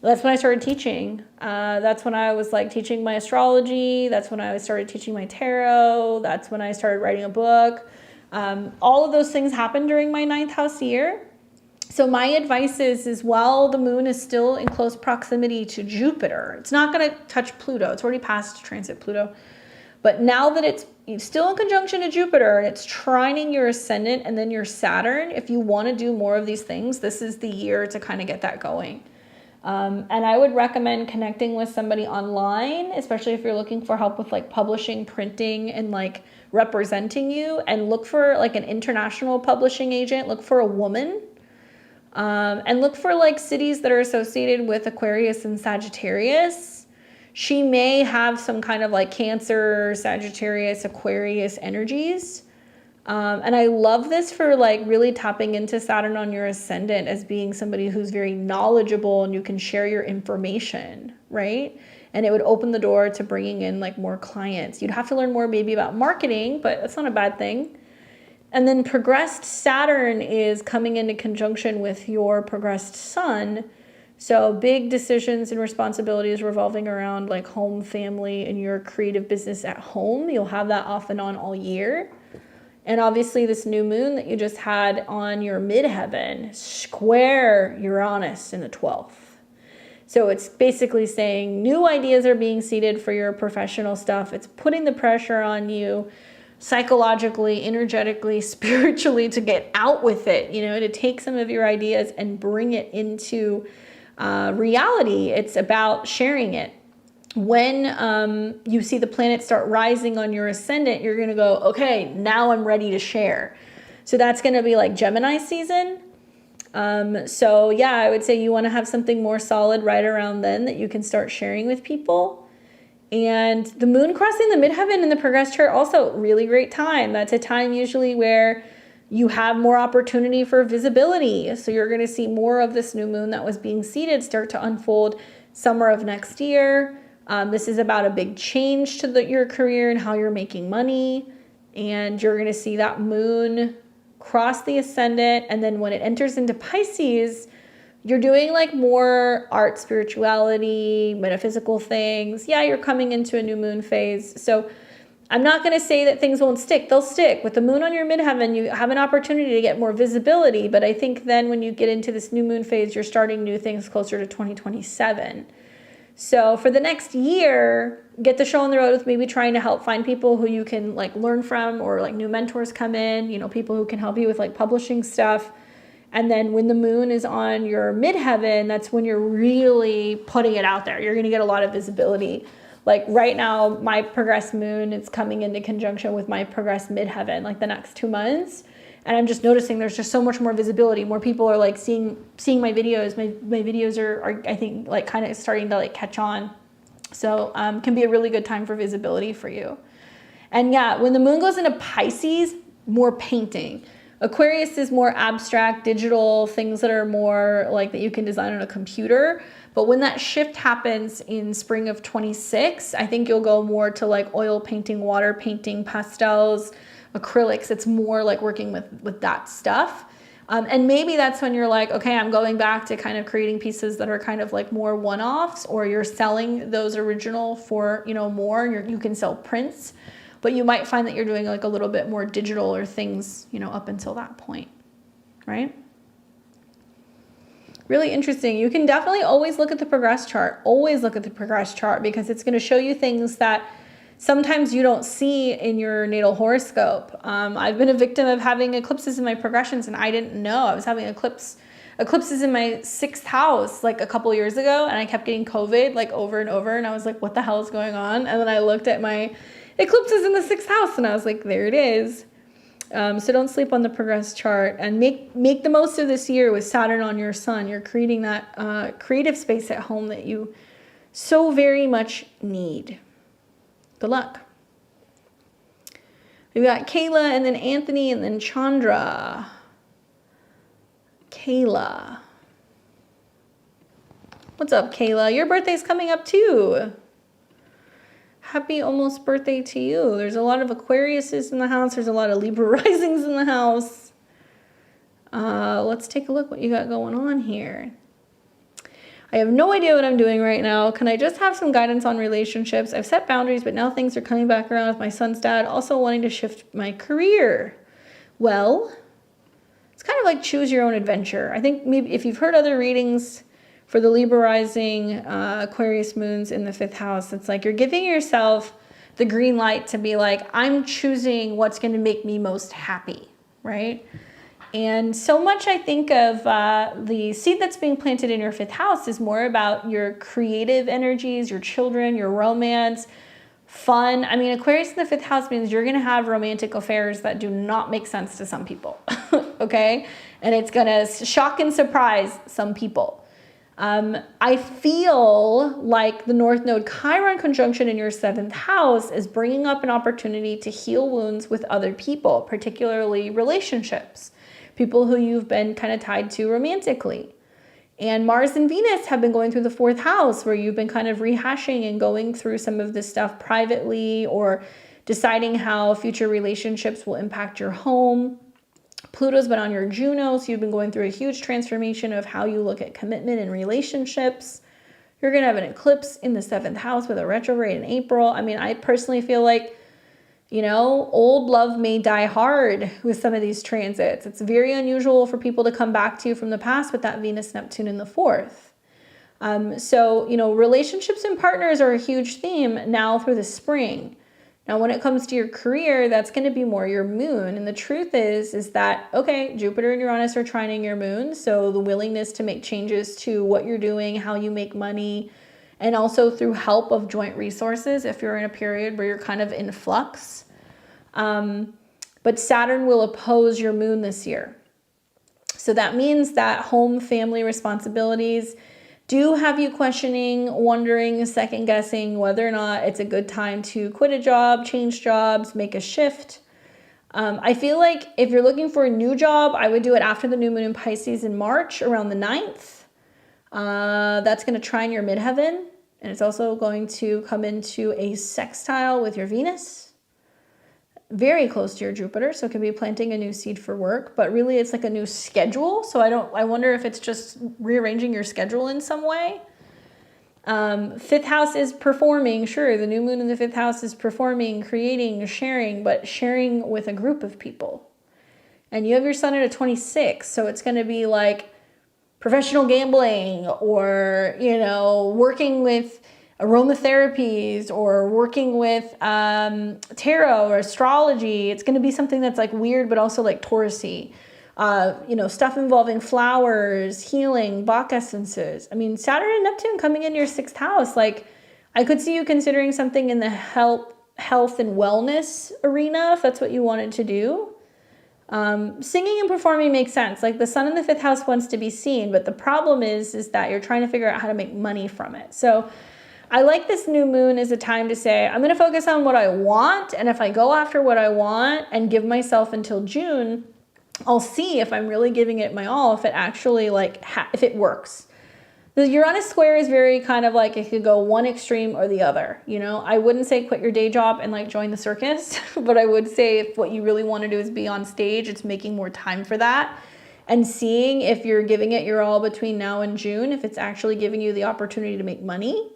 when I started teaching. That's when I was like teaching my astrology. That's when I started teaching my tarot. That's when I started writing a book. All of those things happened during my 9th house year. So my advice is while the moon is still in close proximity to Jupiter, it's not going to touch Pluto. It's already past transit Pluto. But now that it's still in conjunction to Jupiter and it's trining your ascendant and then your Saturn, if you want to do more of these things, this is the year to kind of get that going. And I would recommend connecting with somebody online, especially if you're looking for help with like publishing, printing, and like representing you, and look for like an international publishing agent. Look for a woman. And look for like cities that are associated with Aquarius and Sagittarius. She may have some kind of like Cancer, Sagittarius, Aquarius energies. And I love this for like really tapping into Saturn on your ascendant as being somebody who's very knowledgeable and you can share your information, right? And it would open the door to bringing in like more clients. You'd have to learn more maybe about marketing, but that's not a bad thing. And then progressed Saturn is coming into conjunction with your progressed Sun. So big decisions and responsibilities revolving around like home, family, and your creative business at home. You'll have that off and on all year. And obviously this new moon that you just had on your midheaven, square Uranus in the 12th. So it's basically saying new ideas are being seeded for your professional stuff. It's putting the pressure on you psychologically, energetically, spiritually to get out with it, you know, to take some of your ideas and bring it into reality. It's about sharing it. When you see the planets start rising on your ascendant, you're going to go, okay, now I'm ready to share. So that's going to be like Gemini season. So yeah, I would say you want to have something more solid right around then that you can start sharing with people. And the moon crossing the midheaven in the progress chart, also really great time. That's a time usually where you have more opportunity for visibility. So you're going to see more of this new moon that was being seeded start to unfold summer of next year. This is about a big change to your career and how you're making money. And you're going to see that moon cross the ascendant. And then when it enters into Pisces, you're doing like more art, spirituality, metaphysical things. Yeah, you're coming into a new moon phase. So I'm not going to say that things won't stick. They'll stick. With the moon on your midheaven, you have an opportunity to get more visibility. But I think then when you get into this new moon phase, you're starting new things closer to 2027. So for the next year, get the show on the road with maybe trying to help find people who you can like learn from, or like new mentors come in, you know, people who can help you with like publishing stuff. And then when the moon is on your midheaven, that's when you're really putting it out there. You're going to get a lot of visibility. Like right now, my progress moon is coming into conjunction with my progress midheaven, like the next 2 months. And I'm just noticing there's just so much more visibility. More people are like seeing my videos. My videos are I think like kind of starting to like catch on. So can be a really good time for visibility for you. And yeah, when the moon goes into Pisces, more painting. Aquarius is more abstract, digital, things that are more like that you can design on a computer. But when that shift happens in spring of 26, I think you'll go more to like oil painting, water painting, pastels, acrylics. It's more like working with that stuff. And maybe that's when you're like, okay, I'm going back to kind of creating pieces that are kind of like more one-offs, or you're selling those original for, you know, more. You can sell prints. But you might find that you're doing like a little bit more digital or things, you know, up until that point, right? Really interesting. You can definitely always look at the progress chart. Always look at the progress chart, because it's going to show you things that sometimes you don't see in your natal horoscope. I've been a victim of having eclipses in my progressions, and I didn't know. I was having eclipses in my 6th house like a couple years ago, and I kept getting COVID like over and over, and I was like, what the hell is going on? And then I looked at my eclipses in the 6th house, and I was like, there it is. So don't sleep on the progress chart, and make the most of this year with Saturn on your sun. You're creating that creative space at home that you so very much need. Good luck. We've got Kayla, and then Anthony, and then Chandra. Kayla. What's up, Kayla? Your birthday's coming up too. Happy almost birthday to you. There's a lot of Aquariuses in the house. There's a lot of Libra risings in the house. Let's take a look what you got going on here. I have no idea what I'm doing right now. Can I just have some guidance on relationships? I've set boundaries, but now things are coming back around with my son's dad also wanting to shift my career. Well, it's kind of like choose your own adventure. I think maybe if you've heard other readings for the Libra rising, Aquarius moons in the 5th house, it's like you're giving yourself the green light to be like, I'm choosing what's going to make me most happy, right? And so much I think of the seed that's being planted in your 5th house is more about your creative energies, your children, your romance, fun. I mean, Aquarius in the 5th house means you're going to have romantic affairs that do not make sense to some people, okay? And it's going to shock and surprise some people. I feel like the North Node Chiron conjunction in your 7th house is bringing up an opportunity to heal wounds with other people, particularly relationships, people who you've been kind of tied to romantically. And Mars and Venus have been going through the 4th house, where you've been kind of rehashing and going through some of this stuff privately, or deciding how future relationships will impact your home. Pluto's been on your Juno, so you've been going through a huge transformation of how you look at commitment and relationships. You're going to have an eclipse in the 7th house with a retrograde in April. I mean, I personally feel like, you know, old love may die hard with some of these transits. It's very unusual for people to come back to you from the past with that Venus-Neptune in the 4th. So, you know, relationships and partners are a huge theme now through the spring. Now, when it comes to your career, that's going to be more your moon. And the truth is that, okay, Jupiter and Uranus are trining your moon. So the willingness to make changes to what you're doing, how you make money, and also through help of joint resources if you're in a period where you're kind of in flux. But Saturn will oppose your moon this year. So that means that home family responsibilities, do have you questioning, wondering, second guessing whether or not it's a good time to quit a job, change jobs, make a shift. I feel like if you're looking for a new job, I would do it after the new moon in Pisces in March, around the 9th. That's going to trine your midheaven, and it's also going to come into a sextile with your Venus, very close to your Jupiter. So it could be planting a new seed for work, but really it's like a new schedule. So I wonder if it's just rearranging your schedule in some way. Fifth house is performing. Sure, the new moon in the fifth house is performing, creating, sharing, but sharing with a group of people. And you have your sun at a 26, so it's going to be like professional gambling, or, you know, working with aromatherapies, or working with tarot or astrology. It's going to be something that's like weird, but also like Taurus-y. You know, stuff involving flowers, healing, Bach essences. I mean, Saturn and Neptune coming in your sixth house. Like, I could see you considering something in the health and wellness arena, if that's what you wanted to do. Singing and performing makes sense. Like, the sun in the fifth house wants to be seen, but the problem is that you're trying to figure out how to make money from it. So I like this new moon as a time to say, I'm going to focus on what I want. And if I go after what I want and give myself until June, I'll see if I'm really giving it my all, if it actually like, if it works. The Uranus square is very kind of like, it could go one extreme or the other. You know, I wouldn't say quit your day job and like join the circus, but I would say if what you really want to do is be on stage, it's making more time for that and seeing if you're giving it your all between now and June, if it's actually giving you the opportunity to make money.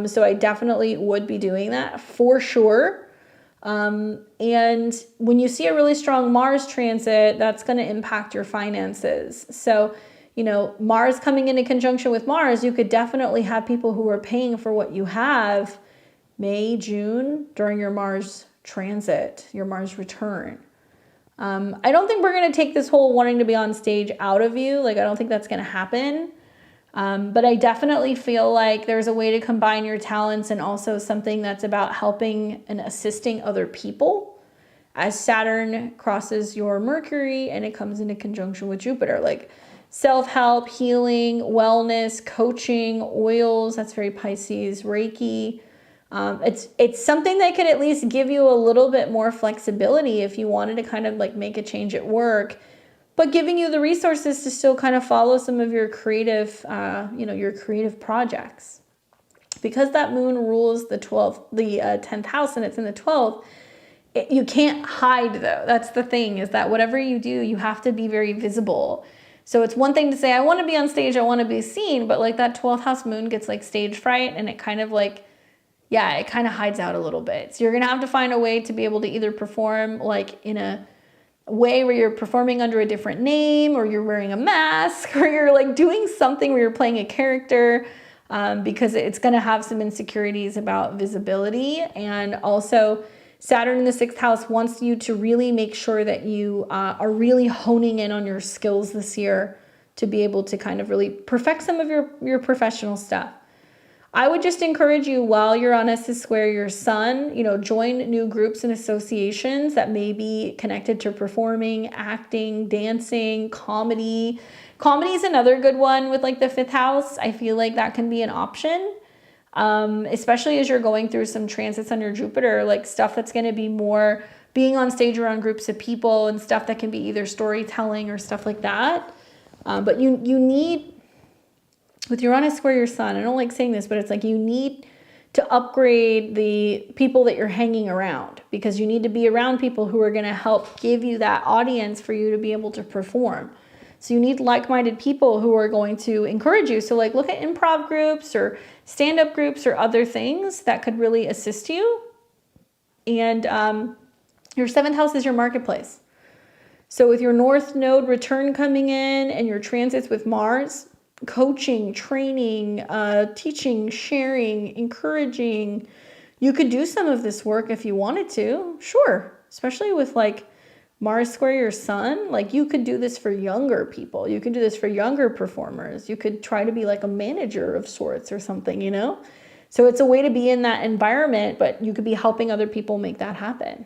So I definitely would be doing that for sure. And when you see a really strong Mars transit, that's going to impact your finances. So, you know, Mars coming into conjunction with Mars, you could definitely have people who are paying for what you have May, June, during your Mars transit, your Mars return. I don't think we're going to take this whole wanting to be on stage out of you. Like, I don't think that's going to happen. But I definitely feel like there's a way to combine your talents and also something that's about helping and assisting other people as Saturn crosses your Mercury and it comes into conjunction with Jupiter. Like self-help, healing, wellness, coaching, oils, that's very Pisces, Reiki. It's something that could at least give you a little bit more flexibility if you wanted to kind of like make a change at work, but giving you the resources to still kind of follow some of your creative, your creative projects. Because that moon rules the 10th house and it's in the 12th, you can't hide though. That's the thing, is that whatever you do, you have to be very visible. So it's one thing to say, I want to be on stage, I want to be seen, but like that 12th house moon gets like stage fright and it kind of like, yeah, it kind of hides out a little bit. So you're going to have to find a way to be able to either perform like in a way where you're performing under a different name, or you're wearing a mask, or you're like doing something where you're playing a character, because it's going to have some insecurities about visibility. And also Saturn in the sixth house wants you to really make sure that you are really honing in on your skills this year to be able to kind of really perfect some of your professional stuff. I would just encourage you, while Uranus is square your sun, join new groups and associations that may be connected to performing, acting, dancing, comedy. Comedy is another good one with like the fifth house. I feel like that can be an option, especially as you're going through some transits under Jupiter, like stuff that's going to be more being on stage around groups of people and stuff that can be either storytelling or stuff like that. But you need, with Uranus square your sun, I don't like saying this, but it's like you need to upgrade the people that you're hanging around, because you need to be around people who are going to help give you that audience for you to be able to perform. So you need like-minded people who are going to encourage you. So like look at improv groups or stand-up groups or other things that could really assist you. And your seventh house is your marketplace. So with your North Node return coming in and your transits with Mars, coaching, training, teaching, sharing, encouraging. You could do some of this work if you wanted to, sure. Especially with like Mars square your sun, like you could do this for younger people. You could do this for younger performers. You could try to be like a manager of sorts or something, So it's a way to be in that environment, but you could be helping other people make that happen.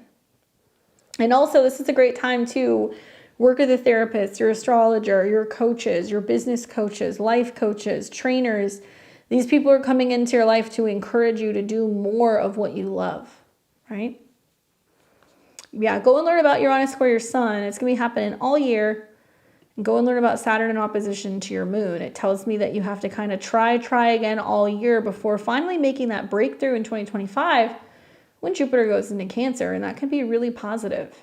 And also this is a great time to work with a therapist, your astrologer, your coaches, your business coaches, life coaches, trainers. These people are coming into your life to encourage you to do more of what you love, right? Yeah, go and learn about Uranus square your sun. It's going to be happening all year. And go and learn about Saturn in opposition to your moon. It tells me that you have to kind of try again all year before finally making that breakthrough in 2025 when Jupiter goes into Cancer, and that can be really positive.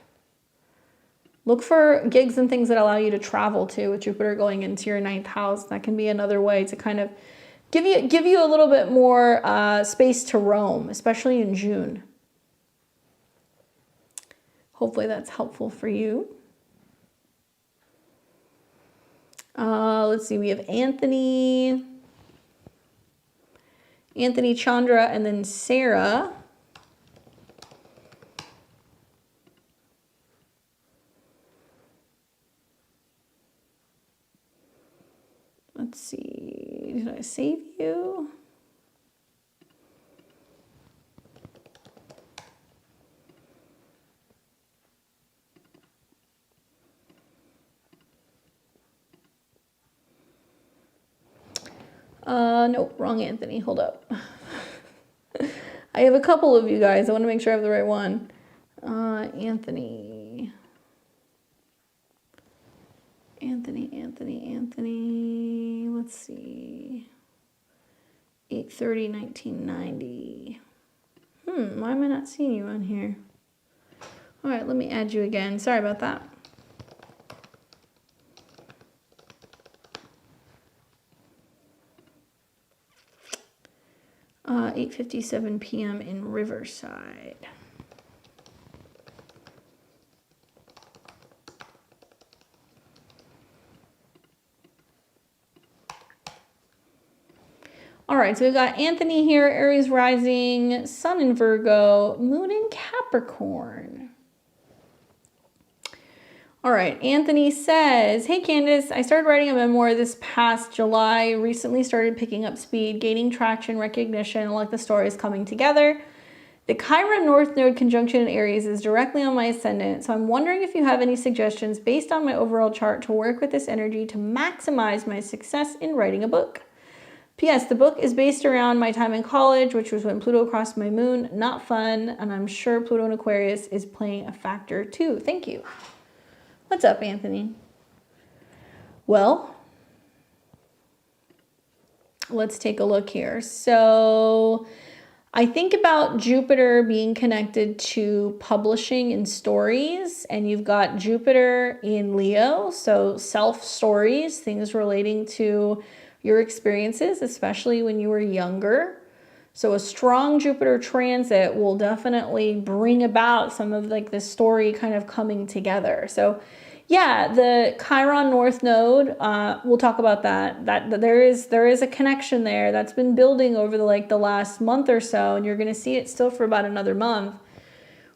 Look for gigs and things that allow you to travel too, with Jupiter going into your 9th house. That can be another way to kind of give you a little bit more space to roam, especially in June. Hopefully that's helpful for you. Let's see, we have Anthony, Chandra, and then Sarah. Let's see, did I save you? Nope, wrong Anthony, hold up. I have a couple of you guys. I want to make sure I have the right one. Anthony. Let's see. 8/30, 1990. Why am I not seeing you on here? All right, let me add you again. Sorry about that. Uh, 8:57 p.m. in Riverside. All right, so we've got Anthony here, Aries rising, Sun in Virgo, Moon in Capricorn. All right, Anthony says, hey Candace, I started writing a memoir this past July, recently started picking up speed, gaining traction, recognition, like the story is coming together. The Chiron North Node conjunction in Aries is directly on my ascendant, so I'm wondering if you have any suggestions based on my overall chart to work with this energy to maximize my success in writing a book. P.S. The book is based around my time in college, which was when Pluto crossed my moon. Not fun, and I'm sure Pluto in Aquarius is playing a factor too. Thank you. What's up, Anthony? Well, let's take a look here. So I think about Jupiter being connected to publishing and stories, and you've got Jupiter in Leo, so self-stories, things relating to your experiences, especially when you were younger. So a strong Jupiter transit will definitely bring about some of like this story kind of coming together. So yeah, the Chiron North Node, we'll talk about that. That there is a connection there that's been building over the last month or so, and you're going to see it still for about another month.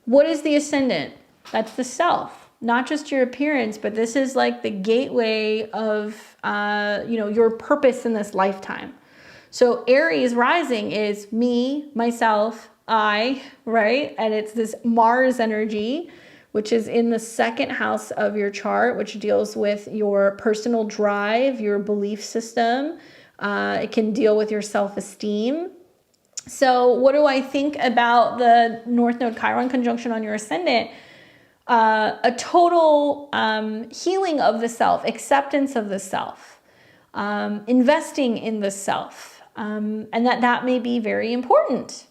What is the ascendant? That's the self, not just your appearance, but this is like the gateway of your purpose in this lifetime. So Aries rising is me, myself, I, right? And it's this Mars energy, which is in the 2nd house of your chart, which deals with your personal drive, your belief system. It can deal with your self-esteem. So what do I think about the North Node Chiron conjunction on your ascendant? A total healing of the self, acceptance of the self, investing in the self. And that may be very important.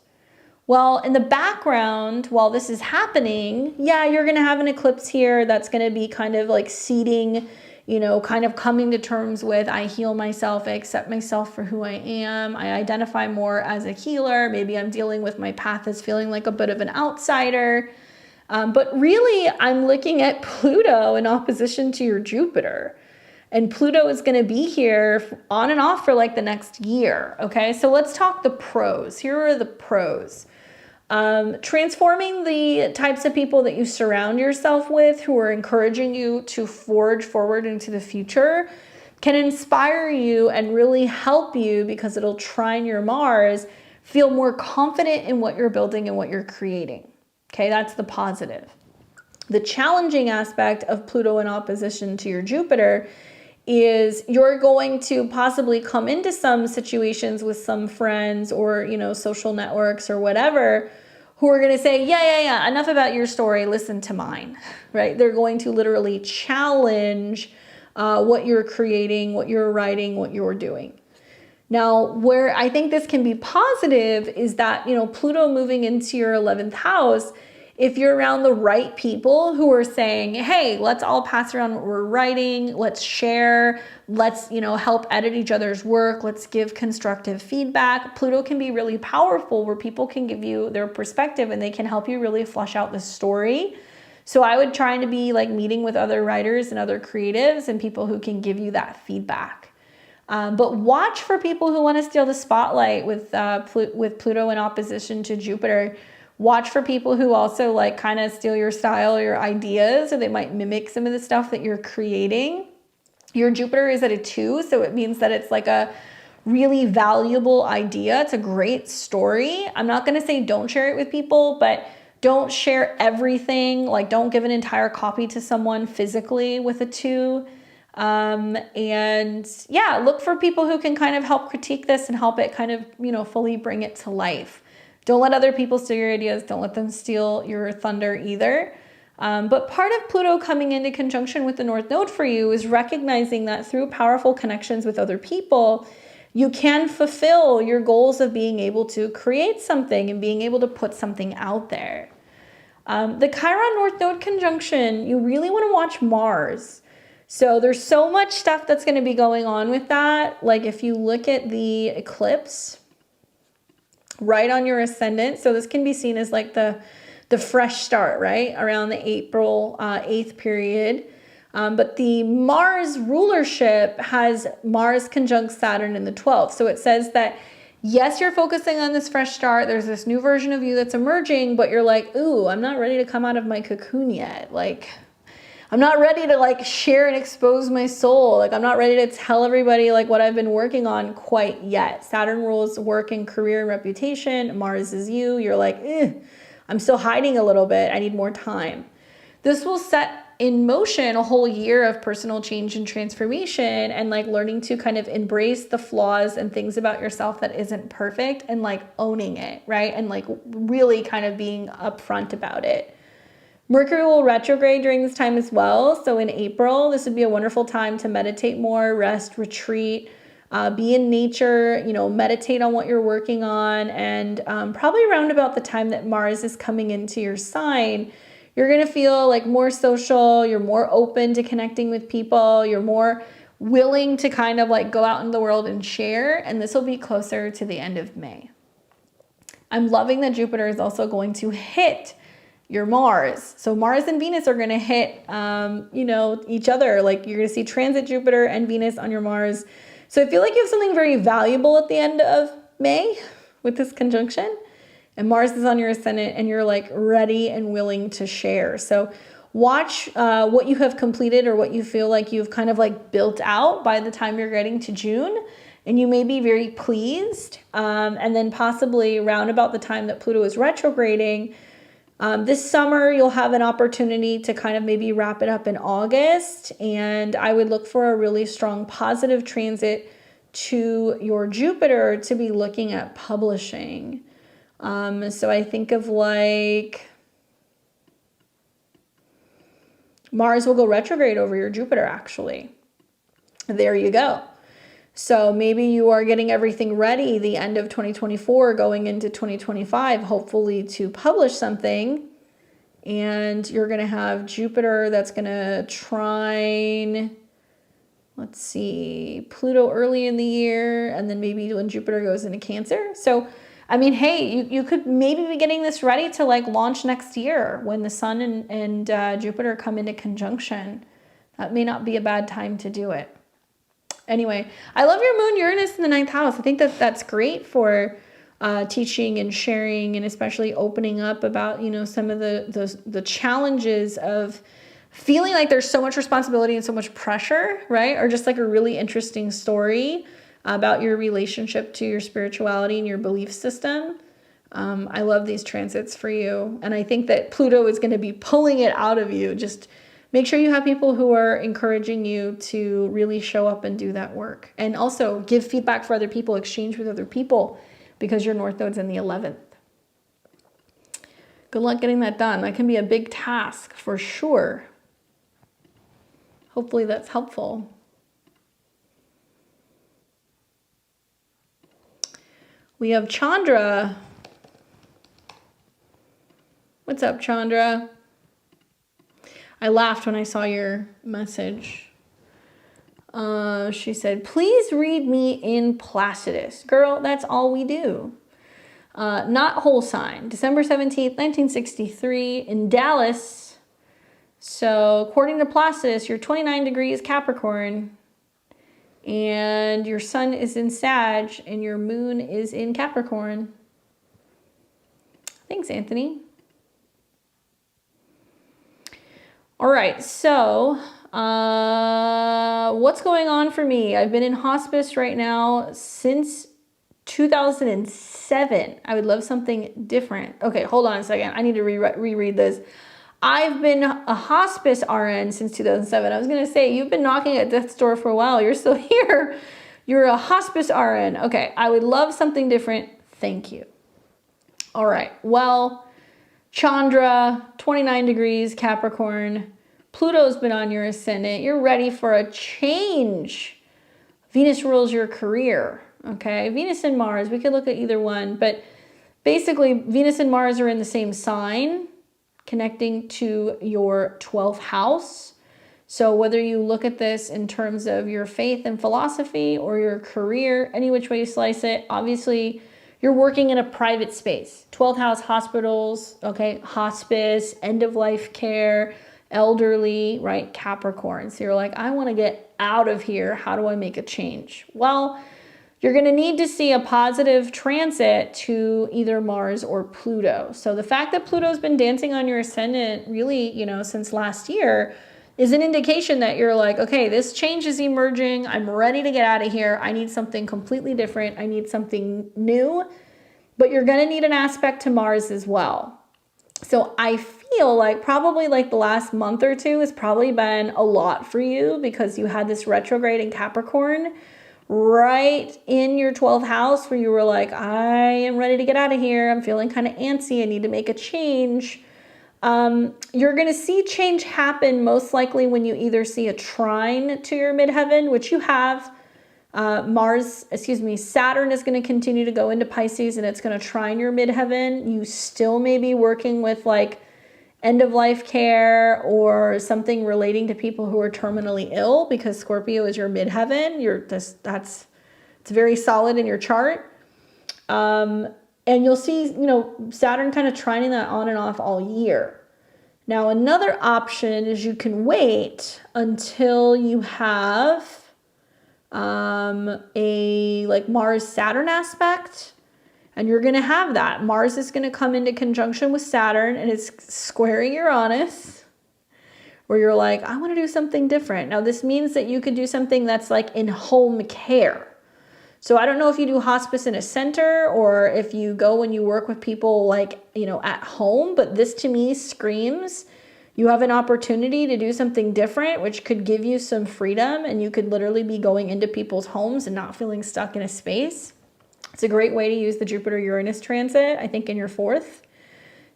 Well, in the background, while this is happening, yeah, you're going to have an eclipse here that's going to be kind of like seeding, kind of coming to terms with, I heal myself, I accept myself for who I am, I identify more as a healer, maybe I'm dealing with my path as feeling like a bit of an outsider. But really, I'm looking at Pluto in opposition to your Jupiter. And Pluto is going to be here on and off for like the next year. Okay, so let's talk the pros. Here are the pros. Transforming the types of people that you surround yourself with who are encouraging you to forge forward into the future can inspire you and really help you, because it'll trine your Mars, feel more confident in what you're building and what you're creating. Okay, that's the positive. The challenging aspect of Pluto in opposition to your Jupiter is you're going to possibly come into some situations with some friends or, you know, social networks or whatever, who are going to say, yeah, enough about your story, listen to mine, right? They're going to literally challenge what you're creating, what you're writing, what you're doing. Now, where I think this can be positive is that, you know, Pluto moving into your 11th house, if you're around the right people who are saying, hey, let's all pass around what we're writing, let's share, let's, you know, help edit each other's work, let's give constructive feedback. Pluto can be really powerful where people can give you their perspective and they can help you really flesh out the story. So I would try to be like meeting with other writers and other creatives and people who can give you that feedback. But watch for people who want to steal the spotlight with Pluto in opposition to Jupiter. Watch for people who also like kind of steal your style or your ideas, or they might mimic some of the stuff that you're creating. Your Jupiter is at a 2, so it means that it's like a really valuable idea. It's a great story. I'm not going to say don't share it with people, but don't share everything. Like don't give an entire copy to someone physically with a 2. And yeah, look for people who can kind of help critique this and help it kind of, you know, fully bring it to life. Don't let other people steal your ideas. Don't let them steal your thunder either. But part of Pluto coming into conjunction with the North Node for you is recognizing that through powerful connections with other people, you can fulfill your goals of being able to create something and being able to put something out there. The Chiron North Node conjunction, you really want to watch Mars. So there's so much stuff that's going to be going on with that. Like if you look at the eclipse right on your ascendant, so this can be seen as like the fresh start, right? Around the April 8th period. But the Mars rulership has Mars conjunct Saturn in the 12th. So it says that, yes, you're focusing on this fresh start. There's this new version of you that's emerging, but you're like, ooh, I'm not ready to come out of my cocoon yet. Like, I'm not ready to like share and expose my soul. Like I'm not ready to tell everybody like what I've been working on quite yet. Saturn rules work and career and reputation. Mars is you. You're like, I'm still hiding a little bit. I need more time. This will set in motion a whole year of personal change and transformation and like learning to kind of embrace the flaws and things about yourself that isn't perfect and like owning it, right? And like really kind of being upfront about it. Mercury will retrograde during this time as well. So in April, this would be a wonderful time to meditate more, rest, retreat, be in nature, you know, meditate on what you're working on. And probably around about the time that Mars is coming into your sign, you're going to feel like more social, you're more open to connecting with people, you're more willing to kind of like go out in the world and share. And this will be closer to the end of May. I'm loving that Jupiter is also going to hit your Mars. So Mars and Venus are going to hit, you know, each other. Like you're going to see transit Jupiter and Venus on your Mars. So I feel like you have something very valuable at the end of May with this conjunction. And Mars is on your ascendant and you're like ready and willing to share. So watch what you have completed or what you feel like you've kind of like built out by the time you're getting to June. And you may be very pleased. And then possibly around about the time that Pluto is retrograding, this summer, you'll have an opportunity to kind of maybe wrap it up in August. And I would look for a really strong positive transit to your Jupiter to be looking at publishing. So I think of like Mars will go retrograde over your Jupiter, actually. There you go. So maybe you are getting everything ready the end of 2024 going into 2025, hopefully to publish something. And you're going to have Jupiter that's going to trine, let's see, Pluto early in the year. And then maybe when Jupiter goes into Cancer. So, I mean, hey, you could maybe be getting this ready to like launch next year when the Sun and Jupiter come into conjunction. That may not be a bad time to do it. Anyway, I love your moon Uranus in the 9th house. I think that that's great for teaching and sharing and especially opening up about, you know, some of the challenges of feeling like there's so much responsibility and so much pressure, right? Or just like a really interesting story about your relationship to your spirituality and your belief system. I love these transits for you. And I think that Pluto is going to be pulling it out of you. Just make sure you have people who are encouraging you to really show up and do that work. And also give feedback for other people, exchange with other people, because your North Node's in the 11th. Good luck getting that done. That can be a big task for sure. Hopefully that's helpful. We have Chandra. What's up, Chandra? I laughed when I saw your message. She said, please read me in Placidus. Girl, that's all we do. Not whole sign. December 17th, 1963 in Dallas. So according to Placidus, you're 29 degrees Capricorn. And your sun is in Sag and your moon is in Capricorn. Thanks, Anthony. All right, so what's going on for me? I've been in hospice right now since 2007. I would love something different. Okay, hold on a second. I need to reread this. I've been a hospice RN since 2007. I was going to say, you've been knocking at death's door for a while. You're still here. You're a hospice RN. Okay, I would love something different. Thank you. All right, well, Chandra, 29 degrees Capricorn. Pluto's been on your ascendant. You're ready for a change. Venus rules your career, okay? Venus and Mars, we could look at either one, but basically Venus and Mars are in the same sign, connecting to your 12th house. So whether you look at this in terms of your faith and philosophy or your career, any which way you slice it, obviously you're working in a private space. 12th house, hospitals, okay, hospice, end-of-life care, elderly, right, Capricorn. So you're like, I want to get out of here. How do I make a change? Well, you're going to need to see a positive transit to either Mars or Pluto. So the fact that Pluto's been dancing on your ascendant really, you know, since last year is an indication that you're like, okay, this change is emerging. I'm ready to get out of here. I need something completely different. I need something new. But you're going to need an aspect to Mars as well. So I feel like probably like the last month or two has probably been a lot for you because you had this retrograde in Capricorn right in your 12th house where you were like, I am ready to get out of here. I'm feeling kind of antsy. I need to make a change. You're going to see change happen most likely when you either see a trine to your midheaven, which you have. Saturn is going to continue to go into Pisces and it's going to trine your midheaven. You still may be working with like end-of-life care or something relating to people who are terminally ill because Scorpio is your midheaven. It's very solid in your chart. And you'll see, you know, Saturn kind of trining that on and off all year. Now, another option is you can wait until you have a like Mars-Saturn aspect. And you're going to have that. Mars is going to come into conjunction with Saturn and it's squaring Uranus where you're like, I want to do something different. Now, this means that you could do something that's like in home care. So I don't know if you do hospice in a center or if you go and you work with people like, you know, at home, but this to me screams you have an opportunity to do something different, which could give you some freedom and you could literally be going into people's homes and not feeling stuck in a space. It's a great way to use the Jupiter-Uranus transit, I think in your 4th.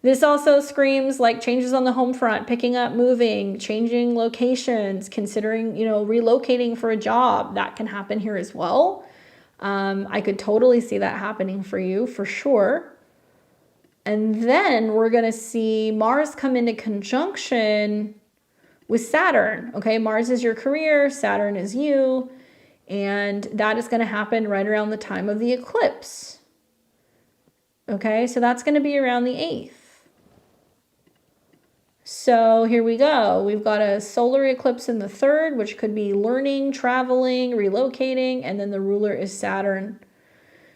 This also screams like changes on the home front, picking up, moving, changing locations, considering, you know, relocating for a job. That can happen here as well. I could totally see that happening for you for sure. And then we're going to see Mars come into conjunction with Saturn. Okay, Mars is your career, Saturn is you. And that is going to happen right around the time of the eclipse. Okay, so that's going to be around the 8th. So here we go. We've got a solar eclipse in the 3rd, which could be learning, traveling, relocating, and then the ruler is Saturn.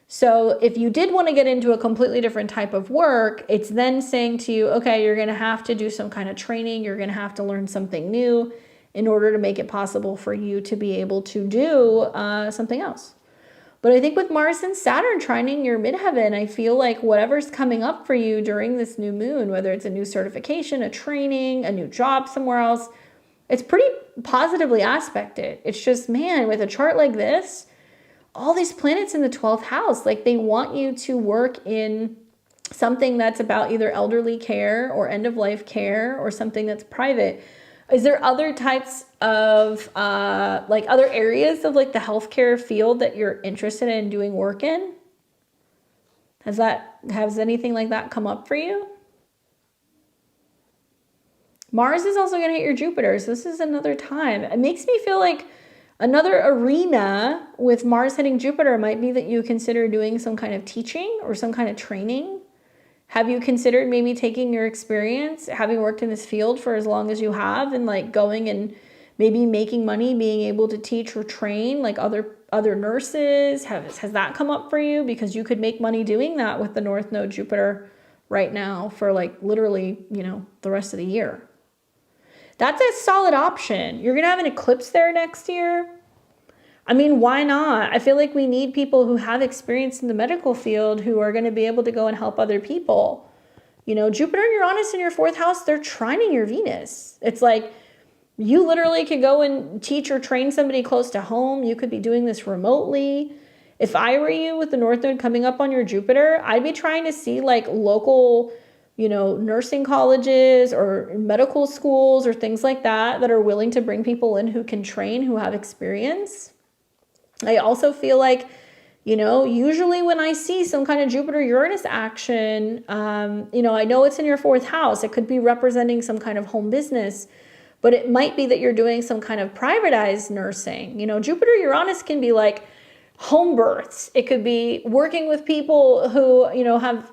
So if you did want to get into a completely different type of work, it's then saying to you, okay, you're going to have to do some kind of training. You're going to have to learn something new in order to make it possible for you to be able to do something else. But I think with Mars and Saturn trining your midheaven, I feel like whatever's coming up for you during this new moon, whether it's a new certification, a training, a new job somewhere else, it's pretty positively aspected. It's just, man, with a chart like this, all these planets in the 12th house, like they want you to work in something that's about either elderly care or end of life care or something that's private. Is there other types of like other areas of like the healthcare field that you're interested in doing work in? Has anything like that come up for you? Mars is also going to hit your Jupiter, so this is another time. It makes me feel like another arena with Mars hitting Jupiter might be that you consider doing some kind of teaching or some kind of training. Have you considered maybe taking your experience, having worked in this field for as long as you have, and like going and maybe making money, being able to teach or train like other nurses? Has that come up for you? Because you could make money doing that with the North Node Jupiter right now for like literally, you know, the rest of the year. That's a solid option. You're going to have an eclipse there next year. I mean, why not? I feel like we need people who have experience in the medical field who are going to be able to go and help other people. You know, Jupiter and Uranus in your 4th house, they're trining your Venus. It's like you literally could go and teach or train somebody close to home. You could be doing this remotely. If I were you with the North Node coming up on your Jupiter, I'd be trying to see like local, you know, nursing colleges or medical schools or things like that that are willing to bring people in who can train, who have experience. I also feel like, you know, usually when I see some kind of Jupiter-Uranus action, you know, I know it's in your 4th house. It could be representing some kind of home business, but it might be that you're doing some kind of privatized nursing. You know, Jupiter-Uranus can be like home births. It could be working with people who, you know, have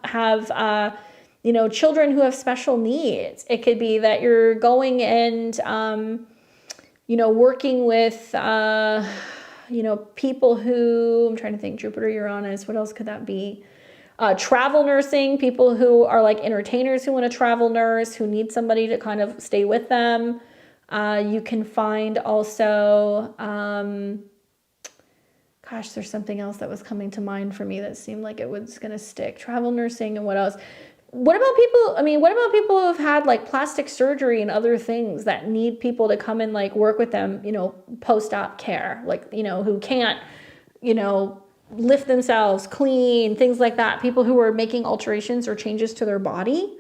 you know, children who have special needs. It could be that you're going and, you know, working with, you know, people who, I'm trying to think, Jupiter, Uranus, what else could that be? Travel nursing, people who are like entertainers who want to travel nurse, who need somebody to kind of stay with them. You can find also, gosh, there's something else that was coming to mind for me that seemed like it was going to stick. Travel nursing and what else? What about people, I mean, what about people who have had like plastic surgery and other things that need people to come and like work with them, you know, post-op care, like, you know, who can't, you know, lift themselves, clean, things like that. People who are making alterations or changes to their body,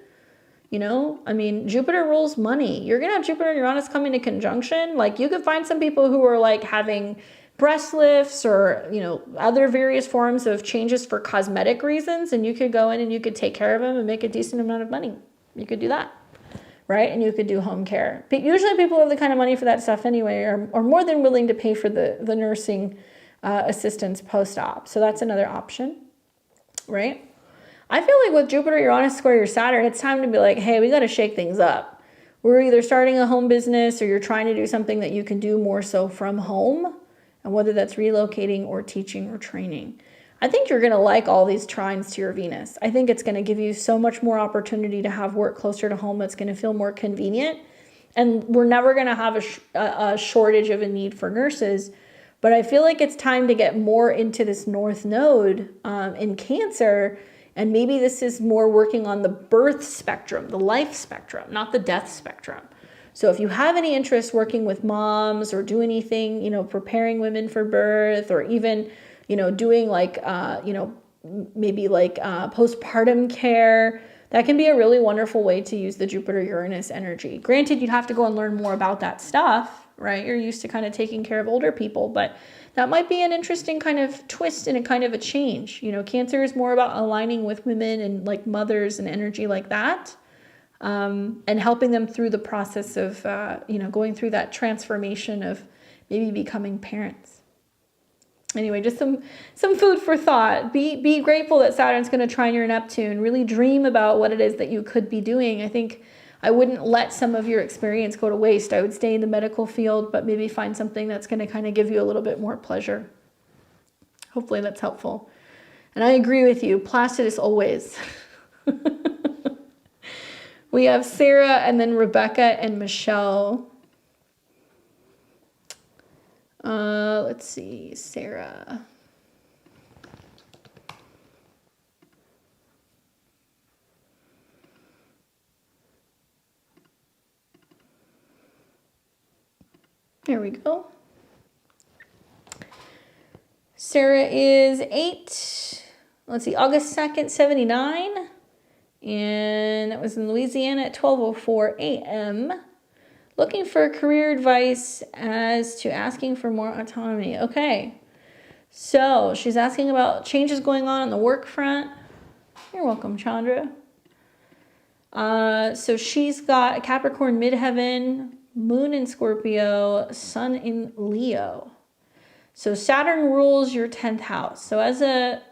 you know, I mean, Jupiter rules money. You're going to have Jupiter and Uranus come into conjunction. Like you could find some people who are like having breast lifts or, you know, other various forms of changes for cosmetic reasons. And you could go in and you could take care of them and make a decent amount of money. You could do that, right? And you could do home care. But usually people have the kind of money for that stuff anyway, or more than willing to pay for the nursing assistance post-op. So that's another option, right? I feel like with Jupiter, Uranus square your Saturn, it's time to be like, hey, we got to shake things up. We're either starting a home business or you're trying to do something that you can do more so from home. And whether that's relocating or teaching or training. I think you're going to like all these trines to your Venus. I think it's going to give you so much more opportunity to have work closer to home that's going to feel more convenient. And we're never going to have a shortage of a need for nurses. But I feel like it's time to get more into this North Node in Cancer. And maybe this is more working on the birth spectrum, the life spectrum, not the death spectrum. So if you have any interest working with moms or do anything, you know, preparing women for birth or even, you know, doing like, you know, maybe like postpartum care, that can be a really wonderful way to use the Jupiter-Uranus energy. Granted, you'd have to go and learn more about that stuff, right? You're used to kind of taking care of older people, but that might be an interesting kind of twist and a kind of a change. You know, Cancer is more about aligning with women and like mothers and energy like that. And helping them through the process of, you know, going through that transformation of maybe becoming parents. Anyway, just some food for thought. Be grateful that Saturn's going to trine your Neptune. Really dream about what it is that you could be doing. I think I wouldn't let some of your experience go to waste. I would stay in the medical field, but maybe find something that's going to kind of give you a little bit more pleasure. Hopefully that's helpful. And I agree with you. Placidus always. We have Sarah and then Rebecca and Michelle. Let's see, Sarah. Here we go. Sarah is 8, let's see, August 2nd, 79. And that was in Louisiana at 12:04 a.m. Looking for career advice as to asking for more autonomy. Okay. So she's asking about changes going on the work front. You're welcome, Chandra. So she's got a Capricorn midheaven, moon in Scorpio, sun in Leo. So Saturn rules your 10th house. So as a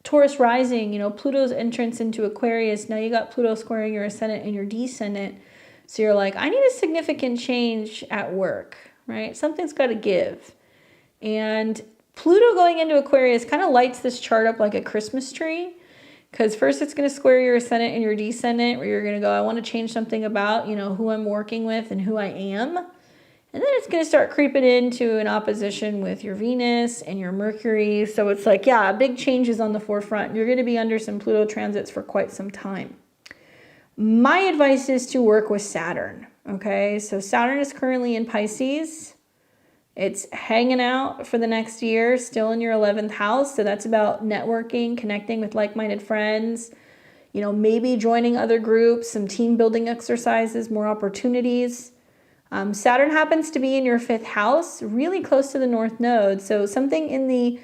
Taurus rising, you know, Pluto's entrance into Aquarius, now you got Pluto squaring your ascendant and your descendant. So you're like, I need a significant change at work, right? Something's got to give. And Pluto going into Aquarius kind of lights this chart up like a Christmas tree. Because first it's going to square your ascendant and your descendant, where you're going to go, I want to change something about, you know, who I'm working with and who I am. And then it's going to start creeping into an opposition with your Venus and your Mercury. So it's like, yeah, big changes on the forefront. You're going to be under some Pluto transits for quite some time. My advice is to work with Saturn, okay? So Saturn is currently in Pisces. It's hanging out for the next year, still in your 11th house. So that's about networking, connecting with like-minded friends, you know, maybe joining other groups, some team building exercises, more opportunities. Saturn happens to be in your 5th house, really close to the North Node. So something in the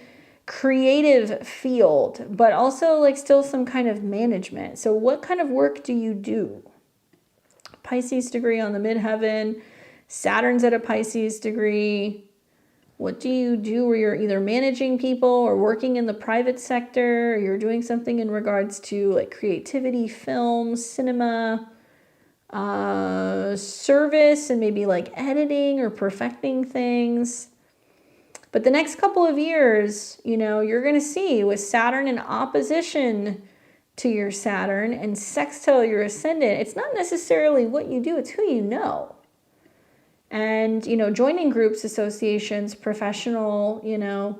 creative field, but also like still some kind of management. So what kind of work do you do? Pisces degree on the midheaven. Saturn's at a Pisces degree. What do you do where you're either managing people or working in the private sector, or you're doing something in regards to like creativity, film, cinema, service, and maybe like editing or perfecting things. But the next couple of years, you know, you're going to see with Saturn in opposition to your Saturn and sextile your ascendant, it's not necessarily what you do, it's who you know. And, you know, joining groups, associations, professional, you know,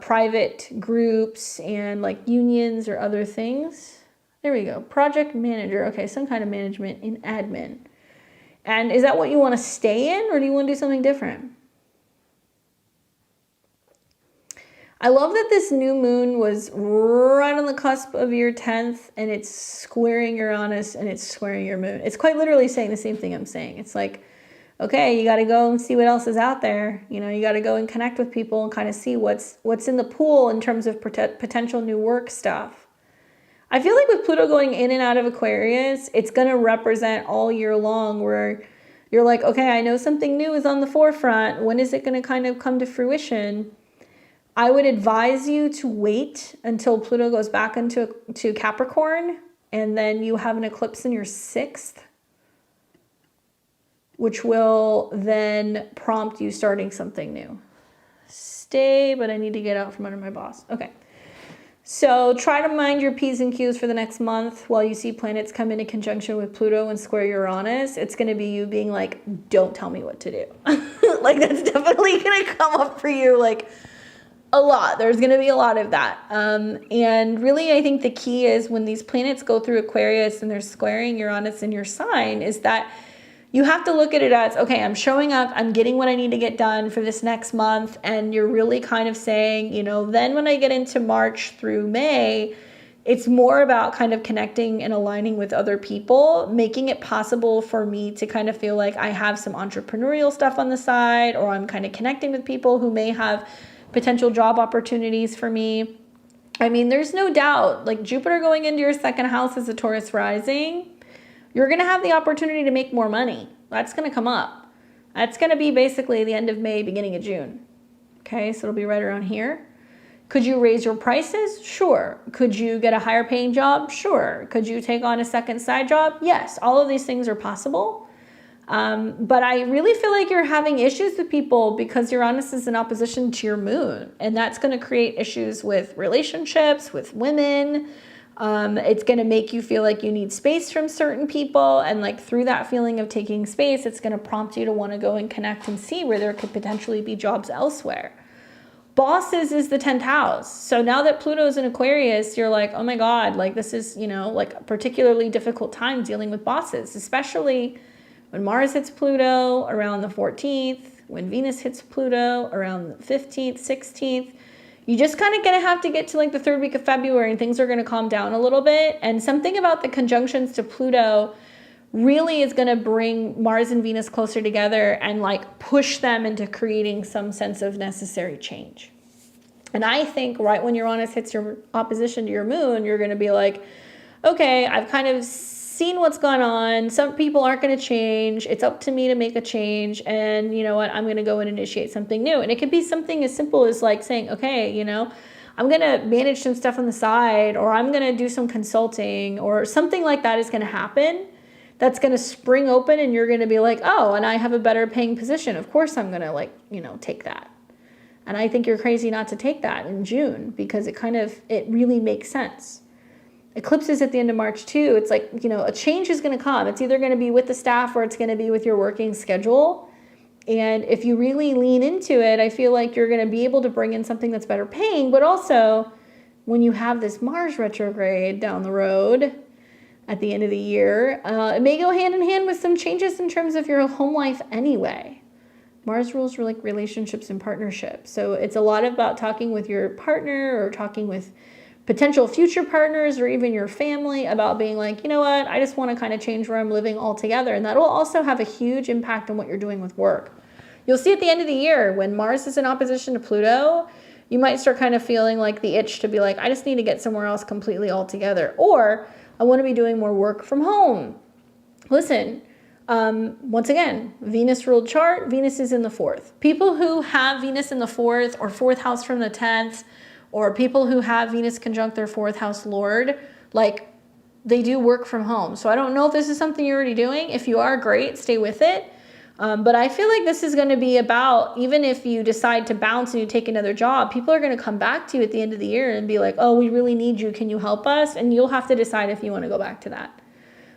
private groups and like unions or other things. There we go. Project manager. Okay, some kind of management in admin. And is that what you want to stay in, or do you want to do something different? I love that this new moon was right on the cusp of your 10th, and it's squaring Uranus and it's squaring your moon. It's quite literally saying the same thing I'm saying. It's like, okay, you got to go and see what else is out there. You know, you got to go and connect with people and kind of see what's in the pool in terms of potential new work stuff. I feel like with Pluto going in and out of Aquarius, it's going to represent all year long where you're like, okay, I know something new is on the forefront. When is it going to kind of come to fruition? I would advise you to wait until Pluto goes back into Capricorn, and then you have an eclipse in your 6th, which will then prompt you starting something new. Stay, but I need to get out from under my boss. Okay. So try to mind your P's and Q's for the next month while you see planets come into conjunction with Pluto and square Uranus. It's going to be you being like, don't tell me what to do. Like that's definitely going to come up for you like a lot. There's going to be a lot of that. And really, I think the key is when these planets go through Aquarius and they're squaring Uranus in your sign is that you have to look at it as, okay, I'm showing up, I'm getting what I need to get done for this next month. And you're really kind of saying, you know, then when I get into March through May, it's more about kind of connecting and aligning with other people, making it possible for me to kind of feel like I have some entrepreneurial stuff on the side, or I'm kind of connecting with people who may have potential job opportunities for me. I mean, there's no doubt, like Jupiter going into your 2nd house as a Taurus rising, you're going to have the opportunity to make more money. That's going to come up. That's going to be basically the end of May, beginning of June. Okay, so it'll be right around here. Could you raise your prices? Sure. Could you get a higher paying job? Sure. Could you take on a second side job? Yes, all of these things are possible. But I really feel like you're having issues with people because Uranus is in opposition to your moon. And that's going to create issues with relationships, with women. It's going to make you feel like you need space from certain people. And like through that feeling of taking space, it's going to prompt you to want to go and connect and see where there could potentially be jobs elsewhere. Bosses is the 10th house. So now that Pluto's in Aquarius, you're like, oh my God, like this is, you know, like a particularly difficult time dealing with bosses, especially When Mars hits Pluto around the 14th, when Venus hits Pluto around the 15th, 16th, you just kind of gonna have to get to like the 3rd week of February and things are gonna calm down a little bit. And something about the conjunctions to Pluto really is gonna bring Mars and Venus closer together and like push them into creating some sense of necessary change. And I think right when Uranus hits your opposition to your moon, you're gonna be like, okay, I've kind of seen what's gone on. Some people aren't going to change. It's up to me to make a change. And you know what? I'm going to go and initiate something new. And it could be something as simple as like saying, okay, you know, I'm going to manage some stuff on the side, or I'm going to do some consulting, or something like that is going to happen. That's going to spring open and you're going to be like, oh, and I have a better paying position. Of course I'm going to like, you know, take that. And I think you're crazy not to take that in June because it really makes sense. Eclipses at the end of March too. It's like, you know, a change is going to come. It's either going to be with the staff or it's going to be with your working schedule. And if you really lean into it, I feel like you're going to be able to bring in something that's better paying. But also, when you have this Mars retrograde down the road at the end of the year, it may go hand in hand with some changes in terms of your home life anyway. Mars rules like relationships and partnerships. So it's a lot about talking with your partner or talking with potential future partners or even your family about being like, you know what, I just want to kind of change where I'm living altogether. And that will also have a huge impact on what you're doing with work. You'll see at the end of the year when Mars is in opposition to Pluto, you might start kind of feeling like the itch to be like, I just need to get somewhere else completely altogether. Or I want to be doing more work from home. Listen, once again, Venus ruled chart, Venus is in the 4th. People who have Venus in the 4th or 4th house from the 10th, or people who have Venus conjunct their 4th house lord, like they do work from home. So I don't know if this is something you're already doing. If you are, great, stay with it. But I feel like this is going to be about, even if you decide to bounce and you take another job, people are going to come back to you at the end of the year and be like, oh, we really need you. Can you help us? And you'll have to decide if you want to go back to that.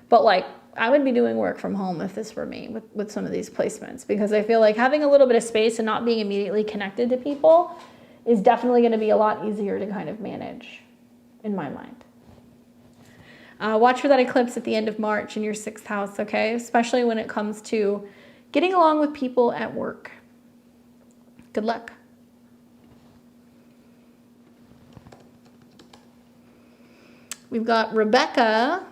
But like, I would be doing work from home if this were me with some of these placements, because I feel like having a little bit of space and not being immediately connected to people is definitely going to be a lot easier to kind of manage in my mind. Watch for that eclipse at the end of March in your 6th house, okay? Especially when it comes to getting along with people at work. Good luck. We've got Rebecca,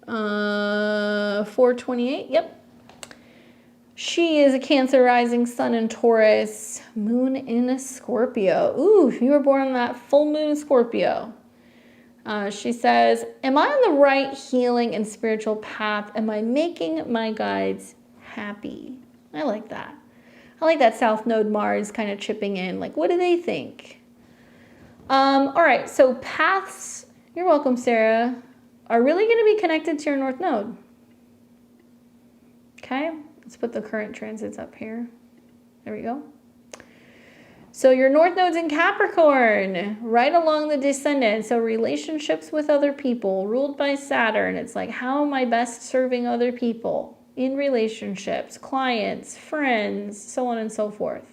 428, yep. She is a Cancer rising, Sun in Taurus, Moon in Scorpio. Ooh, you were born on that full moon in Scorpio. She says, am I on the right healing and spiritual path? Am I making my guides happy? I like that. I like that South Node Mars kind of chipping in. Like, what do they think? All right, so paths, you're welcome, Sarah, are really going to be connected to your North Node. Okay, let's put the current transits up here. There we go. So your North Node's in Capricorn, right along the descendant. So relationships with other people, ruled by Saturn. It's like, how am I best serving other people in relationships, clients, friends, so on and so forth.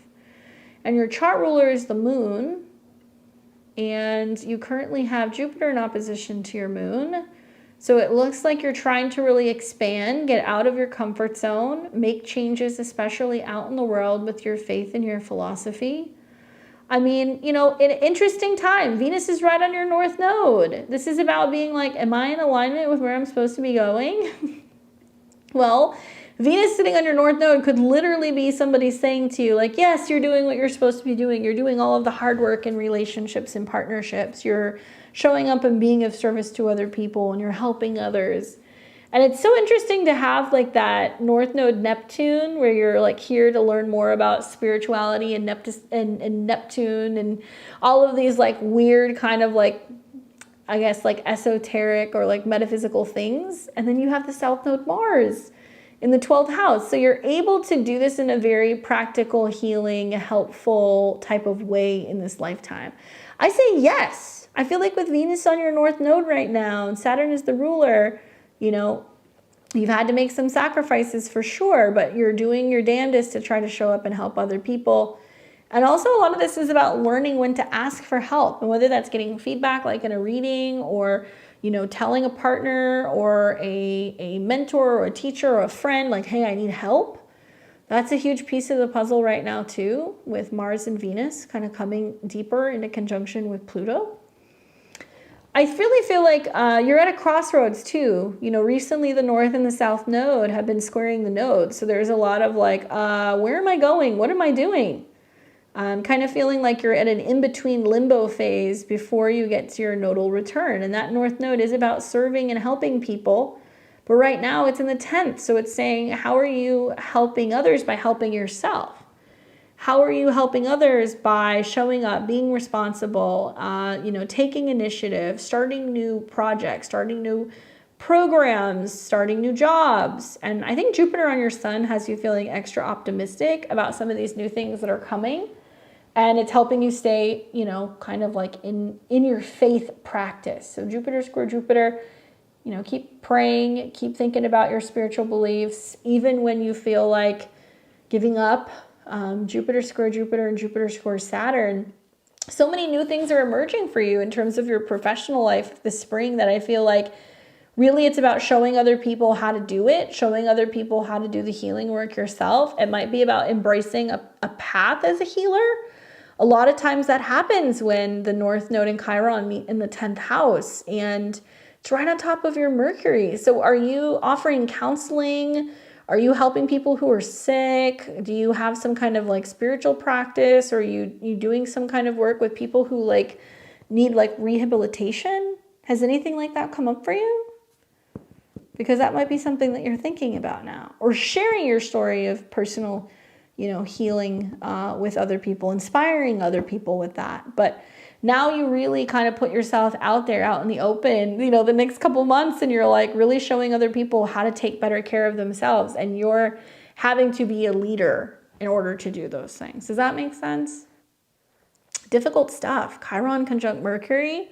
And your chart ruler is the moon. And you currently have Jupiter in opposition to your moon. So it looks like you're trying to really expand, get out of your comfort zone, make changes, especially out in the world with your faith and your philosophy. I mean, you know, an interesting time. Venus is right on your North Node. This is about being like, am I in alignment with where I'm supposed to be going? Well, Venus sitting on your North Node could literally be somebody saying to you, like, yes, you're doing what you're supposed to be doing. You're doing all of the hard work in relationships and partnerships. You're showing up and being of service to other people, and you're helping others. And it's so interesting to have like that North Node Neptune, where you're like here to learn more about spirituality and Neptune and all of these like weird kind of like, I guess like esoteric or like metaphysical things. And then you have the South Node Mars in the 12th house. So you're able to do this in a very practical, healing, helpful type of way in this lifetime. I say yes. I feel like with Venus on your North Node right now and Saturn is the ruler, you know, you've had to make some sacrifices for sure, but you're doing your damnedest to try to show up and help other people. And also a lot of this is about learning when to ask for help, and whether that's getting feedback like in a reading or, you know, telling a partner or a mentor or a teacher or a friend, like, hey, I need help. That's a huge piece of the puzzle right now too, with Mars and Venus kind of coming deeper into conjunction with Pluto. I really feel like you're at a crossroads too. You know, recently the North and the South node have been squaring the nodes. So there's a lot of like, where am I going? What am I doing? I'm kind of feeling like you're at an in-between limbo phase before you get to your nodal return. And that North node is about serving and helping people. But right now it's in the 10th. So it's saying, how are you helping others by helping yourself? How are you helping others by showing up, being responsible, you know, taking initiative, starting new projects, starting new programs, starting new jobs? And I think Jupiter on your sun has you feeling extra optimistic about some of these new things that are coming. And it's helping you stay, you know, kind of like in your faith practice. So Jupiter square Jupiter, you know, keep praying, keep thinking about your spiritual beliefs, even when you feel like giving up. Jupiter square Jupiter and Jupiter square Saturn. So many new things are emerging for you in terms of your professional life this spring that I feel like really it's about showing other people how to do it, showing other people how to do the healing work yourself. It might be about embracing a path as a healer. A lot of times that happens when the North Node and Chiron meet in the 10th house and it's right on top of your Mercury. So are you offering counseling? Are you helping people who are sick? Do you have some kind of like spiritual practice? Or are you doing some kind of work with people who like need like rehabilitation? Has anything like that come up for you? Because that might be something that you're thinking about now. Or sharing your story of personal, you know, healing with other people, inspiring other people with that. But now you really kind of put yourself out there, out in the open, you know, the next couple months, and you're like really showing other people how to take better care of themselves. And you're having to be a leader in order to do those things. Does that make sense? Difficult stuff. Chiron conjunct Mercury,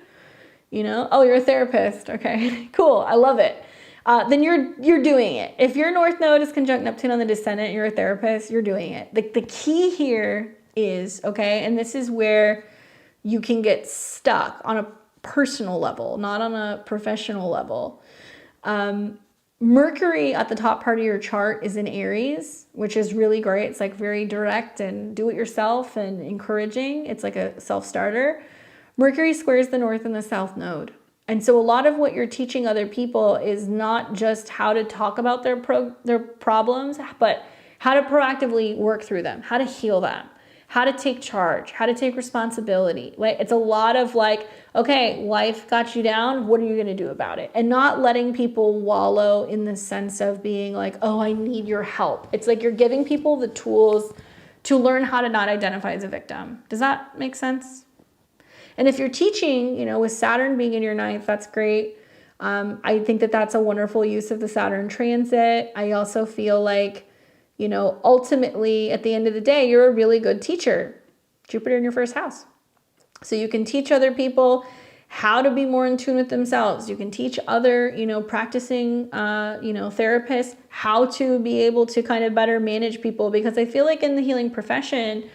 you know, oh, you're a therapist. Okay, cool. I love it. Then you're doing it. If your North Node is conjunct Neptune on the descendant, you're a therapist, you're doing it. The key here is, okay, and this is where you can get stuck on a personal level, not on a professional level. Mercury at the top part of your chart is in Aries, which is really great. It's like very direct and do it yourself and encouraging. It's like a self-starter. Mercury squares the North and the South node. And so a lot of what you're teaching other people is not just how to talk about their problems, but how to proactively work through them, how to heal them, how to take charge, how to take responsibility. Right? It's a lot of like, okay, life got you down. What are you going to do about it? And not letting people wallow in the sense of being like, oh, I need your help. It's like you're giving people the tools to learn how to not identify as a victim. Does that make sense? And if you're teaching, you know, with Saturn being in your 9th, that's great. I think that that's a wonderful use of the Saturn transit. I also feel like, you know, ultimately at the end of the day, you're a really good teacher. Jupiter in your first house. So you can teach other people how to be more in tune with themselves. You can teach other, you know, practicing, you know, therapists how to be able to kind of better manage people. Because I feel like in the healing profession,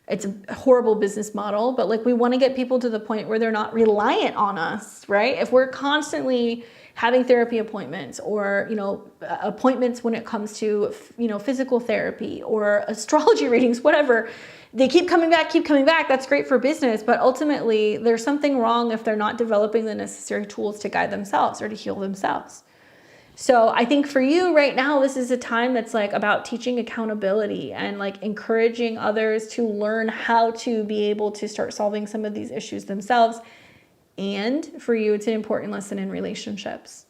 it's a horrible business model, but like we want to get people to the point where they're not reliant on us, right? If we're constantly having therapy appointments or, you know, appointments when it comes to, you know, physical therapy or astrology readings, whatever, they keep coming back, that's great for business. But ultimately there's something wrong if they're not developing the necessary tools to guide themselves or to heal themselves. So I think for you right now, this is a time that's like about teaching accountability and like encouraging others to learn how to be able to start solving some of these issues themselves. And for you, it's an important lesson in relationships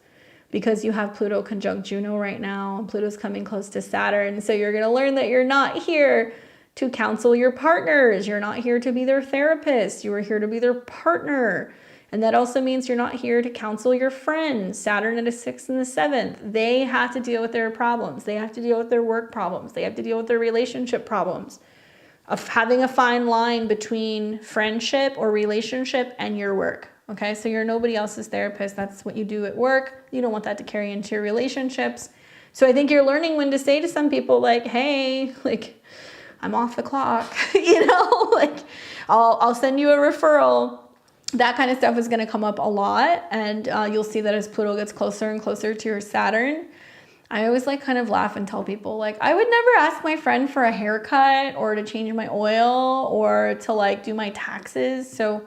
because you have Pluto conjunct Juno right now, and Pluto's coming close to Saturn. So you're going to learn that you're not here to counsel your partners. You're not here to be their therapist. You are here to be their partner. And that also means you're not here to counsel your friends. Saturn at a 6th and the 7th. They have to deal with their problems. They have to deal with their work problems. They have to deal with their relationship problems. Of having a fine line between friendship or relationship and your work. Okay, so you're nobody else's therapist. That's what you do at work. You don't want that to carry into your relationships. So I think you're learning when to say to some people like, hey, like, I'm off the clock. You know, like I'll send you a referral. that kind of stuff is going to come up a lot. And you'll see that as Pluto gets closer and closer to your Saturn. I always like kind of laugh and tell people, like, I would never ask my friend for a haircut or to change my oil or to like do my taxes. So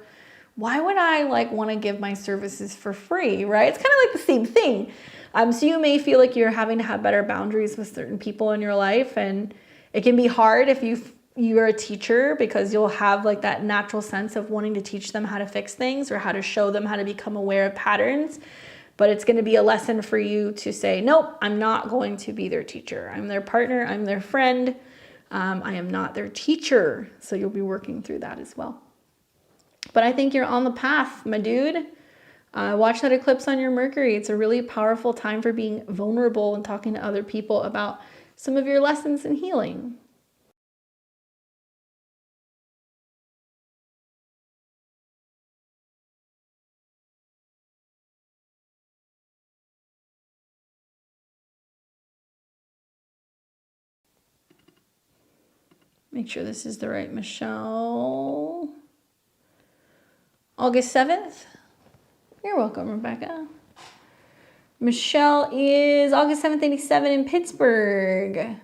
why would I like want to give my services for free, right? It's kind of like the same thing. So you may feel like you're having to have better boundaries with certain people in your life, and it can be hard if you're a teacher, because you'll have like that natural sense of wanting to teach them how to fix things or how to show them how to become aware of patterns. But it's going to be a lesson for you to say, nope, I'm not going to be their teacher. I'm their partner. I'm their friend. I am not their teacher. So you'll be working through that as well. But I think you're on the path, my dude. Watch that eclipse on your Mercury. It's a really powerful time for being vulnerable and talking to other people about some of your lessons in healing. Make sure this is the right Michelle. August 7th. You're welcome, Rebecca. Michelle is August 7th, 87 in Pittsburgh.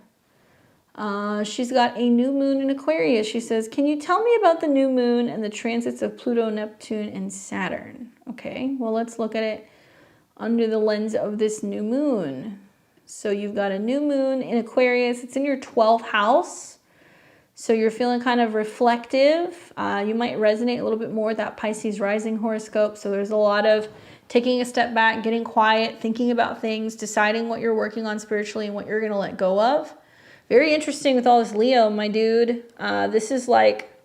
She's got a new moon in Aquarius. She says, can you tell me about the new moon and the transits of Pluto, Neptune, and Saturn? Okay, well, let's look at it under the lens of this new moon. So you've got a new moon in Aquarius. It's in your 12th house. So you're feeling kind of reflective. You might resonate a little bit more with that Pisces rising horoscope. So there's a lot of taking a step back, getting quiet, thinking about things, deciding what you're working on spiritually and what you're going to let go of. Very interesting with all this Leo, my dude. This is like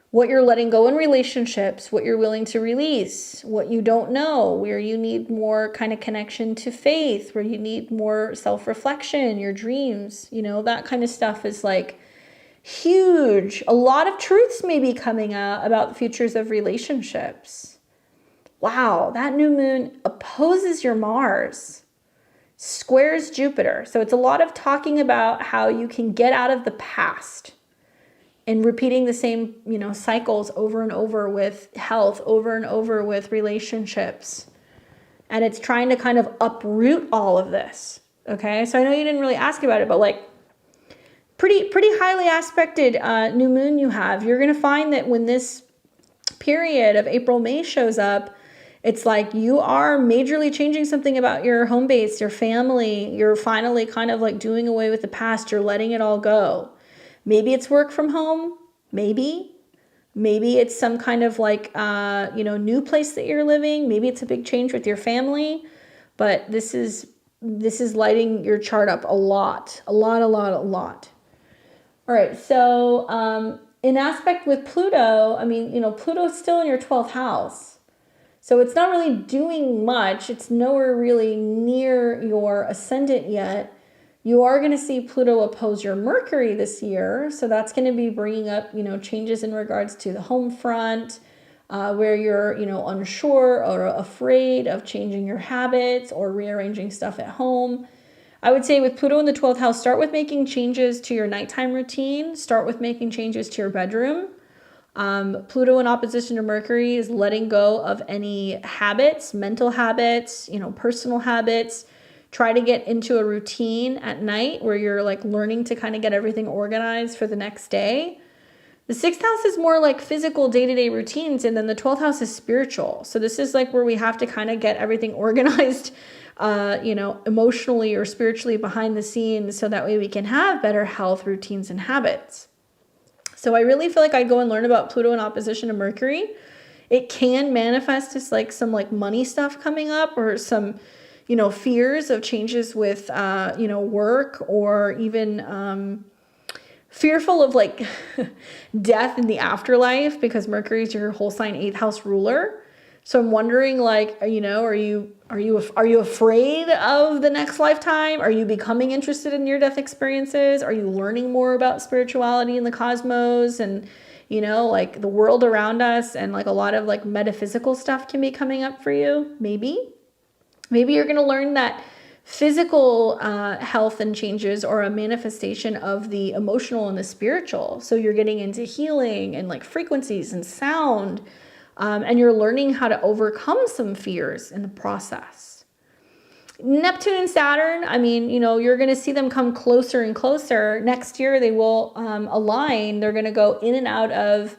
what you're letting go in relationships, what you're willing to release, what you don't know, where you need more kind of connection to faith, where you need more self-reflection, your dreams, you know, that kind of stuff is like huge. A lot of truths may be coming out about the futures of relationships. Wow, that new moon opposes your Mars, squares Jupiter. So it's a lot of talking about how you can get out of the past and repeating the same, you know, cycles over and over with health, over and over with relationships. And it's trying to kind of uproot all of this. Okay, so I know you didn't really ask about it, but like pretty highly aspected new moon you have. You're going to find that when this period of April, May shows up, it's like you are majorly changing something about your home base, your family. You're finally kind of like doing away with the past. You're letting it all go. Maybe it's work from home. Maybe it's some kind of like, you know, new place that you're living. Maybe it's a big change with your family, but this is lighting your chart up a lot. All right, so in aspect with Pluto, I mean, you know, Pluto's still in your 12th house. So it's not really doing much. It's nowhere really near your ascendant yet. You are going to see Pluto oppose your Mercury this year. So that's going to be bringing up, you know, changes in regards to the home front, where you're, you know, unsure or afraid of changing your habits or rearranging stuff at home. I would say with Pluto in the 12th house, start with making changes to your nighttime routine. Start with making changes to your bedroom. Pluto in opposition to Mercury is letting go of any habits, mental habits, you know, personal habits. Try to get into a routine at night where you're like learning to kind of get everything organized for the next day. The 6th house is more like physical day-to-day routines, and then the 12th house is spiritual. So this is like where we have to kind of get everything organized, you know, emotionally or spiritually behind the scenes, so that way we can have better health routines and habits. So I really feel like I'd go and learn about Pluto in opposition to Mercury. It can manifest as like some like money stuff coming up, or some, you know, fears of changes with, you know, work, or even fearful of like death in the afterlife, because Mercury is your whole sign 8th house ruler. So I'm wondering, like, you know, are you afraid of the next lifetime? Are you becoming interested in near-death experiences? Are you learning more about spirituality and the cosmos and, you know, like the world around us, and like a lot of like metaphysical stuff can be coming up for you? Maybe you're going to learn that physical health and changes are a manifestation of the emotional and the spiritual. So you're getting into healing and like frequencies and sound. And you're learning how to overcome some fears in the process. Neptune and Saturn, I mean, you know, you're going to see them come closer and closer. Next year, they will align. They're going to go in and out of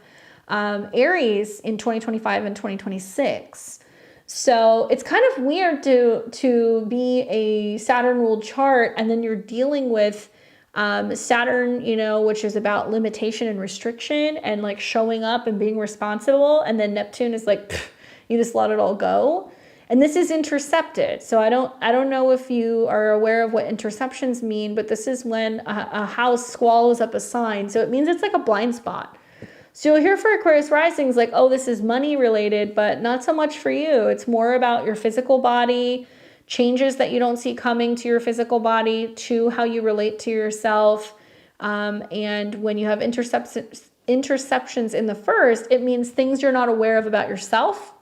Aries in 2025 and 2026. So it's kind of weird to be a Saturn ruled chart, and then you're dealing with Saturn, you know, which is about limitation and restriction and like showing up and being responsible. And then Neptune is like, pff, you just let it all go. And this is intercepted. So I don't know if you are aware of what interceptions mean, but this is when a house swallows up a sign. So it means it's like a blind spot. So you'll hear for Aquarius risings like, oh, this is money related, but not so much for you. It's more about your physical body, changes that you don't see coming to your physical body, to how you relate to yourself. And when you have interceptions in the first, it means things you're not aware of about yourself.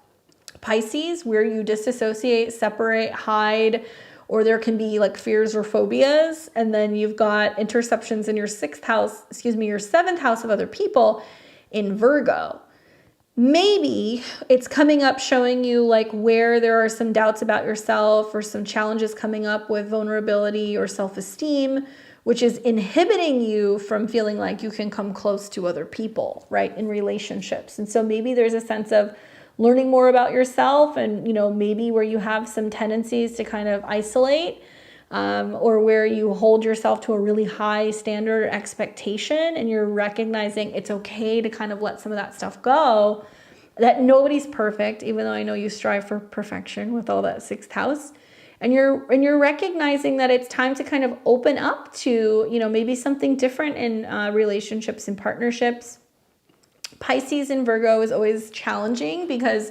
Pisces, where you disassociate, separate, hide, or there can be like fears or phobias. And then you've got interceptions in your your seventh house of other people in Virgo. Maybe it's coming up showing you like where there are some doubts about yourself or some challenges coming up with vulnerability or self-esteem, which is inhibiting you from feeling like you can come close to other people, right, in relationships. And so maybe there's a sense of learning more about yourself, and, you know, maybe where you have some tendencies to kind of isolate, or where you hold yourself to a really high standard or expectation, and you're recognizing it's okay to kind of let some of that stuff go, that nobody's perfect, even though I know you strive for perfection with all that sixth house. And you're recognizing that it's time to kind of open up to, you know, maybe something different in relationships and partnerships. Pisces and Virgo is always challenging because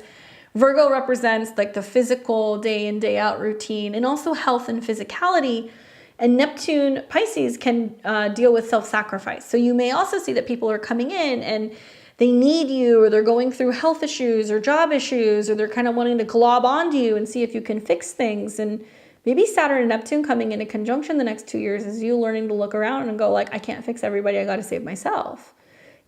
Virgo represents like the physical day in, day out routine, and also health and physicality. And Neptune, Pisces can deal with self-sacrifice. So you may also see that people are coming in and they need you, or they're going through health issues or job issues, or they're kind of wanting to glob onto you and see if you can fix things. And maybe Saturn and Neptune coming into conjunction the next 2 years is you learning to look around and go like, I can't fix everybody. I got to save myself.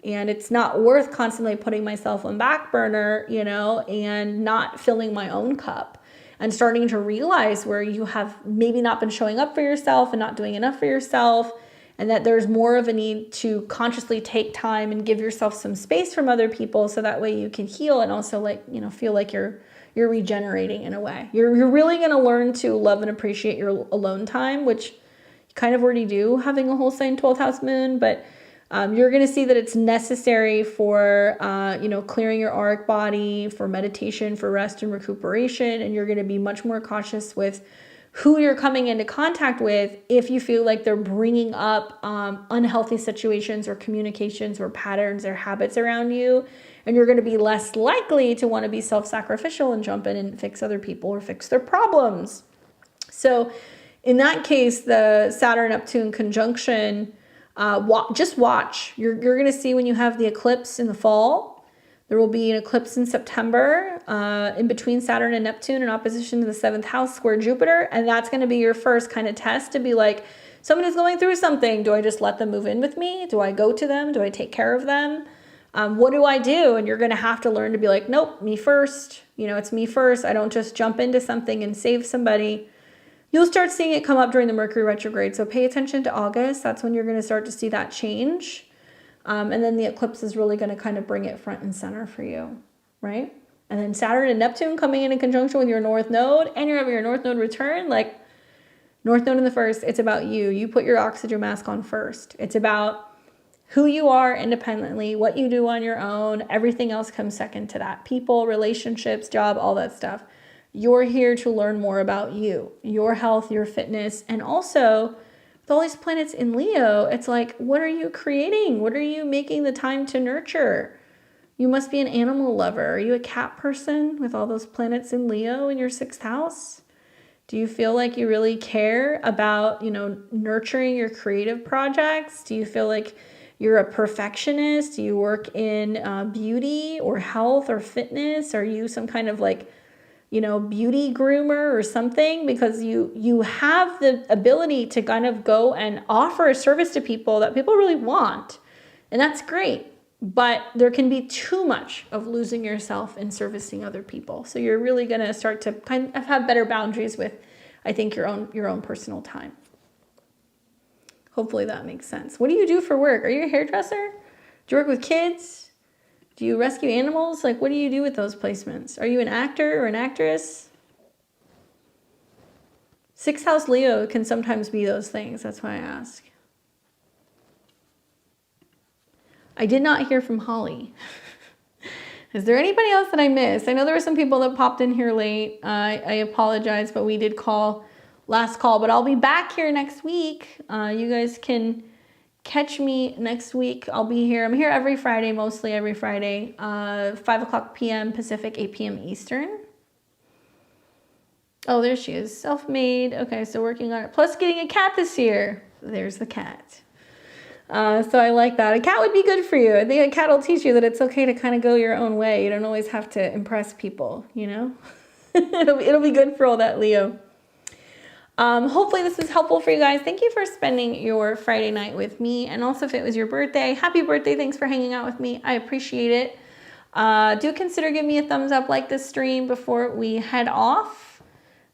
And it's not worth constantly putting myself on back burner, you know, and not filling my own cup, and starting to realize where you have maybe not been showing up for yourself and not doing enough for yourself, and that there's more of a need to consciously take time and give yourself some space from other people, so that way you can heal and also, like, you know, feel like you're regenerating in a way. You're really going to learn to love and appreciate your alone time, which you kind of already do having a whole sign 12th house moon, but you're going to see that it's necessary for, you know, clearing your auric body, for meditation, for rest and recuperation. And you're going to be much more cautious with who you're coming into contact with if you feel like they're bringing up unhealthy situations or communications or patterns or habits around you. And you're going to be less likely to want to be self-sacrificial and jump in and fix other people or fix their problems. So in that case, the Saturn-Neptune conjunction, just watch. You're going to see when you have the eclipse in the fall. There will be an eclipse in September in between Saturn and Neptune in opposition to the 7th house square Jupiter. And that's going to be your first kind of test to be like, someone is going through something. Do I just let them move in with me? Do I go to them? Do I take care of them? What do I do? And you're going to have to learn to be like, nope, me first. You know, it's me first. I don't just jump into something and save somebody. You'll start seeing it come up during the Mercury retrograde. So pay attention to August. That's when you're going to start to see that change. And then the eclipse is really going to kind of bring it front and center for you, right? And then Saturn and Neptune coming in conjunction with your North Node, and you're having your North Node return, like North Node in the first, it's about you. You put your oxygen mask on first. It's about who you are independently, what you do on your own. Everything else comes second to that. People, relationships, job, all that stuff. You're here to learn more about you, your health, your fitness, and also with all these planets in Leo, it's like, what are you creating? What are you making the time to nurture? You must be an animal lover. Are you a cat person with all those planets in Leo in your 6th house? Do you feel like you really care about, you know, nurturing your creative projects? Do you feel like you're a perfectionist? Do you work in beauty or health or fitness? Are you some kind of like, you know, beauty groomer or something? Because you have the ability to kind of go and offer a service to people that people really want. And that's great. but there can be too much of losing yourself and servicing other people. So you're really going to start to kind of have better boundaries with, I think, your own personal time. Hopefully that makes sense. What do you do for work? Are you a hairdresser? Do you work with kids? Do you rescue animals? Like, what do you do with those placements? Are you an actor or an actress? 6th house Leo can sometimes be those things. That's why I ask. I did not hear from Holly. Is there anybody else that I missed? I know there were some people that popped in here late. I apologize, but we did call last call. But I'll be back here next week. You guys can catch me next week. I'll be here. I'm here every Friday, mostly every Friday. 5 p.m. Pacific, 8 p.m. Eastern. Oh, there she is. Self-made. Okay, so working on it. Plus getting a cat this year. There's the cat. So I like that. A cat would be good for you. I think a cat will teach you that it's okay to kind of go your own way. You don't always have to impress people, you know? It'll be good for all that, Leo. Hopefully this was helpful for you guys. Thank you for spending your Friday night with me. And also if it was your birthday, happy birthday. Thanks for hanging out with me. I appreciate it. Do consider giving me a thumbs up, like this stream before we head off.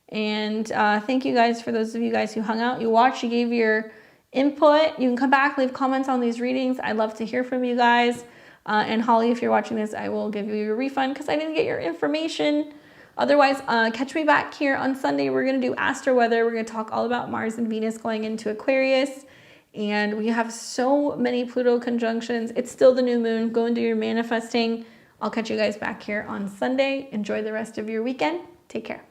And thank you guys for those of you guys who hung out, you watched, you gave your input. You can come back, leave comments on these readings. I'd love to hear from you guys. And Holly, if you're watching this, I will give you your refund because I didn't get your information. Otherwise, catch me back here on Sunday. We're going to do astro weather. We're going to talk all about Mars and Venus going into Aquarius. And we have so many Pluto conjunctions. It's still the new moon. Go and do your manifesting. I'll catch you guys back here on Sunday. Enjoy the rest of your weekend. Take care.